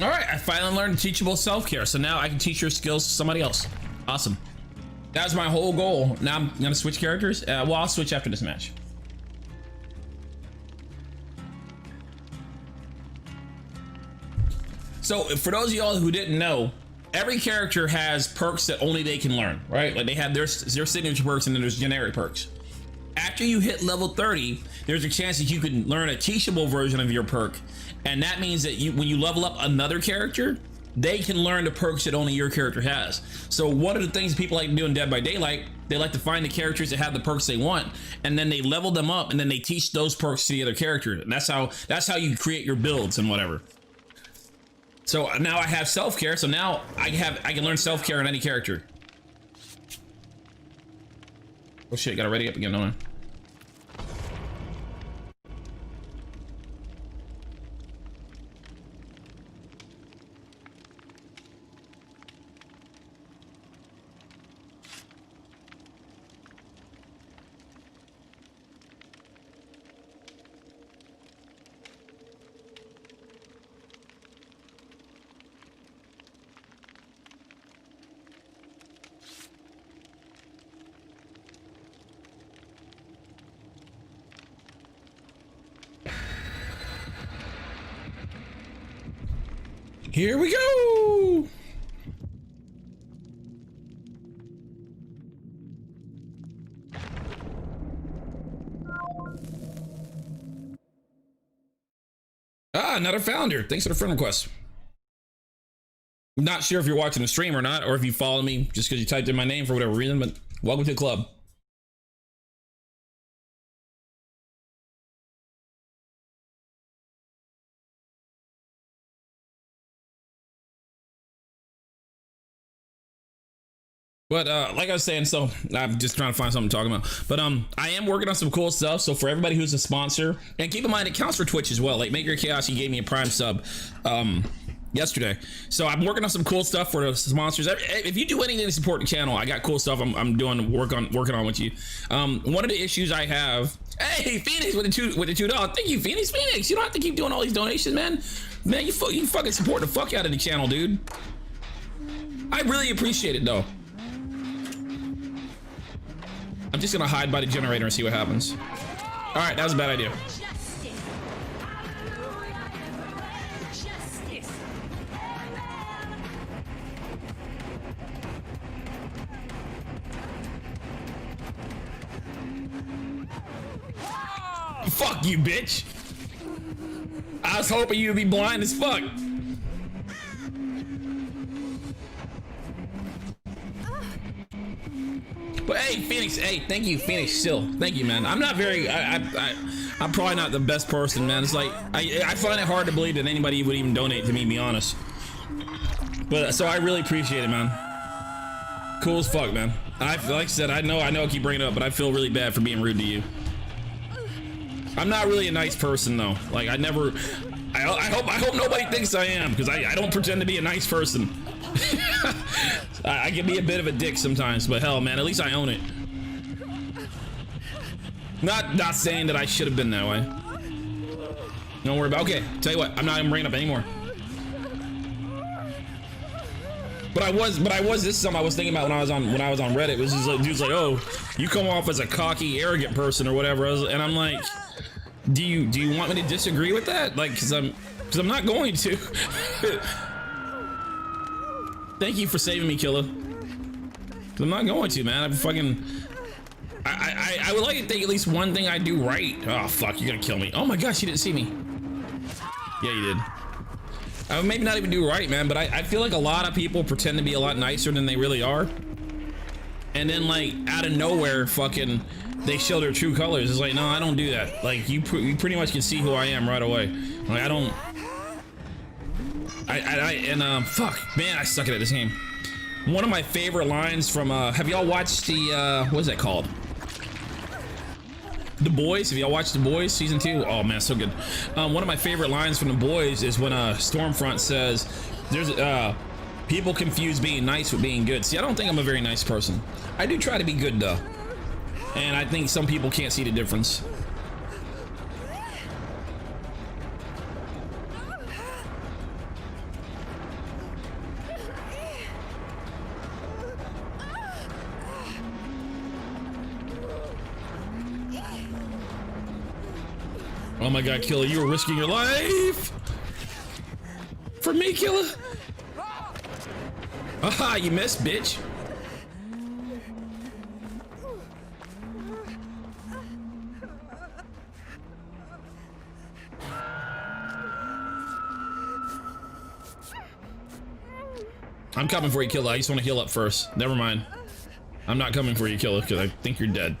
Speaker 1: All right, I finally learned teachable self-care, so now I can teach your skills to somebody else. Awesome. That was my whole goal. Now I'm gonna switch characters. Well, I'll switch after this match. So for those of y'all who didn't know, every character has perks that only they can learn, right? Like they have their signature perks and then there's generic perks. After you hit level 30, there's a chance that you can learn a teachable version of your perk. And that means that when you level up another character, they can learn the perks that only your character has. So one of the things people like to do in Dead by Daylight, they like to find the characters that have the perks they want, and then they level them up, and then they teach those perks to the other character. And that's how you create your builds and whatever. So now I have self-care, so now I can learn self-care on any character. Oh shit, gotta ready up again, don't I? Here we go. Ah, another founder. Thanks for the friend request. I'm not sure if you're watching the stream or not, or if you follow me just because you typed in my name for whatever reason, but welcome to the club. But like I was saying, so I'm just trying to find something to talk about. But I am working on some cool stuff. So for everybody who's a sponsor, and keep in mind it counts for Twitch as well. Like Make Your Chaos, he gave me a Prime sub yesterday. So I'm working on some cool stuff for the sponsors. If you do anything to support the channel, I got cool stuff I'm doing working on with you. One of the issues I have. Hey, Phoenix with the $2. Thank you, Phoenix. You don't have to keep doing all these donations, man. Man, you fucking support the fuck out of the channel, dude. I really appreciate it though. I'm just gonna hide by the generator and see what happens. All right, that was a bad idea. Fuck you, bitch. I was hoping you'd be blind as fuck. But hey, Phoenix, hey, thank you, Phoenix. Still, thank you, man. I'm not very. I'm probably not the best person, man. It's like I find it hard to believe that anybody would even donate to me. To be honest. But so I really appreciate it, man. Cool as fuck, man. Like I said, I know I keep bringing it up, but I feel really bad for being rude to you. I'm not really a nice person though. Like I never. I hope nobody thinks I am, because I don't pretend to be a nice person. I can be a bit of a dick sometimes, but hell, man, at least I own it. Not saying that I should have been that way. Don't worry about. Okay, tell you what, I'm not even bringing it up anymore. But I was. This is something I was thinking about when I was on Reddit. It was just like, dude's like, oh, you come off as a cocky, arrogant person or whatever. And I'm like, do you want me to disagree with that? Like, cause I'm not going to. Thank you for saving me, Killa. Cause I'm not going to, man. I would like to think at least one thing I do right. Oh fuck, you're gonna kill me. Oh my gosh, you didn't see me. Yeah, you did. I would maybe not even do right, man, but I feel like a lot of people pretend to be a lot nicer than they really are. And then like out of nowhere, fucking, they show their true colors. It's like, no, I don't do that. Like you pretty much can see who I am right away. Like I don't. Fuck, man, I suck at this game. One of my favorite lines from have y'all watched the what is that called? The Boys. Have y'all watched The Boys season 2? Oh man, so good. One of my favorite lines from The Boys is when Stormfront says, "There's people confuse being nice with being good." See, I don't think I'm a very nice person. I do try to be good though, and I think some people can't see the difference. Oh my god, Killa, you were risking your life! For me, Killa? Aha, you missed, bitch. I'm coming for you, Killa. I just want to heal up first. Never mind. I'm not coming for you, Killa, because I think you're dead.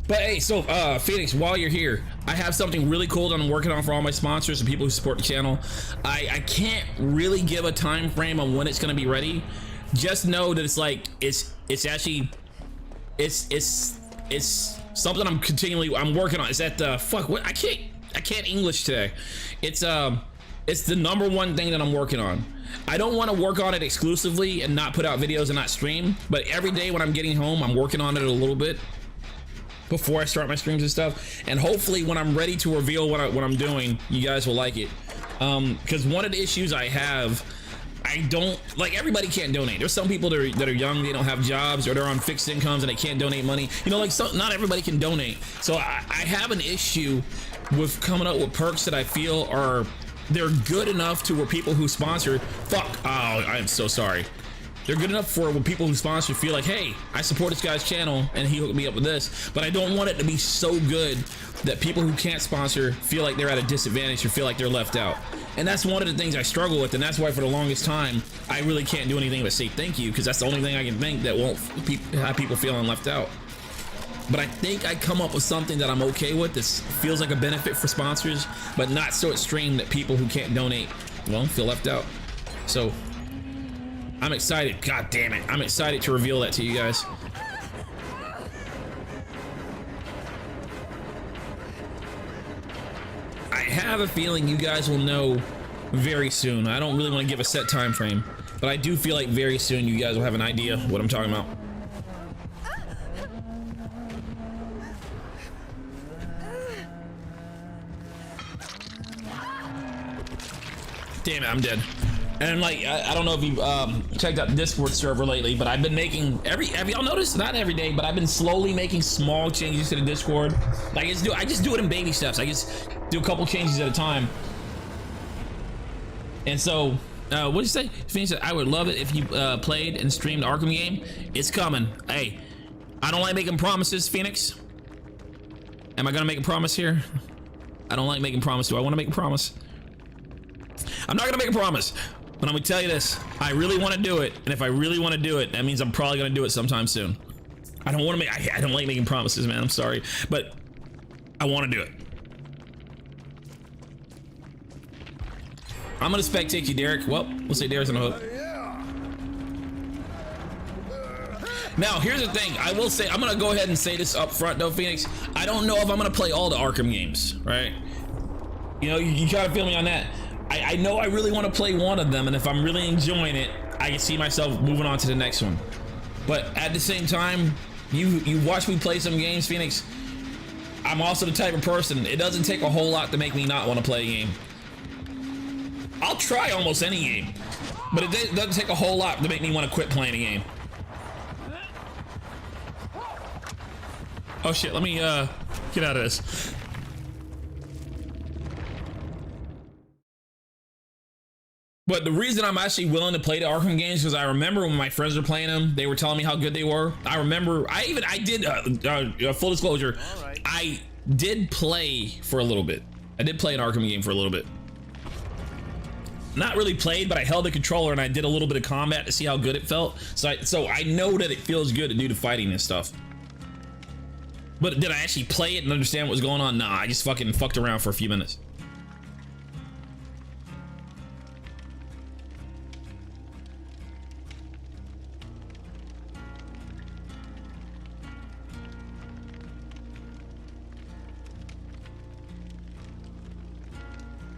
Speaker 1: But hey, so Phoenix, while you're here, I have something really cool that I'm working on for all my sponsors and people who support the channel. I can't really give a time frame on when it's going to be ready. Just know that it's like it's something I'm working on. It's at the fuck what I can't English today. It's the #1 thing that I'm working on. I don't want to work on it exclusively and not put out videos and not stream, but every day when I'm getting home, I'm working on it a little bit before I start my streams and stuff, and hopefully when I'm ready to reveal what I'm doing, you guys will like it. Because one of the issues I have, I don't like, everybody can't donate. There's some people that are young, they don't have jobs, or they're on fixed incomes and they can't donate money. You know, like not everybody can donate. So I have an issue with coming up with perks that I feel they're good enough to where people who sponsor, I'm so sorry. They're good enough for when people who sponsor feel like, hey, I support this guy's channel and he hooked me up with this, but I don't want it to be so good that people who can't sponsor feel like they're at a disadvantage or feel like they're left out. And that's one of the things I struggle with, and that's why for the longest time, I really can't do anything but say thank you, because that's the only thing I can think that won't have people feeling left out. But I think I come up with something that I'm okay with. This feels like a benefit for sponsors, but not so extreme that people who can't donate, well, feel left out. So I'm excited. God damn it. I'm excited to reveal that to you guys. I have a feeling you guys will know very soon. I don't really want to give a set time frame, but I do feel like very soon you guys will have an idea what I'm talking about. Damn it, I'm dead. And like, I don't know if you've checked out the Discord server lately, but I've been making have y'all noticed? Not every day, but I've been slowly making small changes to the Discord. Like I just do it in baby steps. I just do a couple changes at a time. And so, what did you say? Phoenix said, I would love it if you played and streamed the Arkham game. It's coming. Hey, I don't like making promises, Phoenix. Am I gonna make a promise here? I don't like making promises. Do I want to make a promise? I'm not gonna make a promise. But I'm gonna tell you this, I really want to do it, and if I really want to do it, that means I'm probably gonna do it sometime soon. I don't want to make, I don't like making promises, man, I'm sorry, but I want to do it. I'm gonna spectate you, Derek. Well, we'll say Derek's on the hook. Now, here's the thing. I will say, I'm gonna go ahead and say this up front, though, Phoenix. I don't know if I'm gonna play all the Arkham games, right? You know, you gotta feel me on that. I know I really want to play one of them, and if I'm really enjoying it, I can see myself moving on to the next one. But at the same time, you watch me play some games, Phoenix. I'm also the type of person, it doesn't take a whole lot to make me not want to play a game. I'll try almost any game, but it doesn't take a whole lot to make me want to quit playing a game. Oh shit, let me get out of this. But the reason I'm actually willing to play the Arkham games is because I remember when my friends were playing them, they were telling me how good they were. I remember, I did, full disclosure, right. I did play for a little bit. I did play an Arkham game for a little bit. Not really played, but I held the controller and I did a little bit of combat to see how good it felt. So I know that it feels good to do the fighting and stuff. But did I actually play it and understand what was going on? Nah, I just fucking fucked around for a few minutes.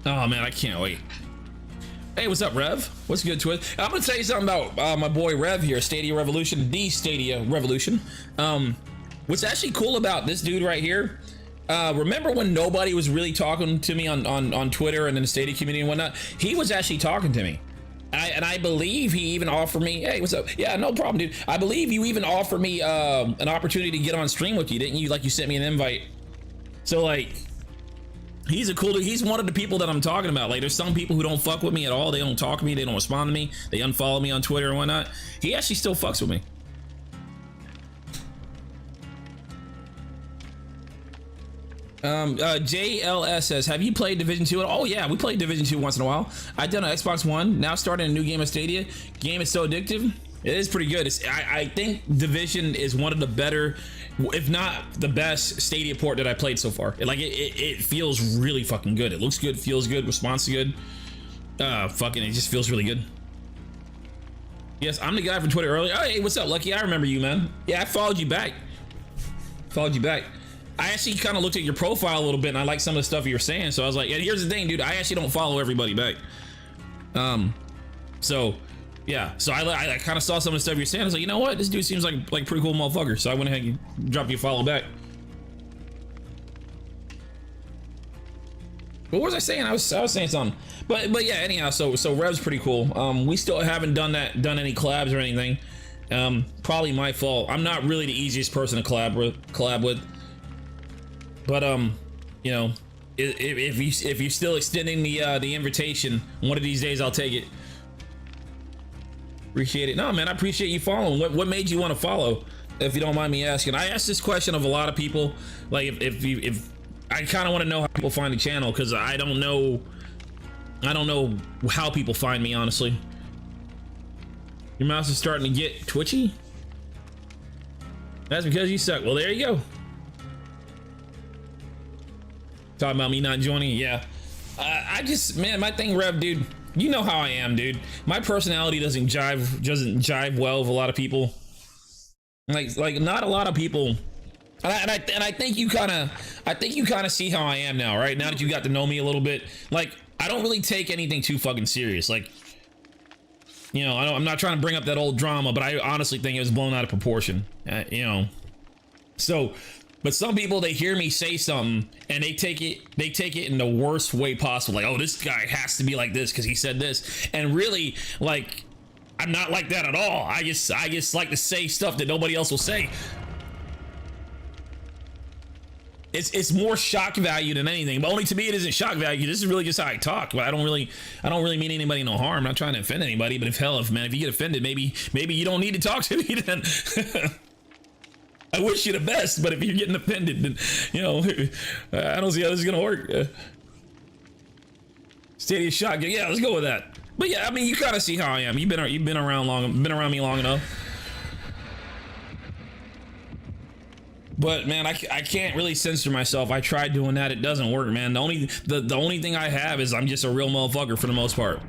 Speaker 1: Oh man, I can't wait. Hey, what's up, Rev? What's good, Twiz? I'm gonna tell you something about my boy Rev here, Stadia Revolution, the Stadia Revolution. What's actually cool about this dude right here, remember when nobody was really talking to me on Twitter and in the Stadia community and whatnot? He was actually talking to me. And I believe he even offered me, hey, what's up? Yeah, no problem, dude. I believe you even offered me an opportunity to get on stream with you, didn't you? Like, you sent me an invite. So, like, he's a cool dude. He's one of the people that I'm talking about. Like, there's some people who don't fuck with me at all. They don't talk to me. They don't respond to me. They unfollow me on Twitter and whatnot. He actually still fucks with me. JLS says, have you played Division 2? Oh yeah, we played Division 2 once in a while. I done on Xbox One, now starting a new game of Stadia. Game is so addictive. It is pretty good. I think Division is one of the better, if not the best, Stadia port that I played so far. It feels really fucking good. It looks good, feels good, response good. It just feels really good. Yes, I'm the guy from Twitter earlier. Oh, hey, what's up, Lucky? I remember you, man. Yeah, I followed you back. I actually kind of looked at your profile a little bit and I like some of the stuff you were saying. So I was like, yeah, here's the thing, dude. I actually don't follow everybody back. So yeah, so I kind of saw some of the stuff you're saying. I was like, you know what? This dude seems like pretty cool motherfucker. So I went ahead and dropped you a follow back. What was I saying? I was saying something. But yeah, anyhow, so Rev's pretty cool. We still haven't done any collabs or anything. Probably my fault. I'm not really the easiest person to collab with. But you know, if you're still extending the invitation, one of these days I'll take it. Appreciate it. No, man, I appreciate you following. What made you want to follow, if you don't mind me asking? I asked this question of a lot of people. Like, if I kind of want to know how people find the channel, because I don't know how people find me, honestly. Your mouse is starting to get twitchy. That's because you suck. Well, there you go. Talking about me not joining, yeah. Man, my thing, Rev, dude, you know how I am, dude. My personality doesn't jive well with a lot of people. Like not a lot of people. And I think you kind of see how I am now, right? Now that you got to know me a little bit, like, I don't really take anything too fucking serious. Like, you know, I'm not trying to bring up that old drama, but I honestly think it was blown out of proportion. You know, so. But some people, they hear me say something and they take it in the worst way possible. Like, oh, this guy has to be like this because he said this. And really, like, I'm not like that at all. I just like to say stuff that nobody else will say. It's more shock value than anything. But only to me, it isn't shock value. This is really just how I talk. But I don't really mean anybody no harm. I'm not trying to offend anybody. But if you get offended, maybe you don't need to talk to me then. I wish you the best, but if you're getting offended, then, you know, I don't see how this is gonna work. Stadia shotgun, yeah, let's go with that. But yeah, I mean, you kind of see how I am. You've been around me long enough. But man, I can't really censor myself. I tried doing that. It doesn't work, man. The only thing I have is I'm just a real motherfucker for the most part.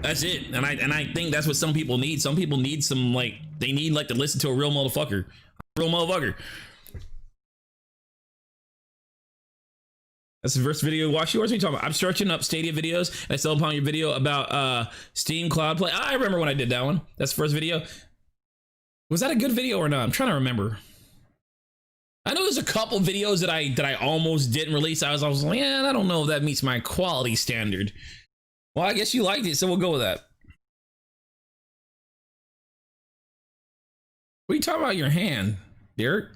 Speaker 1: That's it. And I think that's what some people need. Some people need some, like, they need like to listen to a real motherfucker. Real motherfucker. That's the first video. Watch yours. What are you talking about? I'm searching up Stadia videos and I stumbled upon your video about Steam Cloud Play. I remember when I did that one. That's the first video. Was that a good video or not? I'm trying to remember. I know there's a couple videos that I almost didn't release. I was like, yeah, I don't know if that meets my quality standard. Well, I guess you liked it, so we'll go with that. What are you talking about your hand, Derek?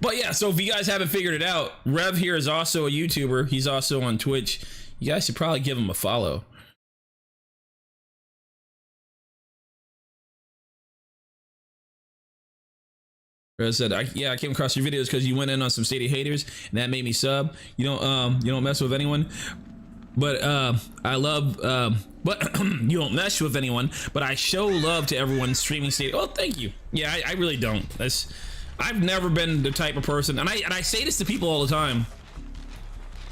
Speaker 1: But yeah, so if you guys haven't figured it out, Rev here is also a YouTuber. He's also on Twitch. You guys should probably give him a follow. Rev said, I came across your videos because you went in on some Stadia haters, and that made me sub. You don't mess with anyone, but I love but you don't mess with anyone, but I show love to everyone streaming Stadia. Oh, thank you. Yeah, I really don't. I've never been the type of person, and I say this to people all the time.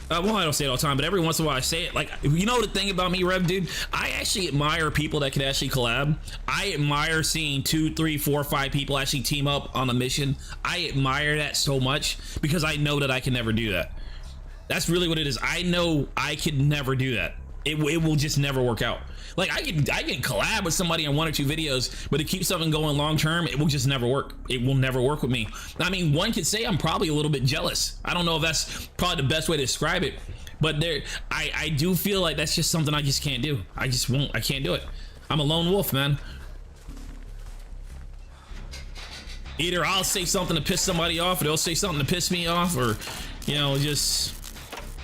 Speaker 1: Well, I don't say it all the time, but every once in a while I say it. Like, you know the thing about me, Rev, dude? I actually admire people that can actually collab. I admire seeing 2, 3, 4, 5 people actually team up on a mission. I admire that so much because I know that I can never do that. That's really what it is. I know I could never do that. It will just never work out. Like, I can collab with somebody on 1 or 2 videos, but to keep something going long term, it will just never work. It will never work with me. I mean, one could say I'm probably a little bit jealous. I don't know if that's probably the best way to describe it, but I do feel like that's just something I just can't do. I just won't. I can't do it. I'm a lone wolf, man. Either I'll say something to piss somebody off, or they'll say something to piss me off, or, you know, just...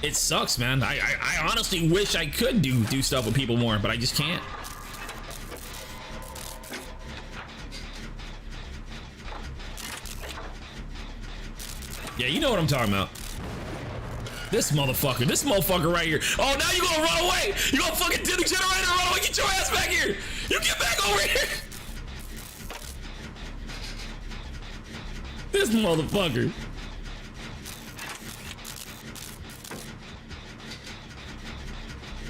Speaker 1: It sucks, man. I honestly wish I could do stuff with people more, but I just can't. Yeah, you know what I'm talking about. This motherfucker right here. Oh, now you gonna run away. You gonna fucking do the generator, run away. Get your ass back here. You get back over here. This motherfucker.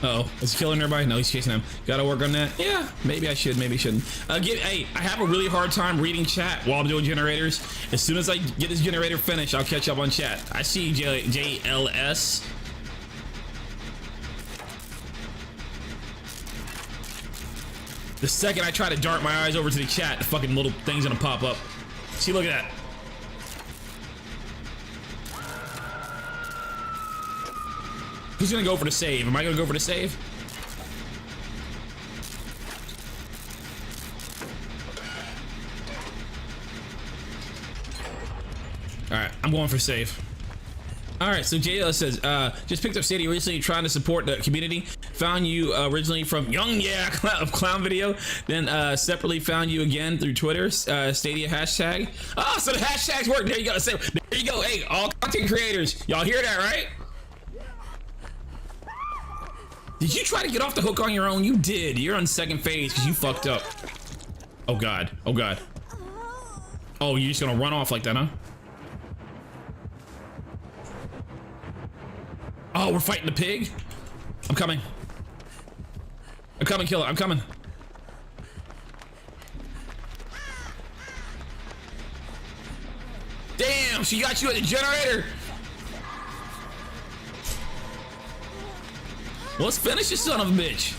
Speaker 1: Uh-oh, is he killing everybody? No, he's chasing him. Gotta work on that. Yeah, maybe I should, maybe I shouldn't. Hey, I have a really hard time reading chat while I'm doing generators. As soon as I get this generator finished, I'll catch up on chat. I see JLS. The second I try to dart my eyes over to the chat, the fucking little thing's gonna pop up. See, look at that. Who's gonna go for the save? Am I gonna go for the save? Alright, I'm going for save. Alright, so JL says, just picked up Stadia recently trying to support the community. Found you originally from Young Yeah Clown Video. Then separately found you again through Twitter, Stadia hashtag. Oh, so the hashtags work. There you go. So, there you go. Hey, all content creators, y'all hear that, right? Did you try to get off the hook on your own? You did. You're on second phase because you fucked up. Oh god. Oh god. Oh, you're just gonna run off like that, huh? Oh, we're fighting the pig? I'm coming. I'm coming, killer. I'm coming. Damn, she got you at the generator. Let's finish this son of a bitch.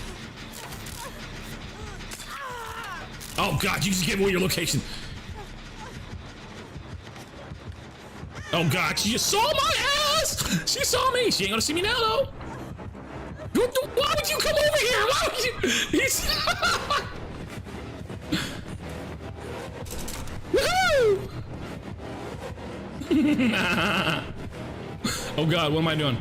Speaker 1: Oh god, you just gave away your location. Oh god, she just saw my ass! She saw me! She ain't gonna see me now though. Why would you come over here? Why would you? Woohoo! Oh god, what am I doing?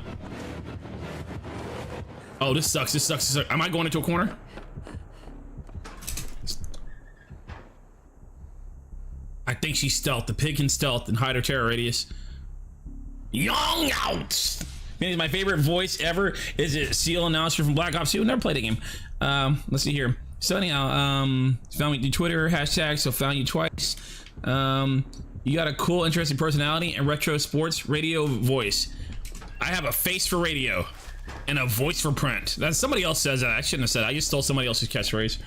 Speaker 1: Oh, this sucks. This sucks. This sucks. Am I going into a corner? I think she's stealth. The pig can stealth and hide her terror radius. Young out. Man, my favorite voice ever is it Seal announcer from Black Ops 2. Never played a game. Let's see here. So anyhow, found me through Twitter hashtag. So found you twice. You got a cool, interesting personality and retro sports radio voice. I have a face for radio and a voice for print. That's somebody else says that. I shouldn't have said that. I just stole somebody else's catchphrase.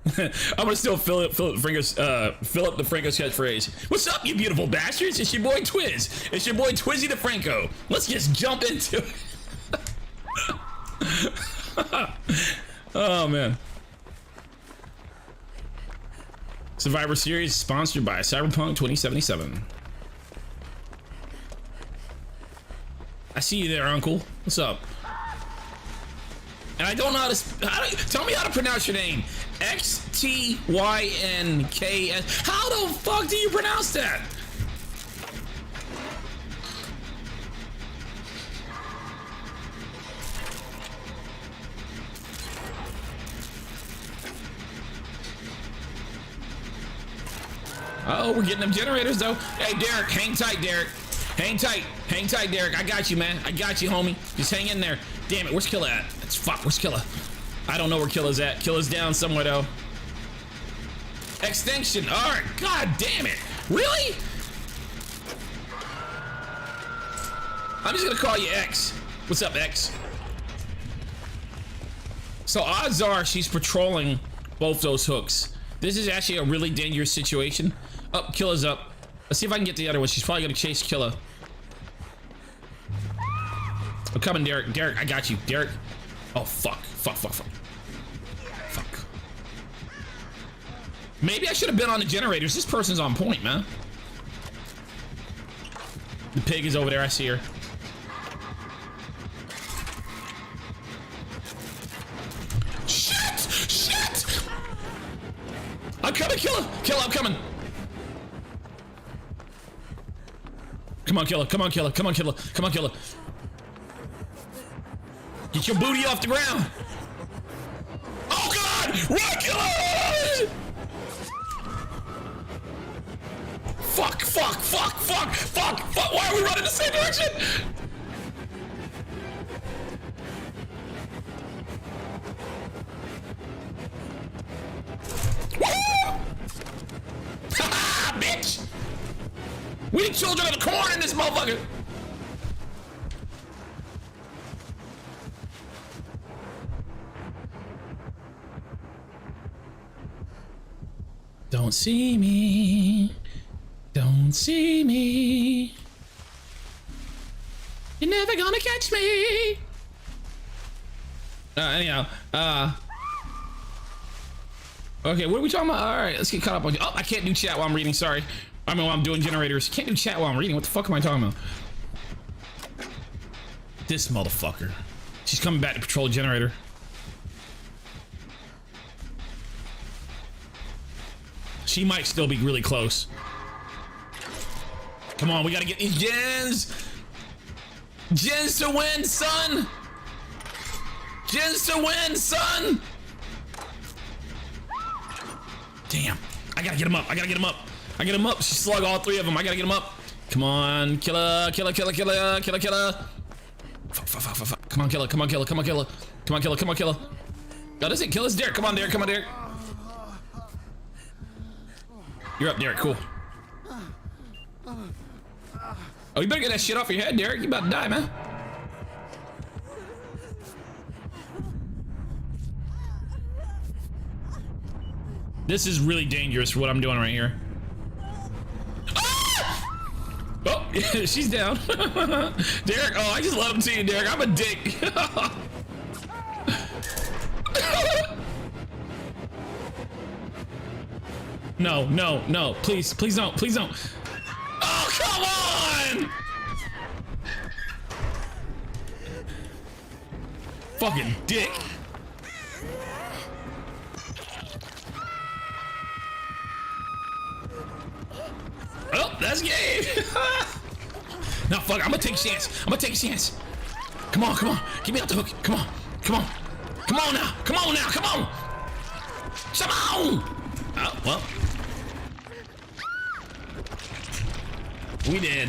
Speaker 1: I'm gonna steal Philip DeFranco's catchphrase. What's up, you beautiful bastards? It's your boy Twiz. It's your boy Twizzy DeFranco. Let's just jump into it. Oh man. Survivor Series sponsored by Cyberpunk 2077. I see you there, Uncle. What's up? And I don't know how to. Tell me how to pronounce your name. XTYNKS. How the fuck do you pronounce that? Oh, we're getting them generators though. Hey, Derek, hang tight, Derek. Hang tight, Derek. I got you, man. I got you, homie. Just hang in there. Damn it, where's Killa at? It's fuck, where's Killa? I don't know where Killa's at. Killa's down somewhere though. Extinction. All right, god damn it. Really? I'm just gonna call you X. What's up, X? So odds are she's patrolling both those hooks. This is actually a really dangerous situation. Oh, Killa's up. Let's see if I can get the other one. She's probably gonna chase Killa. I'm coming, Derek. Derek, I got you. Derek. Oh, fuck. Fuck. Maybe I should have been on the generators. This person's on point, man. The pig is over there. I see her. Shit! I'm coming, Killa. I'm coming. Come on, Killa. Get your booty off the ground. Oh, God! Run, Killa! Fuck. Why are we running the same direction? Haha, bitch! We the children of the corn in this motherfucker! Don't see me. You're never gonna catch me. Anyhow, okay, what are we talking about? All right, let's get caught up on. Oh, I can't do chat while I'm reading. Sorry, I mean while I'm doing generators. Can't do chat while I'm reading. What the fuck am I talking about? This motherfucker. She's coming back to patrol the generator. She might still be really close. Come on, we gotta get these gens. Gens to win, son. Damn, I gotta get him up. I get him up. She slugged all three of them. I gotta get him up. Come on, Killa. Fuck. Come on, Killa. Oh, this ain't Killa's Derek. Come on, Derek. You're up, Derek. Cool. Oh, you better get that shit off your head, Derek. You about to die, man. This is really dangerous for what I'm doing right here. Ah! Oh, she's down. Derek, oh, I just love him to you, Derek. I'm a dick. No. Please don't. Oh, come on! Fucking dick. Oh, that's game. No, fuck, I'm gonna take a chance. Come on. Get me out the hook. Come on now. Come on. Oh, well. We did.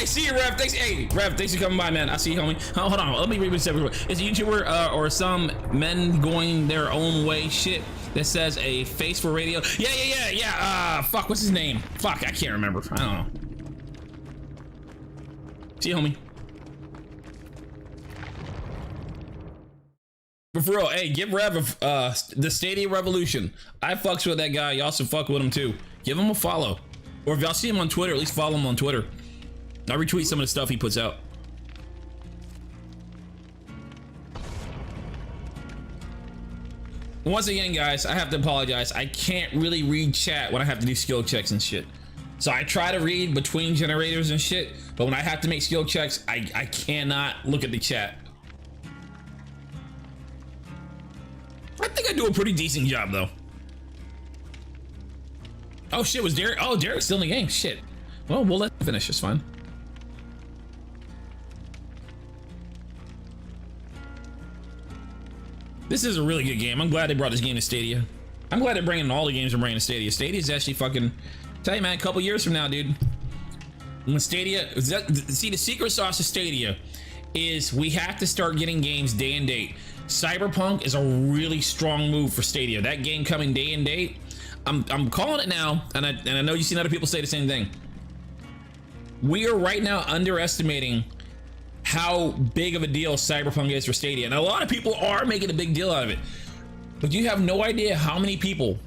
Speaker 1: see you, Rev. Thanks. Hey, Rev, thanks for coming by, man. I see you, homie. Oh, hold on, let me read what it said. Is a YouTuber or some men going their own way shit that says a face for radio? Yeah. Fuck, what's his name? Fuck, I can't remember. I don't know. See you, homie. But for real, hey, give Rev the Stadia Revolution. I fucks with that guy. Y'all should fuck with him too. Give him a follow. Or if y'all see him on Twitter, at least follow him on Twitter. I'll retweet some of the stuff he puts out. Once again, guys, I have to apologize. I can't really read chat when I have to do skill checks and shit. So I try to read between generators and shit, but when I have to make skill checks, I cannot look at the chat. I think I do a pretty decent job though. Oh shit, was Derek? Oh, Derek's still in the game. Shit. Well, we'll let him finish. It's fine. This is a really good game. I'm glad they brought this game to Stadia. I'm glad they're bringing all the games they're bringing to Stadia. Stadia is actually fucking. Tell you, man, a couple years from now, dude. When Stadia, see, the secret sauce of Stadia is we have to start getting games day and date. Cyberpunk is a really strong move for Stadia. That game coming day and date. I'm calling it now, and I know you've seen other people say the same thing. We are right now underestimating how big of a deal Cyberpunk is for Stadia, and a lot of people are making a big deal out of it. But you have no idea how many people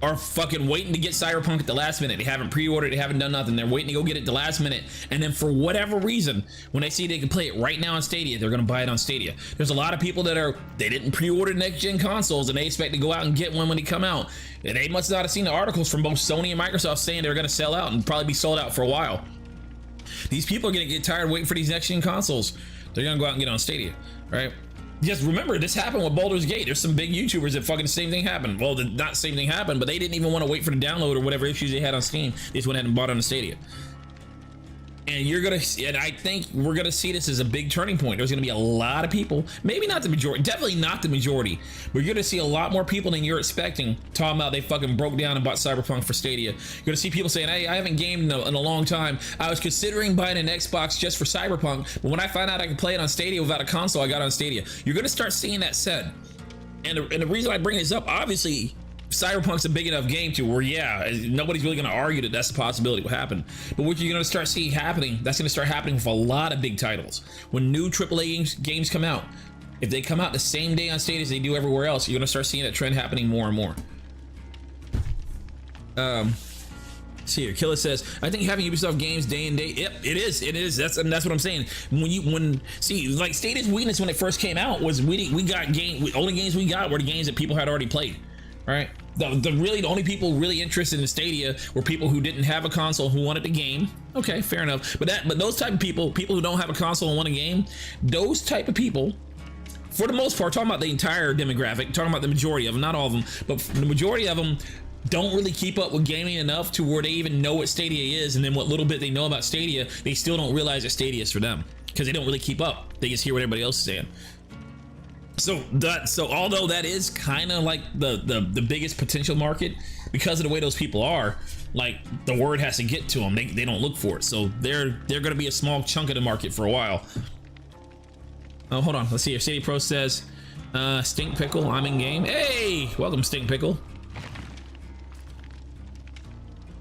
Speaker 1: are fucking waiting to get Cyberpunk at the last minute. They haven't pre-ordered, they haven't done nothing. They're waiting to go get it the last minute. And then for whatever reason, when they see they can play it right now on Stadia, they're gonna buy it on Stadia. There's a lot of people that they didn't pre-order next gen consoles and they expect to go out and get one when they come out. And they must not have seen the articles from both Sony and Microsoft saying they're gonna sell out and probably be sold out for a while. These people are gonna get tired waiting for these next gen consoles. They're gonna go out and get on Stadia, right? Just remember, this happened with Baldur's Gate. There's some big YouTubers that fucking the same thing happened. Well, not the same thing happened, but they didn't even want to wait for the download or whatever issues they had on Steam. They just went ahead and bought it on the Stadia. And I think we're gonna see this as a big turning point. There's gonna be a lot of people, maybe not the majority, definitely not the majority, but you're gonna see a lot more people than you're expecting talking about they fucking broke down and bought Cyberpunk for Stadia. You're gonna see people saying, hey, I haven't gamed in a long time. I was considering buying an Xbox just for Cyberpunk, but when I found out I could play it on Stadia without a console, I got on Stadia. You're gonna start seeing that said. And the reason I bring this up, obviously, Cyberpunk's a big enough game to where, yeah, nobody's really going to argue that that's a possibility what happened. But what you're going to start seeing happening, that's going to start happening with a lot of big titles. When new AAA games come out, if they come out the same day on Stadia as they do everywhere else, you're going to start seeing that trend happening more and more. See here, Killer says, I think having Ubisoft games day and day, yep, it is. That's what I'm saying. See, like Stadia's weakness when it first came out was we got only games we got were the games that people had already played. Right? The only people really interested in Stadia were people who didn't have a console who wanted the game. Okay, fair enough. But those type of people who don't have a console and want a game, those type of people, for the most part, talking about the entire demographic, talking about the majority of them, not all of them, but the majority of them don't really keep up with gaming enough to where they even know what Stadia is, and then what little bit they know about Stadia, they still don't realize that Stadia is for them because they don't really keep up. They just hear what everybody else is saying. So although that is kind of like the biggest potential market, because of the way those people are, like the word has to get to them. They don't look for it. So they're going to be a small chunk of the market for a while. Oh, hold on. Let's see. If City Pro says, Stink Pickle, I'm in game. Hey, welcome Stink Pickle.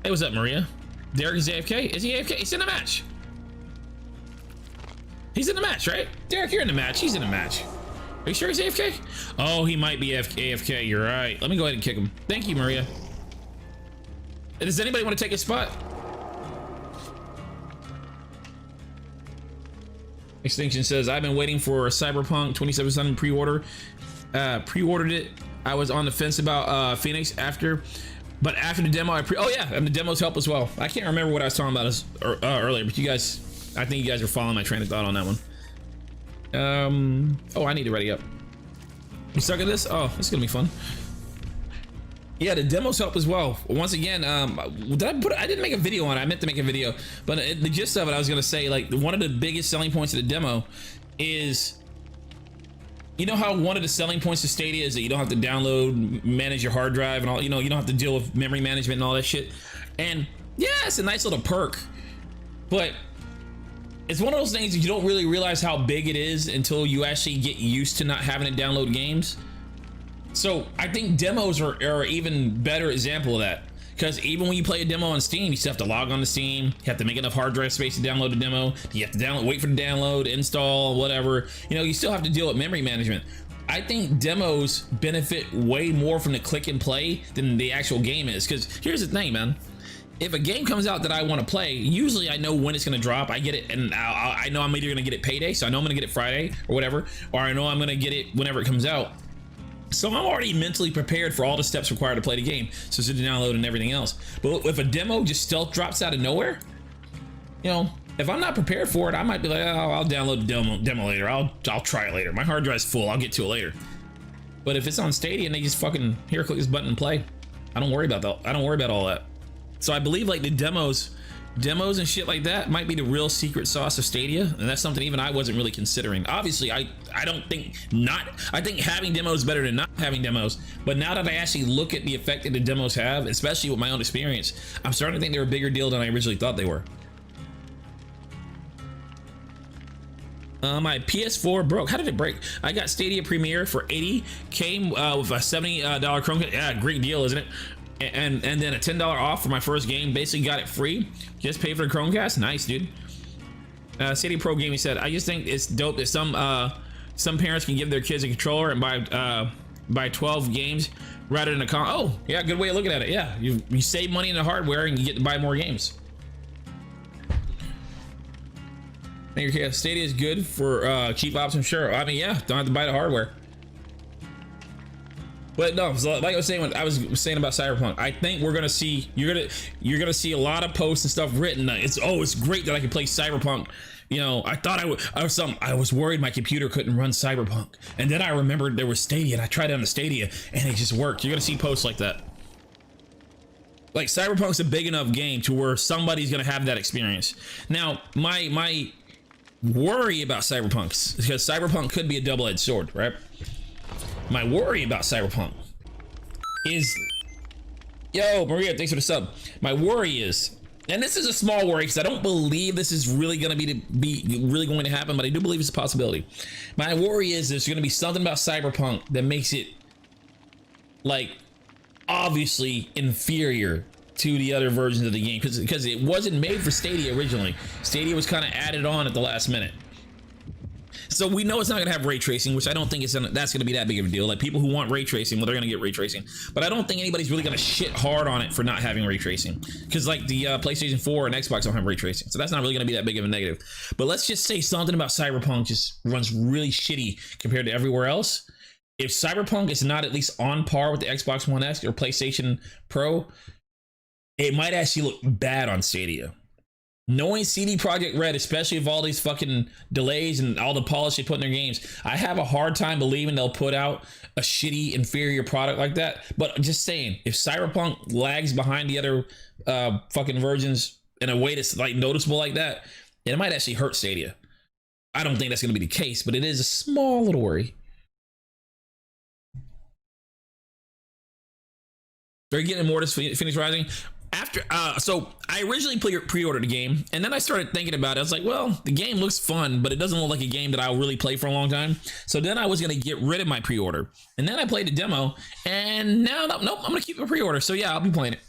Speaker 1: Hey, what's up, Maria? Derek is AFK. Is he AFK? He's in the match. He's in the match, right? Derek, you're in the match. He's in the match. Are you sure he's AFK? Oh, he might be AFK. You're right. Let me go ahead and kick him. Thank you, Maria. Does anybody want to take his spot? Extinction says, I've been waiting for Cyberpunk 2077 pre-order. Pre-ordered it. I was on the fence about Phoenix but after the demo, oh yeah, and the demos help as well. I can't remember what I was talking about earlier, but I think you guys are following my train of thought on that one. Oh, I need to ready up. You stuck at this? Oh, this is gonna be fun. Yeah, the demos help as well. Once again, I didn't make a video on it. I meant to make a video, but the gist of it, I was gonna say, like, one of the biggest selling points of the demo is, you know how one of the selling points of Stadia is that you don't have to download, manage your hard drive and all, you don't have to deal with memory management and all that shit. And yeah, it's a nice little perk. But it's one of those things that you don't really realize how big it is until you actually get used to not having to download games. So I think demos are an even better example of that. Because even when you play a demo on Steam, you still have to log on to Steam. You have to make enough hard drive space to download the demo. You have to download, wait for the download, install, whatever. You know, you still have to deal with memory management. I think demos benefit way more from the click and play than the actual game is. Because here's the thing, man. If a game comes out that I want to play, usually I know when it's going to drop. I get it, and I know I'm either going to get it payday, so I know I'm going to get it Friday or whatever, or I know I'm going to get it whenever it comes out. So I'm already mentally prepared for all the steps required to play the game, so to download and everything else. But if a demo just stealth drops out of nowhere, you know, if I'm not prepared for it, I might be like, oh, I'll download the demo later. I'll try it later. My hard drive's full. I'll get to it later. But if it's on Stadia and they just fucking here, click this button and play, I don't worry about that. I don't worry about all that. So I believe like the demos and shit like that might be the real secret sauce of Stadia, and that's something even I wasn't really considering. Obviously, I think having demos is better than not having demos, but now that I actually look at the effect that the demos have, especially with my own experience, I'm starting to think they're a bigger deal than I originally thought they were. My PS4 broke. How did it break? I got Stadia Premiere for $80, came with a $70 Chromecast. Yeah, great deal, isn't it? And then a $10 off for my first game. Basically got it free. Just pay for the Chromecast. Nice, dude. Stadia Pro Gaming said, I just think it's dope that some parents can give their kids a controller and buy 12 games rather than a oh, yeah, good way of looking at it. Yeah, you save money in the hardware and you get to buy more games. Stadia is good for cheap options, sure. I mean, yeah, don't have to buy the hardware. But no, so like I was saying when I was saying about Cyberpunk, I think we're gonna see you're gonna see a lot of posts and stuff written. It's great that I can play Cyberpunk. You know, I thought I was worried my computer couldn't run Cyberpunk, and then I remembered there was Stadia, and I tried it on the Stadia, and it just worked. You're gonna see posts like that. Like Cyberpunk's a big enough game to where somebody's gonna have that experience. Now, my worry about Cyberpunk is because Cyberpunk could be a double-edged sword, right? My worry about Cyberpunk is, yo, Maria, thanks for the sub. My worry is, and this is a small worry because I don't believe this is really going to be really going to happen, but I do believe it's a possibility. My worry is there's going to be something about Cyberpunk that makes it like obviously inferior to the other versions of the game because it wasn't made for Stadia originally. Stadia was kind of added on at the last minute. So we know it's not gonna have ray tracing, which I don't think that's gonna be that big of a deal. Like people who want ray tracing, well, they're gonna get ray tracing. But I don't think anybody's really gonna shit hard on it for not having ray tracing. Because like the PlayStation 4 and Xbox don't have ray tracing. So that's not really gonna be that big of a negative. But let's just say something about Cyberpunk just runs really shitty compared to everywhere else. If Cyberpunk is not at least on par with the Xbox One X or PlayStation Pro, it might actually look bad on Stadia. Knowing CD Projekt Red, especially with all these fucking delays and all the polish they put in their games, I have a hard time believing they'll put out a shitty, inferior product like that. But just saying, if Cyberpunk lags behind the other fucking versions in a way that's like noticeable like that, it might actually hurt Stadia. I don't think that's going to be the case, but it is a small little worry. Are you getting more to Phoenix Rising? After so I originally pre-ordered the game, and then I started thinking about it. I was like, well, the game looks fun, but it doesn't look like a game that I'll really play for a long time. So then I was gonna get rid of my pre-order, and then I played the demo, and now nope, I'm gonna keep my pre-order. So yeah, I'll be playing it.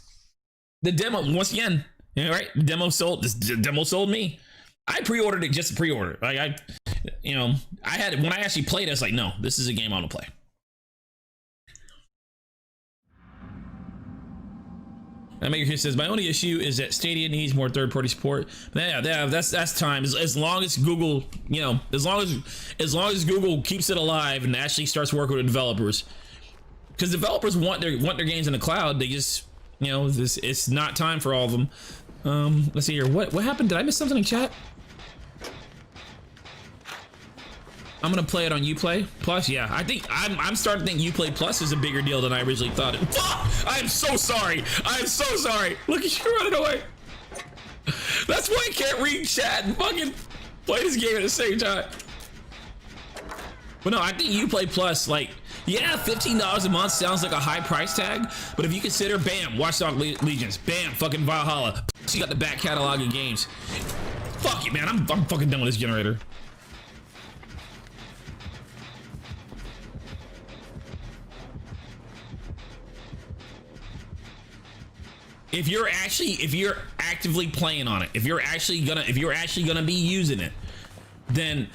Speaker 1: The demo, once again, right? The demo sold me. I pre-ordered it just to pre-order. Like I had it when I actually played it. I was like, no, this is a game I want to play. Maker says my only issue is that Stadia needs more third-party support. Yeah, that's time. As long as Google, as long as Google keeps it alive and actually starts working with developers, because developers want their games in the cloud. They just, it's not time for all of them. Let's see here. What happened? Did I miss something in chat? I'm gonna play it on Uplay Plus. Yeah, I think I'm starting to think Uplay Plus is a bigger deal than I originally thought. Fuck! I'm so sorry. I'm so sorry. Look at you running away. That's why I can't read chat and fucking play this game at the same time. But no, I think Uplay Plus, like, yeah, $15 a month sounds like a high price tag, but if you consider, bam, Watchdog Legions, bam, fucking Valhalla, you got the back catalog of games. Fuck it, man. I'm fucking done with this generator. If you're actively playing on it, if you're actually gonna be using it, then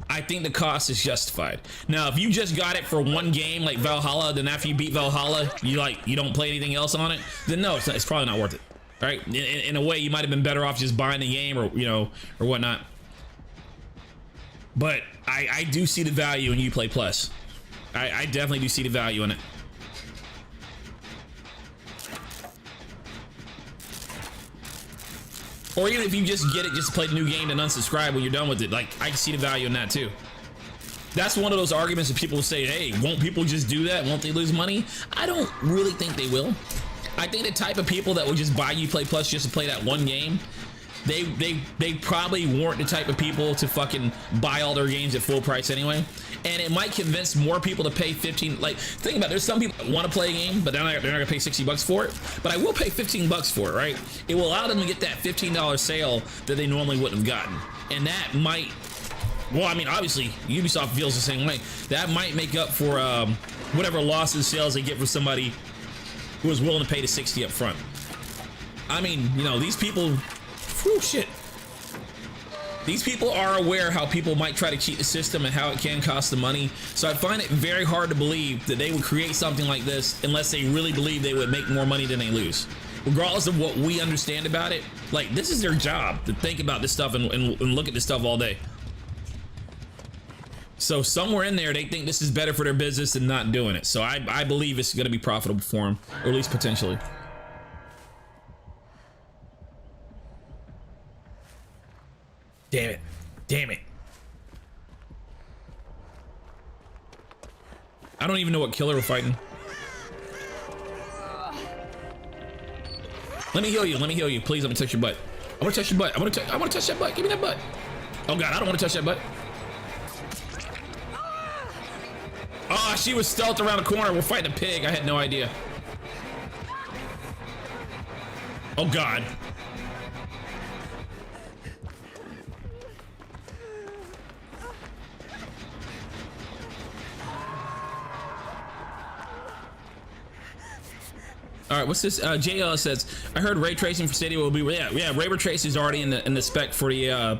Speaker 1: I think the cost is justified. Now, if you just got it for one game like Valhalla, then after you beat Valhalla, you don't play anything else on it, then no, it's probably not worth it. Right? In a way, you might have been better off just buying the game or or whatnot. But I do see the value in Uplay Plus. I definitely do see the value in it. Or even if you just get it just to play the new game and unsubscribe when you're done with it, like, I can see the value in that too. That's one of those arguments that people say, hey, won't people just do that? Won't they lose money? I don't really think they will. I think the type of people that will just buy Uplay Plus just to play that one game, they probably weren't the type of people to fucking buy all their games at full price anyway. And it might convince more people to pay 15. Like, think about it, there's some people that want to play a game, but they're not gonna pay 60 bucks for it. But I will pay 15 bucks for it, right? It will allow them to get that $15 sale that they normally wouldn't have gotten. And that might, well, I mean, obviously, Ubisoft feels the same way. That might make up for whatever loss in sales they get for somebody who was willing to pay the 60 up front. I mean, these people, whew, shit. These people are aware how people might try to cheat the system and how it can cost them money. So I find it very hard to believe that they would create something like this unless they really believe they would make more money than they lose. Regardless of what we understand about it, like, this is their job to think about this stuff and look at this stuff all day. So somewhere in there, they think this is better for their business than not doing it. So I believe it's going to be profitable for them, or at least potentially. Damn it. Damn it. I don't even know what killer we're fighting. Let me heal you. Let me heal you. Please let me touch your butt. I want to touch your butt. I want to touch that butt. Give me that butt. Oh God, I don't want to touch that butt. Oh, she was stealthed around the corner. We're fighting a pig. I had no idea. Oh God. All right, what's this? JL says, I heard ray tracing for Stadia will be, yeah, ray tracing is already in the spec for the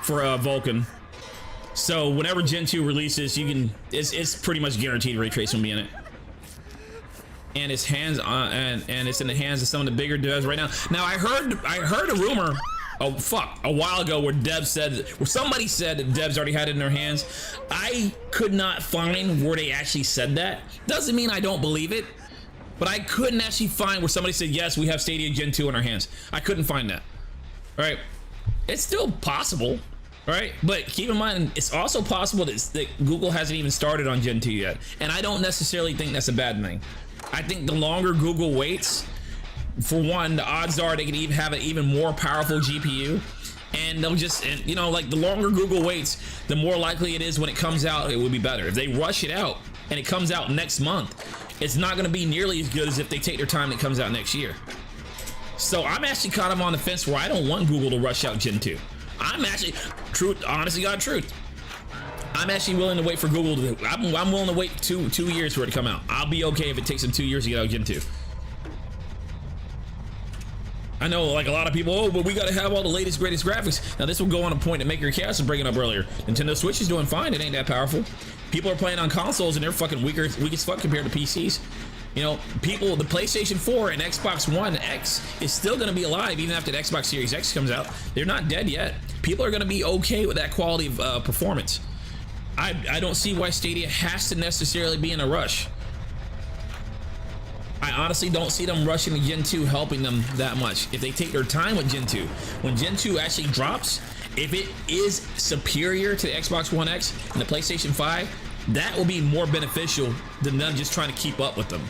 Speaker 1: Vulkan. So whenever Gen 2 releases, you can, it's pretty much guaranteed ray tracing will be in it. And it's hands on, and it's in the hands of some of the bigger devs right now. Now I heard a rumor, oh fuck, a while ago where somebody said that devs already had it in their hands. I could not find where they actually said that. Doesn't mean I don't believe it. But I couldn't actually find where somebody said, yes, we have Stadia Gen 2 in our hands. I couldn't find that. All right. It's still possible, right? But keep in mind, it's also possible that Google hasn't even started on Gen 2 yet. And I don't necessarily think that's a bad thing. I think the longer Google waits, for one, the odds are they can even have an even more powerful GPU. And they'll just, like, the longer Google waits, the more likely it is when it comes out, it will be better. If they rush it out and it comes out next month, it's not going to be nearly as good as if they take their time and it comes out next year. So I'm actually kind of on the fence where I don't want Google to rush out Gen 2. I'm actually, honestly, God, truth. I'm actually willing to wait for Google to, I'm willing to wait two years for it to come out. I'll be okay if it takes them 2 years to get out Gen 2. I know, like, a lot of people, oh, but we got to have all the latest, greatest graphics. Now, this will go on a point that Maker Chaos was bringing up earlier. Nintendo Switch is doing fine. It ain't that powerful. People are playing on consoles and they're fucking weak as fuck compared to PCs. The PlayStation 4 and Xbox One X is still going to be alive even after the Xbox Series X comes out. They're not dead yet. People are going to be okay with that quality of performance. I don't see why Stadia has to necessarily be in a rush. I honestly don't see them rushing to Gen 2 helping them that much. If they take their time with Gen 2, when Gen 2 actually drops, if it is superior to the Xbox One X and the PlayStation 5, that will be more beneficial than them just trying to keep up with them.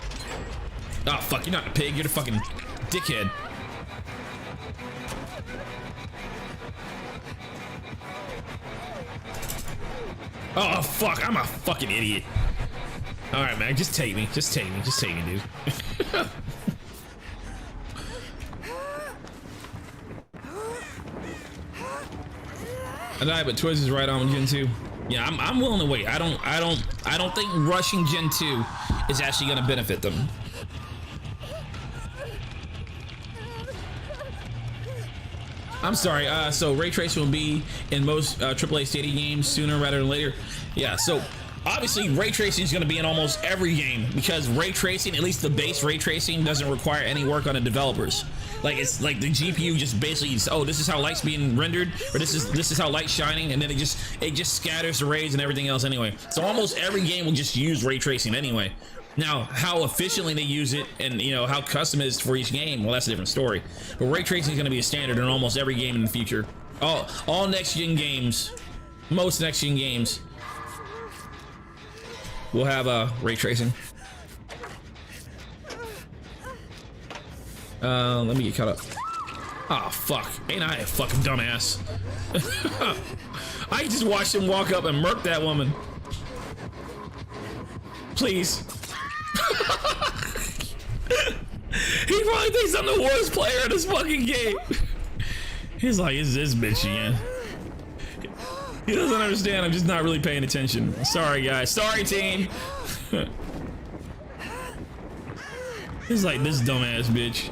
Speaker 1: Oh, fuck, you're not a pig, you're the fucking dickhead. Oh, fuck, I'm a fucking idiot. All right, man, just take me, dude. But Twiz is right on Gen 2. Yeah, I'm willing to wait. I don't think rushing Gen 2 is actually going to benefit them. I'm sorry. So ray tracing will be in most AAA Stadia games sooner rather than later. Yeah. So obviously ray tracing is going to be in almost every game because ray tracing, at least the base ray tracing, doesn't require any work on the developers. Like it's like the GPU just basically, oh, this is how light's being rendered, or this is how light's shining, and then it just scatters the rays and everything else anyway. So almost every game will just use ray tracing anyway. Now, how efficiently they use it and how custom it is for each game, well, that's a different story. But ray tracing is going to be a standard in almost every game in the future. All next gen games, most next gen games will have ray tracing. Let me get caught up. Oh fuck, ain't I a fucking dumbass? I just watched him walk up and murk that woman. Please. He probably thinks I'm the worst player in this fucking game. He's like, is this bitch again? He doesn't understand. I'm just not really paying attention. Sorry, guys. Sorry, team. He's like, this dumbass bitch.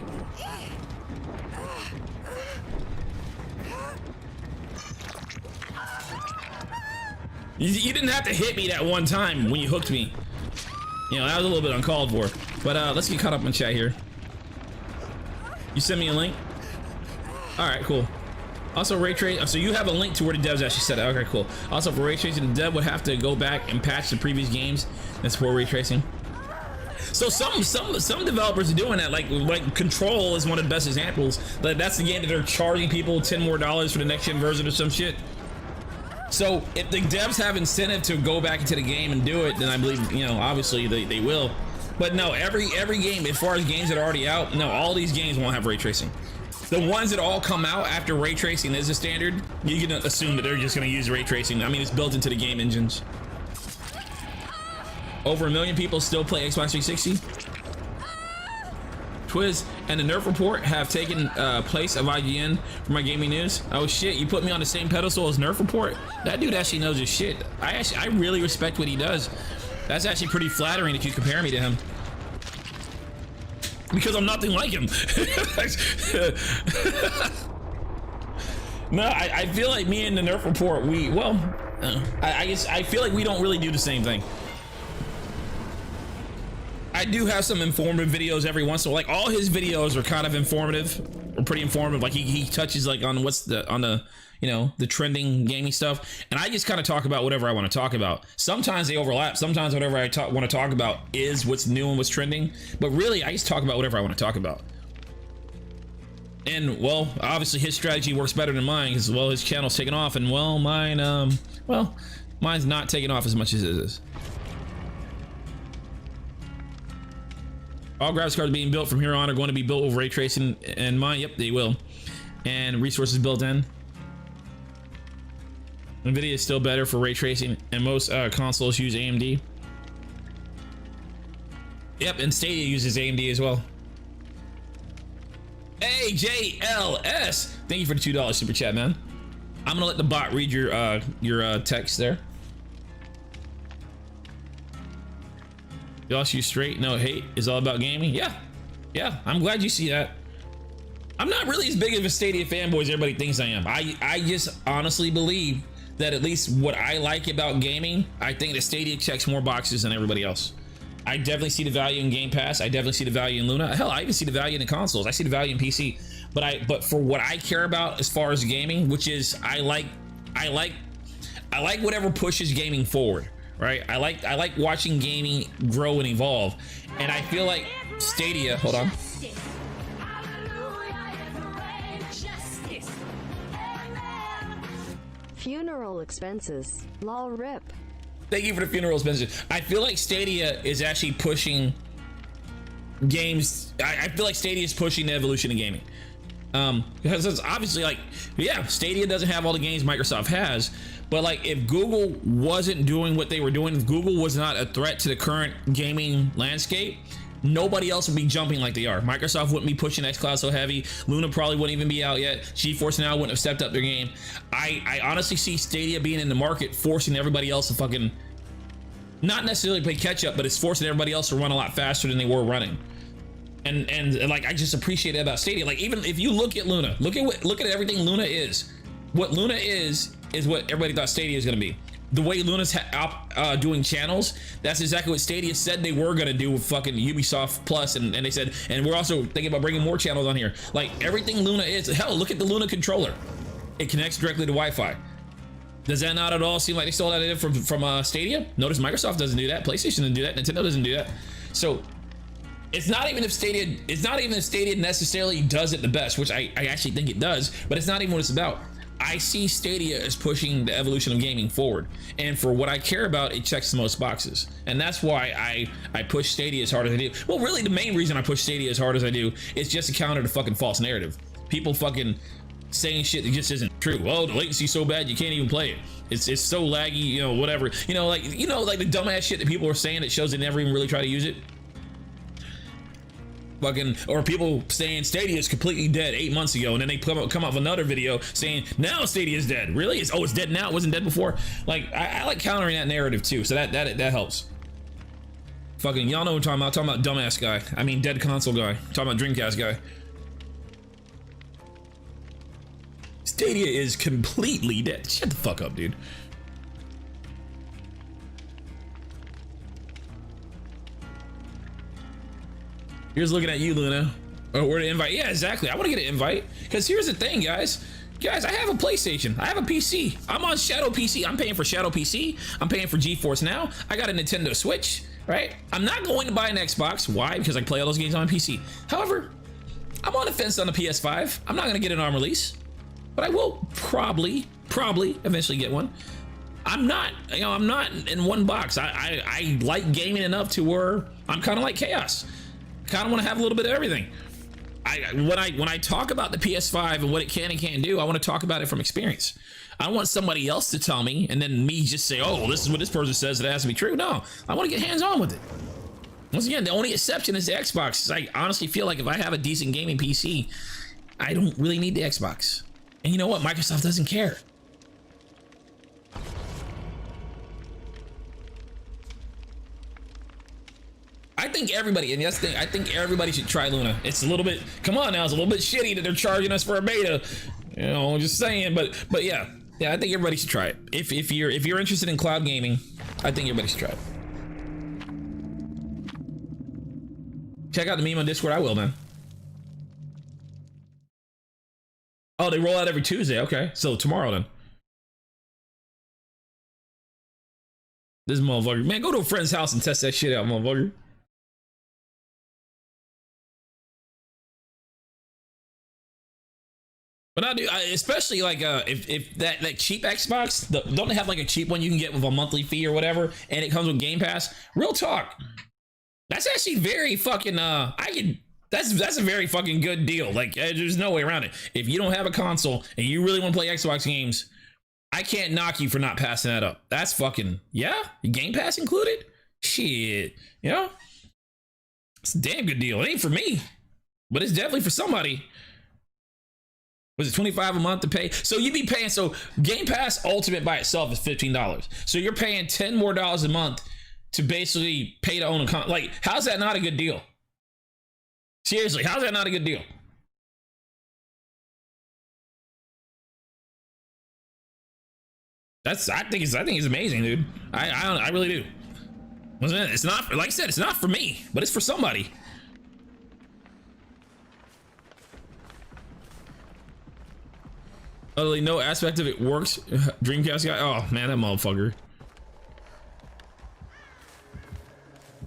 Speaker 1: You didn't have to hit me that one time when you hooked me. That was a little bit uncalled for. But let's get caught up in chat here. You sent me a link? Alright, cool. Also, ray tracing. So you have a link to where the devs actually said it. Okay, cool. Also, for ray tracing, the dev would have to go back and patch the previous games and support ray tracing. So some developers are doing that. Like Control is one of the best examples. That's the game that they're charging people $10 more for the next gen version or some shit. So if the devs have incentive to go back into the game and do it, then I believe, obviously they will. But no, every game, as far as games that are already out, no, all these games won't have ray tracing. The ones that all come out after ray tracing is a standard, you can assume that they're just going to use ray tracing. I mean, it's built into the game engines. Over 1 million people still play Xbox 360. Twiz and the Nerf Report have taken place of IGN for my gaming news. Oh shit, you put me on the same pedestal as Nerf Report? That dude actually knows his shit. I really respect what he does. That's actually pretty flattering if you compare me to him. Because I'm nothing like him. No, I feel like me and the Nerf Report, I feel like we don't really do the same thing. I do have some informative videos every once in a while. Like all his videos are kind of informative, or pretty informative. Like he touches like on the trending gaming stuff, and I just kind of talk about whatever I want to talk about. Sometimes they overlap. Sometimes whatever I want to talk about is what's new and what's trending. But really, I just talk about whatever I want to talk about. And well, obviously his strategy works better than mine because his channel's taking off, and mine's not taking off as much as it is. All graphics cards being built from here on are going to be built with ray tracing in mind. Yep, they will. And resources built in. NVIDIA is still better for ray tracing, and most consoles use AMD. Yep, and Stadia uses AMD as well. AJLS, thank you for the $2 super chat, man. I'm gonna let the bot read your text there. Y'all shoot straight, no hate, is all about gaming. Yeah, I'm glad you see that. I'm not really as big of a Stadia fanboy as everybody thinks I am. I just honestly believe that at least what I like about gaming, I think that Stadia checks more boxes than everybody else. I definitely see the value in Game Pass. I definitely see the value in Luna. Hell, I even see the value in the consoles. I see the value in PC. But for what I care about as far as gaming, which is I like whatever pushes gaming forward. Right, I like watching gaming grow and evolve, and I feel like Stadia. Hold on.
Speaker 5: Funeral expenses. Lol rip.
Speaker 1: Thank you for the funeral expenses. I feel like Stadia is actually pushing games. I feel like Stadia is pushing the evolution of gaming. Because it's obviously like, yeah, Stadia doesn't have all the games Microsoft has, but like if Google wasn't doing what they were doing, if Google was not a threat to the current gaming landscape, nobody else would be jumping like they are. Microsoft wouldn't be pushing xCloud so heavy. Luna probably wouldn't even be out yet. GeForce Now wouldn't have stepped up their game. I honestly see Stadia being in the market, forcing everybody else to fucking, not necessarily play catch up, but it's forcing everybody else to run a lot faster than they were running. And like, I just appreciate it about Stadia. Like, even if you look at Luna, look at everything Luna is. What Luna is what everybody thought Stadia is gonna be. The way Luna's doing channels, that's exactly what Stadia said they were gonna do with fucking Ubisoft Plus, and they said, and we're also thinking about bringing more channels on here. Like, everything Luna is, hell, look at the Luna controller. It connects directly to Wi-Fi. Does that not at all seem like they stole that idea from Stadia? Notice Microsoft doesn't do that, PlayStation doesn't do that, Nintendo doesn't do that. So it's not even if Stadia necessarily does it the best, which I actually think it does, but it's not even what it's about. I see Stadia as pushing the evolution of gaming forward, and for what I care about, it checks the most boxes, and that's why I push Stadia as hard as I do. Well, really, the main reason I push Stadia as hard as I do is just to counter the fucking false narrative. People fucking saying shit that just isn't true. Oh, the latency's so bad you can't even play it. It's so laggy, you know, whatever. Like the dumbass shit that people are saying that shows they never even really try to use it. Fucking, or people saying Stadia is completely dead 8 months ago, and then they come up with another video saying now Stadia is dead. Really? It's dead now. It wasn't dead before. Like, I like countering that narrative too, so that helps. Fucking, y'all know what I'm talking about. Dumbass guy. I mean, dead console guy. I'm talking about Dreamcast guy. Stadia is completely dead. Shut the fuck up, dude. Here's looking at you, Luna. Oh, where to invite? Yeah, exactly. I want to get an invite. Because here's the thing, guys. Guys, I have a PlayStation. I have a PC. I'm on Shadow PC. I'm paying for Shadow PC. I'm paying for GeForce Now. I got a Nintendo Switch, right? I'm not going to buy an Xbox. Why? Because I play all those games on my PC. However, I'm on the fence on the PS5. I'm not going to get an ARM release, but I will probably eventually get one. I'm not in one box. I like gaming enough to where I'm kind of like Chaos. Kind of want to have a little bit of everything. When I talk about the PS5 and what it can and can't do, I want to talk about it from experience. I want somebody else to tell me and then me just say, oh, this is what this person says, it has to be true. No, I want to get hands-on with it. Once again, the only exception is the Xbox. I honestly feel like if I have a decent gaming PC, I don't really need the Xbox. And you know what? Microsoft doesn't care. I think everybody, and that's the thing, I think everybody should try Luna. It's a little bit, come on now, it's a little bit shitty that they're charging us for a beta. You know, just saying, but yeah, I think everybody should try it. If you're interested in cloud gaming, I think everybody should try it. Check out the meme on Discord. I will, man. Oh, they roll out every Tuesday. Okay, so tomorrow then. This motherfucker, man, go to a friend's house and test that shit out, motherfucker. But I do, especially like if that cheap Xbox, don't they have like a cheap one you can get with a monthly fee or whatever, and it comes with Game Pass? Real talk, that's actually very fucking that's a very fucking good deal. Like, there's no way around it. If you don't have a console and you really want to play Xbox games, I can't knock you for not passing that up. That's fucking, yeah, Game Pass included. Shit, you know, it's a damn good deal. It ain't for me, but it's definitely for somebody. Was it $25 a month to pay? So you'd be paying, so Game Pass Ultimate by itself is $15. So you're paying $10 more a month to basically pay to own a console. Like, how's that not a good deal? Seriously, how's that not a good deal? I think it's amazing, dude. I really do. It's not, like I said, it's not for me, but it's for somebody. Utterly no aspect of it works. Dreamcast guy. Oh man, that motherfucker.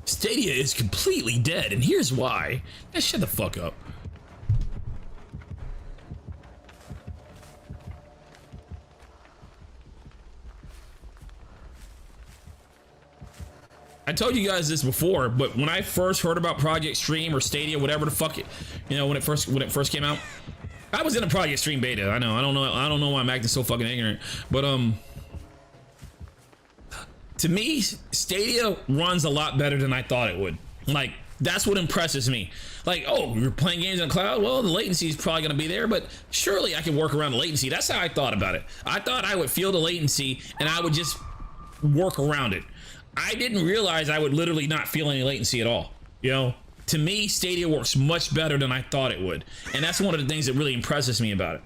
Speaker 1: Stadia is completely dead, and here's why. Man, shut the fuck up. I told you guys this before, but when I first heard about Project Stream or Stadia, whatever the fuck it, you know, when it first came out, I was in a Project Stream beta. I don't know why I'm acting so fucking ignorant, but to me, Stadia runs a lot better than I thought it would. Like, That's what impresses me. Like, oh, you're playing games on cloud? Well, the latency is probably going to be there, but surely I can work around the latency. That's how I thought about it. I thought I would feel the latency and I would just work around it. I didn't realize I would literally not feel any latency at all. You know, to me, Stadia works much better than I thought it would. And that's one of the things that really impresses me about it.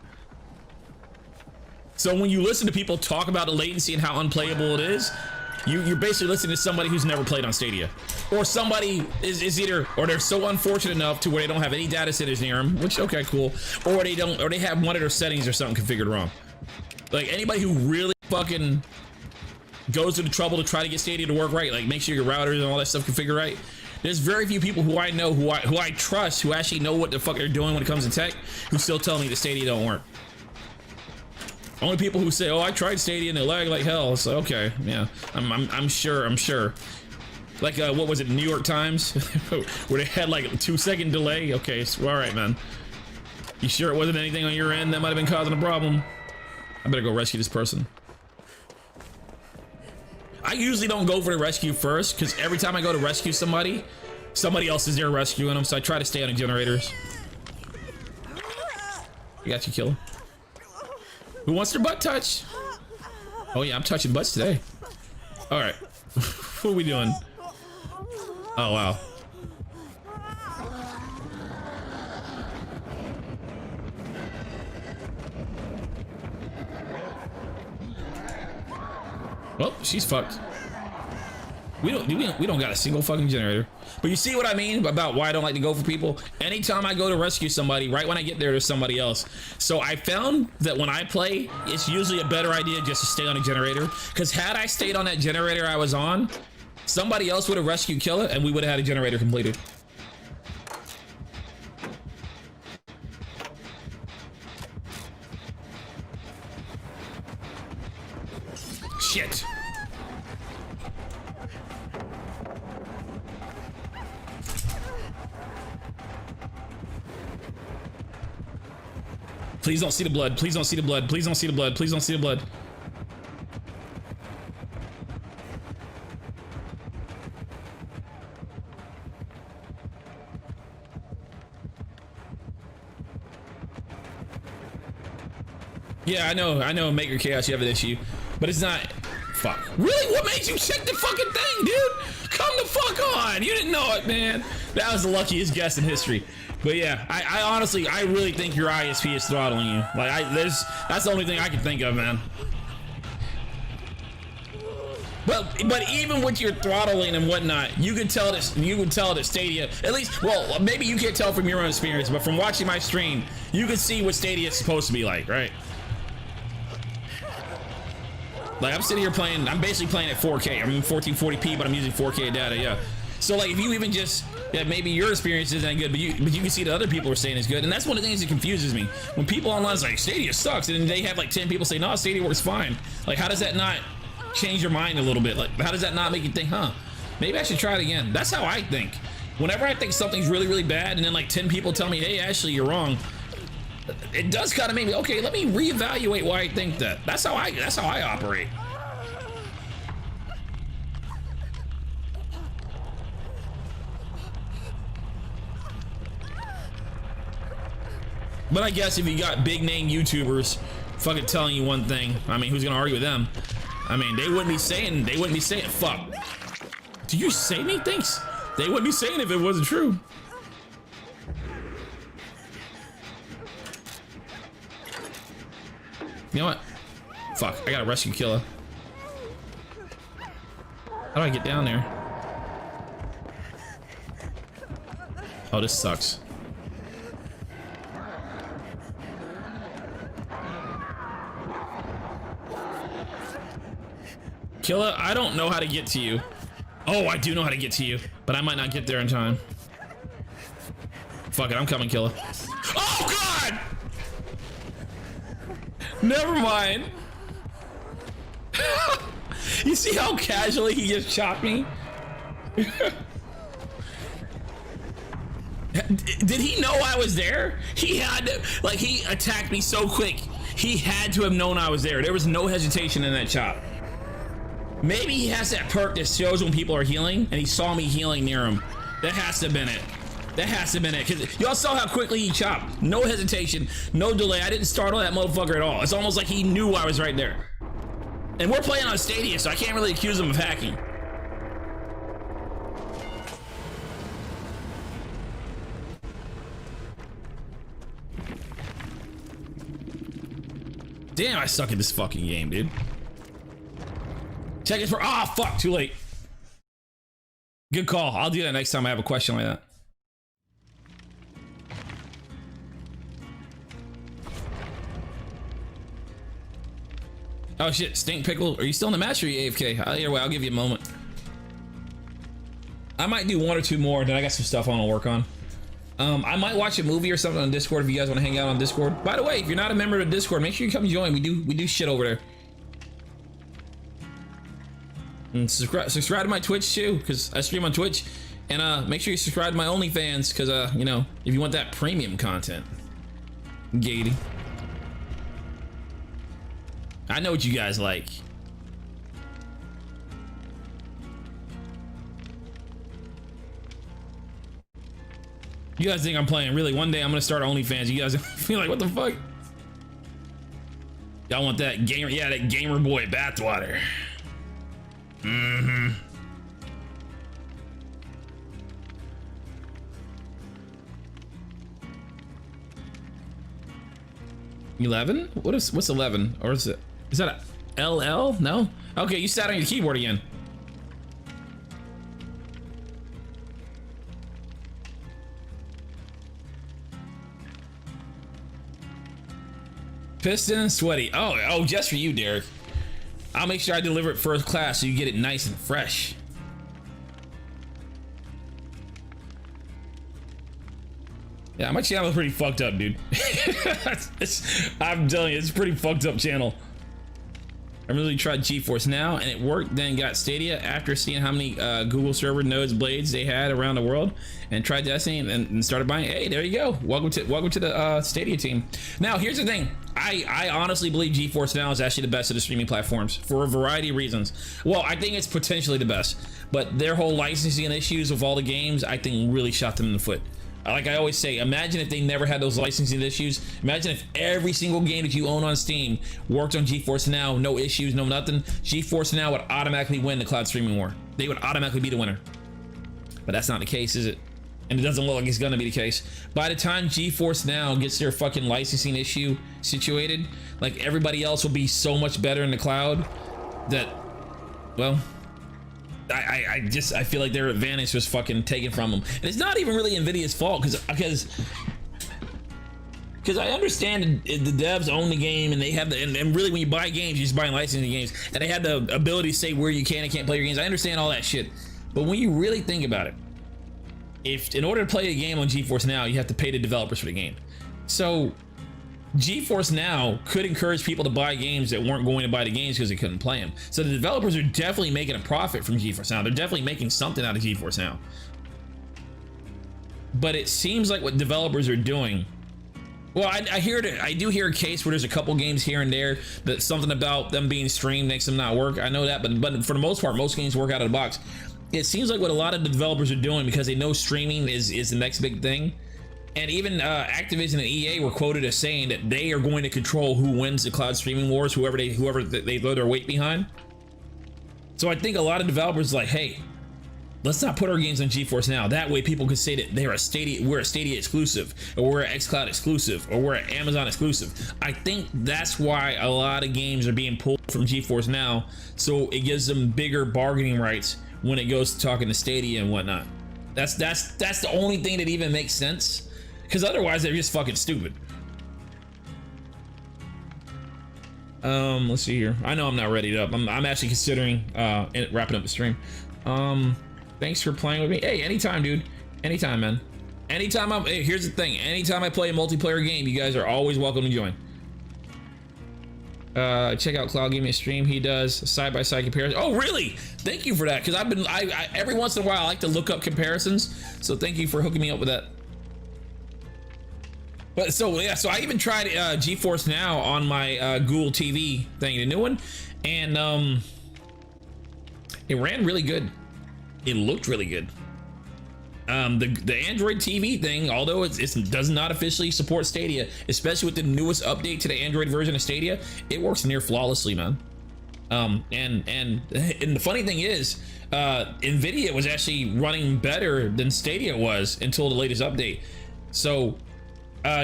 Speaker 1: So when you listen to people talk about the latency and how unplayable it is, you're basically listening to somebody who's never played on Stadia, or somebody is either, or they're so unfortunate enough to where they don't have any data centers near them, which okay, cool, or they don't, or they have one of their settings or something configured wrong. Like anybody who really fucking goes to the trouble to try to get Stadia to work right, like make sure your routers and all that stuff configured right. There's very few people who I know who I trust who actually know what the fuck they're doing when it comes to tech, who still tell me the Stadia don't work. Only people who say, "Oh, I tried Stadia and it lagged like hell." So okay, yeah, I'm sure. Like what was it, New York Times, where they had like a 2-second delay? Okay, so, all right, man. You sure it wasn't anything on your end that might have been causing a problem? I better go rescue this person. I usually don't go for the rescue first because every time I go to rescue somebody, somebody else is there rescuing them. So I try to stay on the generators. I got you, killer. Who wants their butt touched? Oh yeah, I'm touching butts today. All right, what are we doing? Oh wow. Well, she's fucked. We don't got a single fucking generator. But you see what I mean about why I don't like to go for people? Anytime I go to rescue somebody, right when I get there, there's somebody else. So I found that when I play, it's usually a better idea just to stay on a generator. Because had I stayed on that generator I was on, somebody else would have rescued Killer and we would have had a generator completed. Shit. Please don't see the blood. Please don't see the blood. Please don't see the blood. Please don't see the blood. Yeah, I know, Maker Chaos, you have an issue, but it's not. Fuck. Really? What made you check the fucking thing, dude? Come the fuck on. You didn't know it, man. That was the luckiest guess in history. But yeah, I honestly, I really think your ISP is throttling you. Like, that's the only thing I can think of, man. But even with your throttling and whatnot, you can tell this. You can tell that Stadia, at least, well, maybe you can't tell from your own experience, but from watching my stream, you can see what Stadia is supposed to be like, right? Like I'm sitting here playing, I'm basically playing at 4K. I'm in 1440p, but I'm using 4K data, yeah. So like if you even just, yeah, maybe your experience isn't good, but you can see that other people are saying it's good. And that's one of the things that confuses me. When people online is like, Stadia sucks, and then they have like 10 people say, no, Stadia works fine. Like how does that not change your mind a little bit? Like how does that not make you think, huh, maybe I should try it again? That's how I think. Whenever I think something's really, really bad, and then like 10 people tell me, hey, actually you're wrong, it does kind of make me, okay, let me reevaluate why I think that. That's how I operate. But I guess if you got big name YouTubers fucking telling you one thing, I mean, who's gonna argue with them? I mean, they wouldn't be saying, fuck. Do you say anything? They wouldn't be saying if it wasn't true. You know what? Fuck, I gotta rescue Killer. How do I get down there? Oh, this sucks. Killer, I don't know how to get to you. Oh, I do know how to get to you, but I might not get there in time. Fuck it, I'm coming, Killer. Oh, God! Never mind. You see how casually he just shot me? Did he know I was there? He had to, like, he attacked me so quick. He had to have known I was there. There was no hesitation in that shot. Maybe he has that perk that shows when people are healing, and he saw me healing near him. That has to have been it. That has to have been it. Because y'all saw how quickly he chopped. No hesitation, no delay. I didn't startle that motherfucker at all. It's almost like he knew I was right there. And we're playing on Stadia, so I can't really accuse him of hacking. Damn, I suck at this fucking game, dude. Check it for, ah, fuck, too late. Good call. I'll do that next time I have a question like that. Oh shit, Stink Pickle, are you still in the match or are you AFK? Either way, I'll give you a moment. I might do one or two more, then I got some stuff I want to work on. I might watch a movie or something on Discord if you guys want to hang out on Discord. By the way, if you're not a member of Discord, make sure you come join. We do shit over there. And subscribe to my Twitch too, because I stream on Twitch. And make sure you subscribe to my OnlyFans, because you know, if you want that premium content. Gatey. I know what you guys like. You guys think I'm playing? Really, one day I'm gonna start OnlyFans. You guys feel like, what the fuck? Y'all want that gamer? Yeah, that gamer boy bathwater. Mm-hmm. $11? What's 11? Or is that a LL? No? Okay, you sat on your keyboard again. Piston and sweaty. Oh, just for you, Derek. I'll make sure I deliver it first class so you get it nice and fresh. Yeah, my channel is pretty fucked up, dude. I'm telling you, it's a pretty fucked up channel. I really tried GeForce Now and it worked, then got Stadia after seeing how many Google server nodes blades they had around the world, and tried testing and started buying. Hey, there you go. Welcome to the Stadia team. Now, here's the thing. I honestly believe GeForce Now is actually the best of the streaming platforms for a variety of reasons. Well, I think it's potentially the best, but their whole licensing issues with all the games, I think really shot them in the foot. Like I always say, imagine if they never had those licensing issues. Imagine if every single game that you own on Steam worked on GeForce Now, no issues, no nothing. GeForce Now would automatically win the cloud streaming war. They would automatically be the winner. But that's not the case, is it? And it doesn't look like it's gonna be the case. By the time GeForce Now gets their fucking licensing issue situated, like everybody else will be so much better in the cloud that, well, I feel like their advantage was fucking taken from them. And it's not even really Nvidia's fault, because I understand the devs own the game and they have the, and really when you buy games, you're just buying licensing games, and they have the ability to say where you can and can't play your games. I understand all that shit. But when you really think about it, if in order to play a game on GeForce Now, you have to pay the developers for the game. So GeForce Now could encourage people to buy games that weren't going to buy the games because they couldn't play them. So the developers are definitely making a profit from GeForce Now. They're definitely making something out of GeForce Now. But it seems like what developers are doing, well, I do hear a case where there's a couple games here and there that something about them being streamed makes them not work. I know that, but for the most part, most games work out of the box. It seems like what a lot of the developers are doing, because they know streaming is the next big thing. And even Activision and EA were quoted as saying that they are going to control who wins the cloud streaming wars, whoever they throw their weight behind. So I think a lot of developers are like, hey, let's not put our games on GeForce Now. That way people can say that we're a Stadia exclusive, or we're an xCloud exclusive, or we're an Amazon exclusive. I think that's why a lot of games are being pulled from GeForce Now, so it gives them bigger bargaining rights when it goes to talking to Stadia and whatnot. That's the only thing that even makes sense. Because otherwise they're just fucking stupid. Let's see here. I know I'm not ready up. I'm actually considering wrapping up the stream. Thanks for playing with me. Hey, anytime, dude. Anytime, man. Anytime hey, here's the thing. Anytime I play a multiplayer game, you guys are always welcome to join. Check out Cloud Gaming stream. He does side-by-side comparison. Oh, really? Thank you for that. Because I every once in a while I like to look up comparisons. So thank you for hooking me up with that. But so yeah, so I even tried GeForce Now on my Google TV thing, the new one, and it ran really good. It looked really good. The Android TV thing, although it does not officially support Stadia, especially with the newest update to the Android version of Stadia, it works near flawlessly, man. And the funny thing is, Nvidia was actually running better than Stadia was until the latest update. So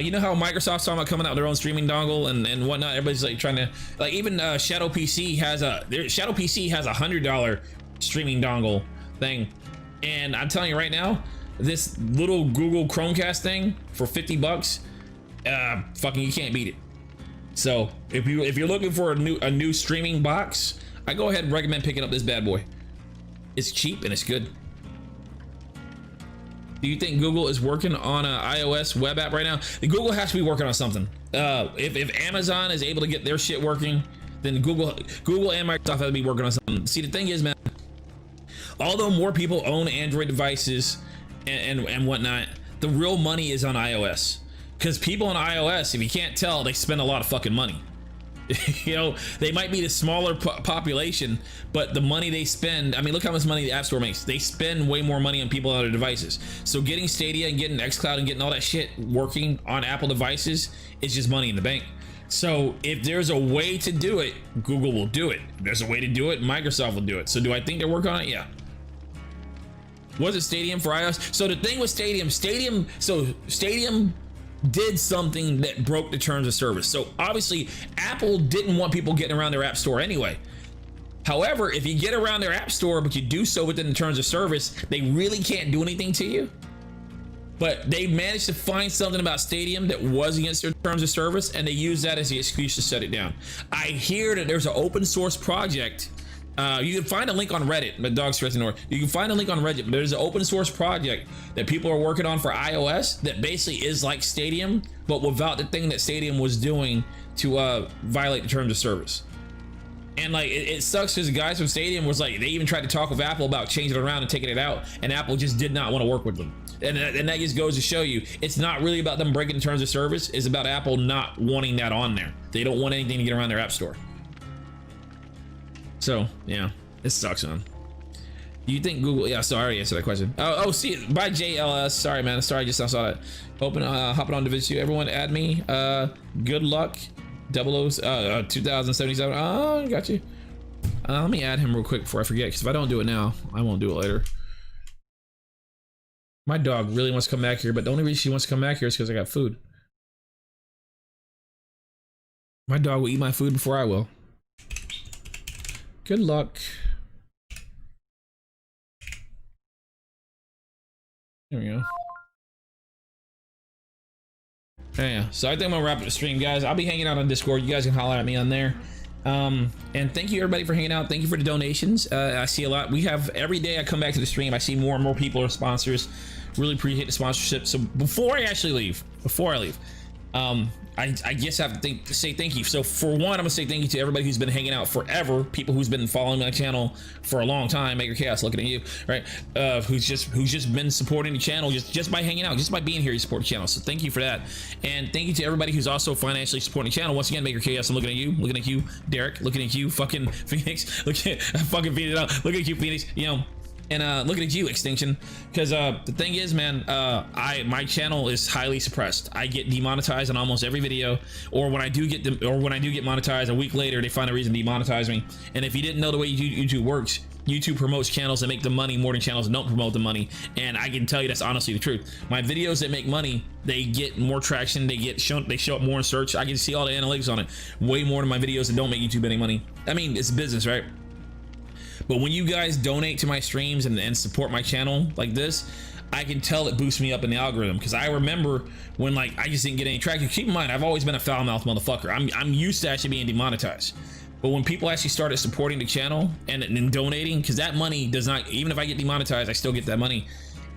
Speaker 1: you know how Microsoft's talking about coming out with their own streaming dongle and whatnot. Everybody's like trying to, like, even Shadow PC has a $100 streaming dongle thing, and I'm telling you right now, this little Google Chromecast thing for 50 bucks, fucking you can't beat it. So if you're looking for a new streaming box, I go ahead and recommend picking up this bad boy. It's cheap and it's good. Do you think Google is working on an iOS web app right now? Google has to be working on something. If Amazon is able to get their shit working, then Google and Microsoft have to be working on something. See, the thing is, man, although more people own Android devices and whatnot, the real money is on iOS. Because people on iOS, if you can't tell, they spend a lot of fucking money. You know, they might be the smaller population, but the money they spend, I mean, look how much money the App Store makes. They spend way more money on people on other devices. So getting Stadia and getting xCloud and getting all that shit working on Apple devices is just money in the bank. So if there's a way to do it, Google will do it. If there's a way to do it, Microsoft will do it. So do I think they're working on it? Yeah. Was it Stadium for iOS? So the thing with Stadium did something that broke the terms of service. So obviously Apple didn't want people getting around their app store anyway. However, if you get around their app store but you do so within the terms of service, they really can't do anything to you. But they managed to find something about Stadium that was against their terms of service, and they used that as the excuse to shut it down. I hear that there's an open source project. You can find a link on Reddit, but dog's stressing or you can find a link on Reddit, but there's an open source project that people are working on for iOS that basically is like Stadium, but without the thing that Stadium was doing to violate the terms of service. And like, it sucks because the guys from Stadium was like, they even tried to talk with Apple about changing it around and taking it out, and Apple just did not want to work with them. And that just goes to show you, it's not really about them breaking the terms of service, it's about Apple not wanting that on there. They don't want anything to get around their app store. So yeah, it sucks, man. Do you think Google? Yeah, sorry, I already answered that question. Oh, see, by JLS. Sorry, man. Sorry, I just saw that. Hopping on to video. Everyone, add me. Good luck. 2077. Oh, got you. Let me add him real quick before I forget, because if I don't do it now, I won't do it later. My dog really wants to come back here, but the only reason she wants to come back here is because I got food. My dog will eat my food before I will. Good luck. There we go. Yeah, so I think I'm gonna wrap up the stream, guys. I'll be hanging out on Discord. You guys can holler at me on there. And thank you everybody for hanging out. Thank you for the donations. I see a lot. We have, every day I come back to the stream, I see more and more people are sponsors. Really appreciate the sponsorship. So before I actually leave, I guess I have to say thank you. So for one, I'm gonna say thank you to everybody who's been hanging out forever, people who's been following my channel for a long time. Maker Chaos, looking at you, right? Who's just been supporting the channel just by hanging out, just by being here. You support the channel, so thank you for that. And thank you to everybody who's also financially supporting the channel. Once again, Maker Chaos, I'm looking at you, Derek, looking at you, fucking Phoenix, looking at fucking Phoenix, look at you, Phoenix, you know. And looking at you, Extinction, because the thing is, man, my channel is highly suppressed. I get demonetized on almost every video, or when I do get monetized, a week later they find a reason to demonetize me. And if you didn't know the way YouTube works, YouTube promotes channels that make the money more than channels that don't promote the money. And I can tell you that's honestly the truth. My videos that make money, they get more traction, they show up more in search. I can see all the analytics on it, way more than my videos that don't make YouTube any money. I mean, it's business, right? But when you guys donate to my streams and support my channel like this, I can tell it boosts me up in the algorithm. Because I remember when, like, I just didn't get any traction. Keep in mind, I've always been a foul-mouthed motherfucker. I'm used to actually being demonetized. But when people actually started supporting the channel and donating, because that money does not, even if I get demonetized, I still get that money.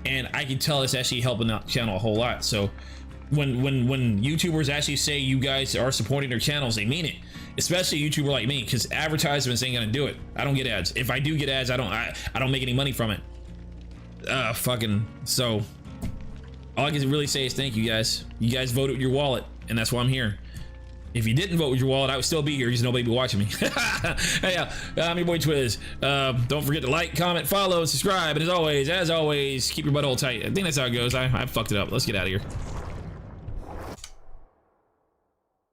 Speaker 1: And I can tell it's actually helping the channel a whole lot. So when YouTubers actually say you guys are supporting their channels, they mean it. Especially a YouTuber like me, because advertisements ain't gonna do it. I don't get ads. If I do get ads, I don't make any money from it. So all I can really say is thank you guys. You guys voted with your wallet, and that's why I'm here. If you didn't vote with your wallet, I would still be here. Just nobody be watching me. Hey, I'm your boy Twiz. Don't forget to like, comment, follow, subscribe, and as always, keep your butthole tight. I think that's how it goes. I fucked it up. Let's get out of here.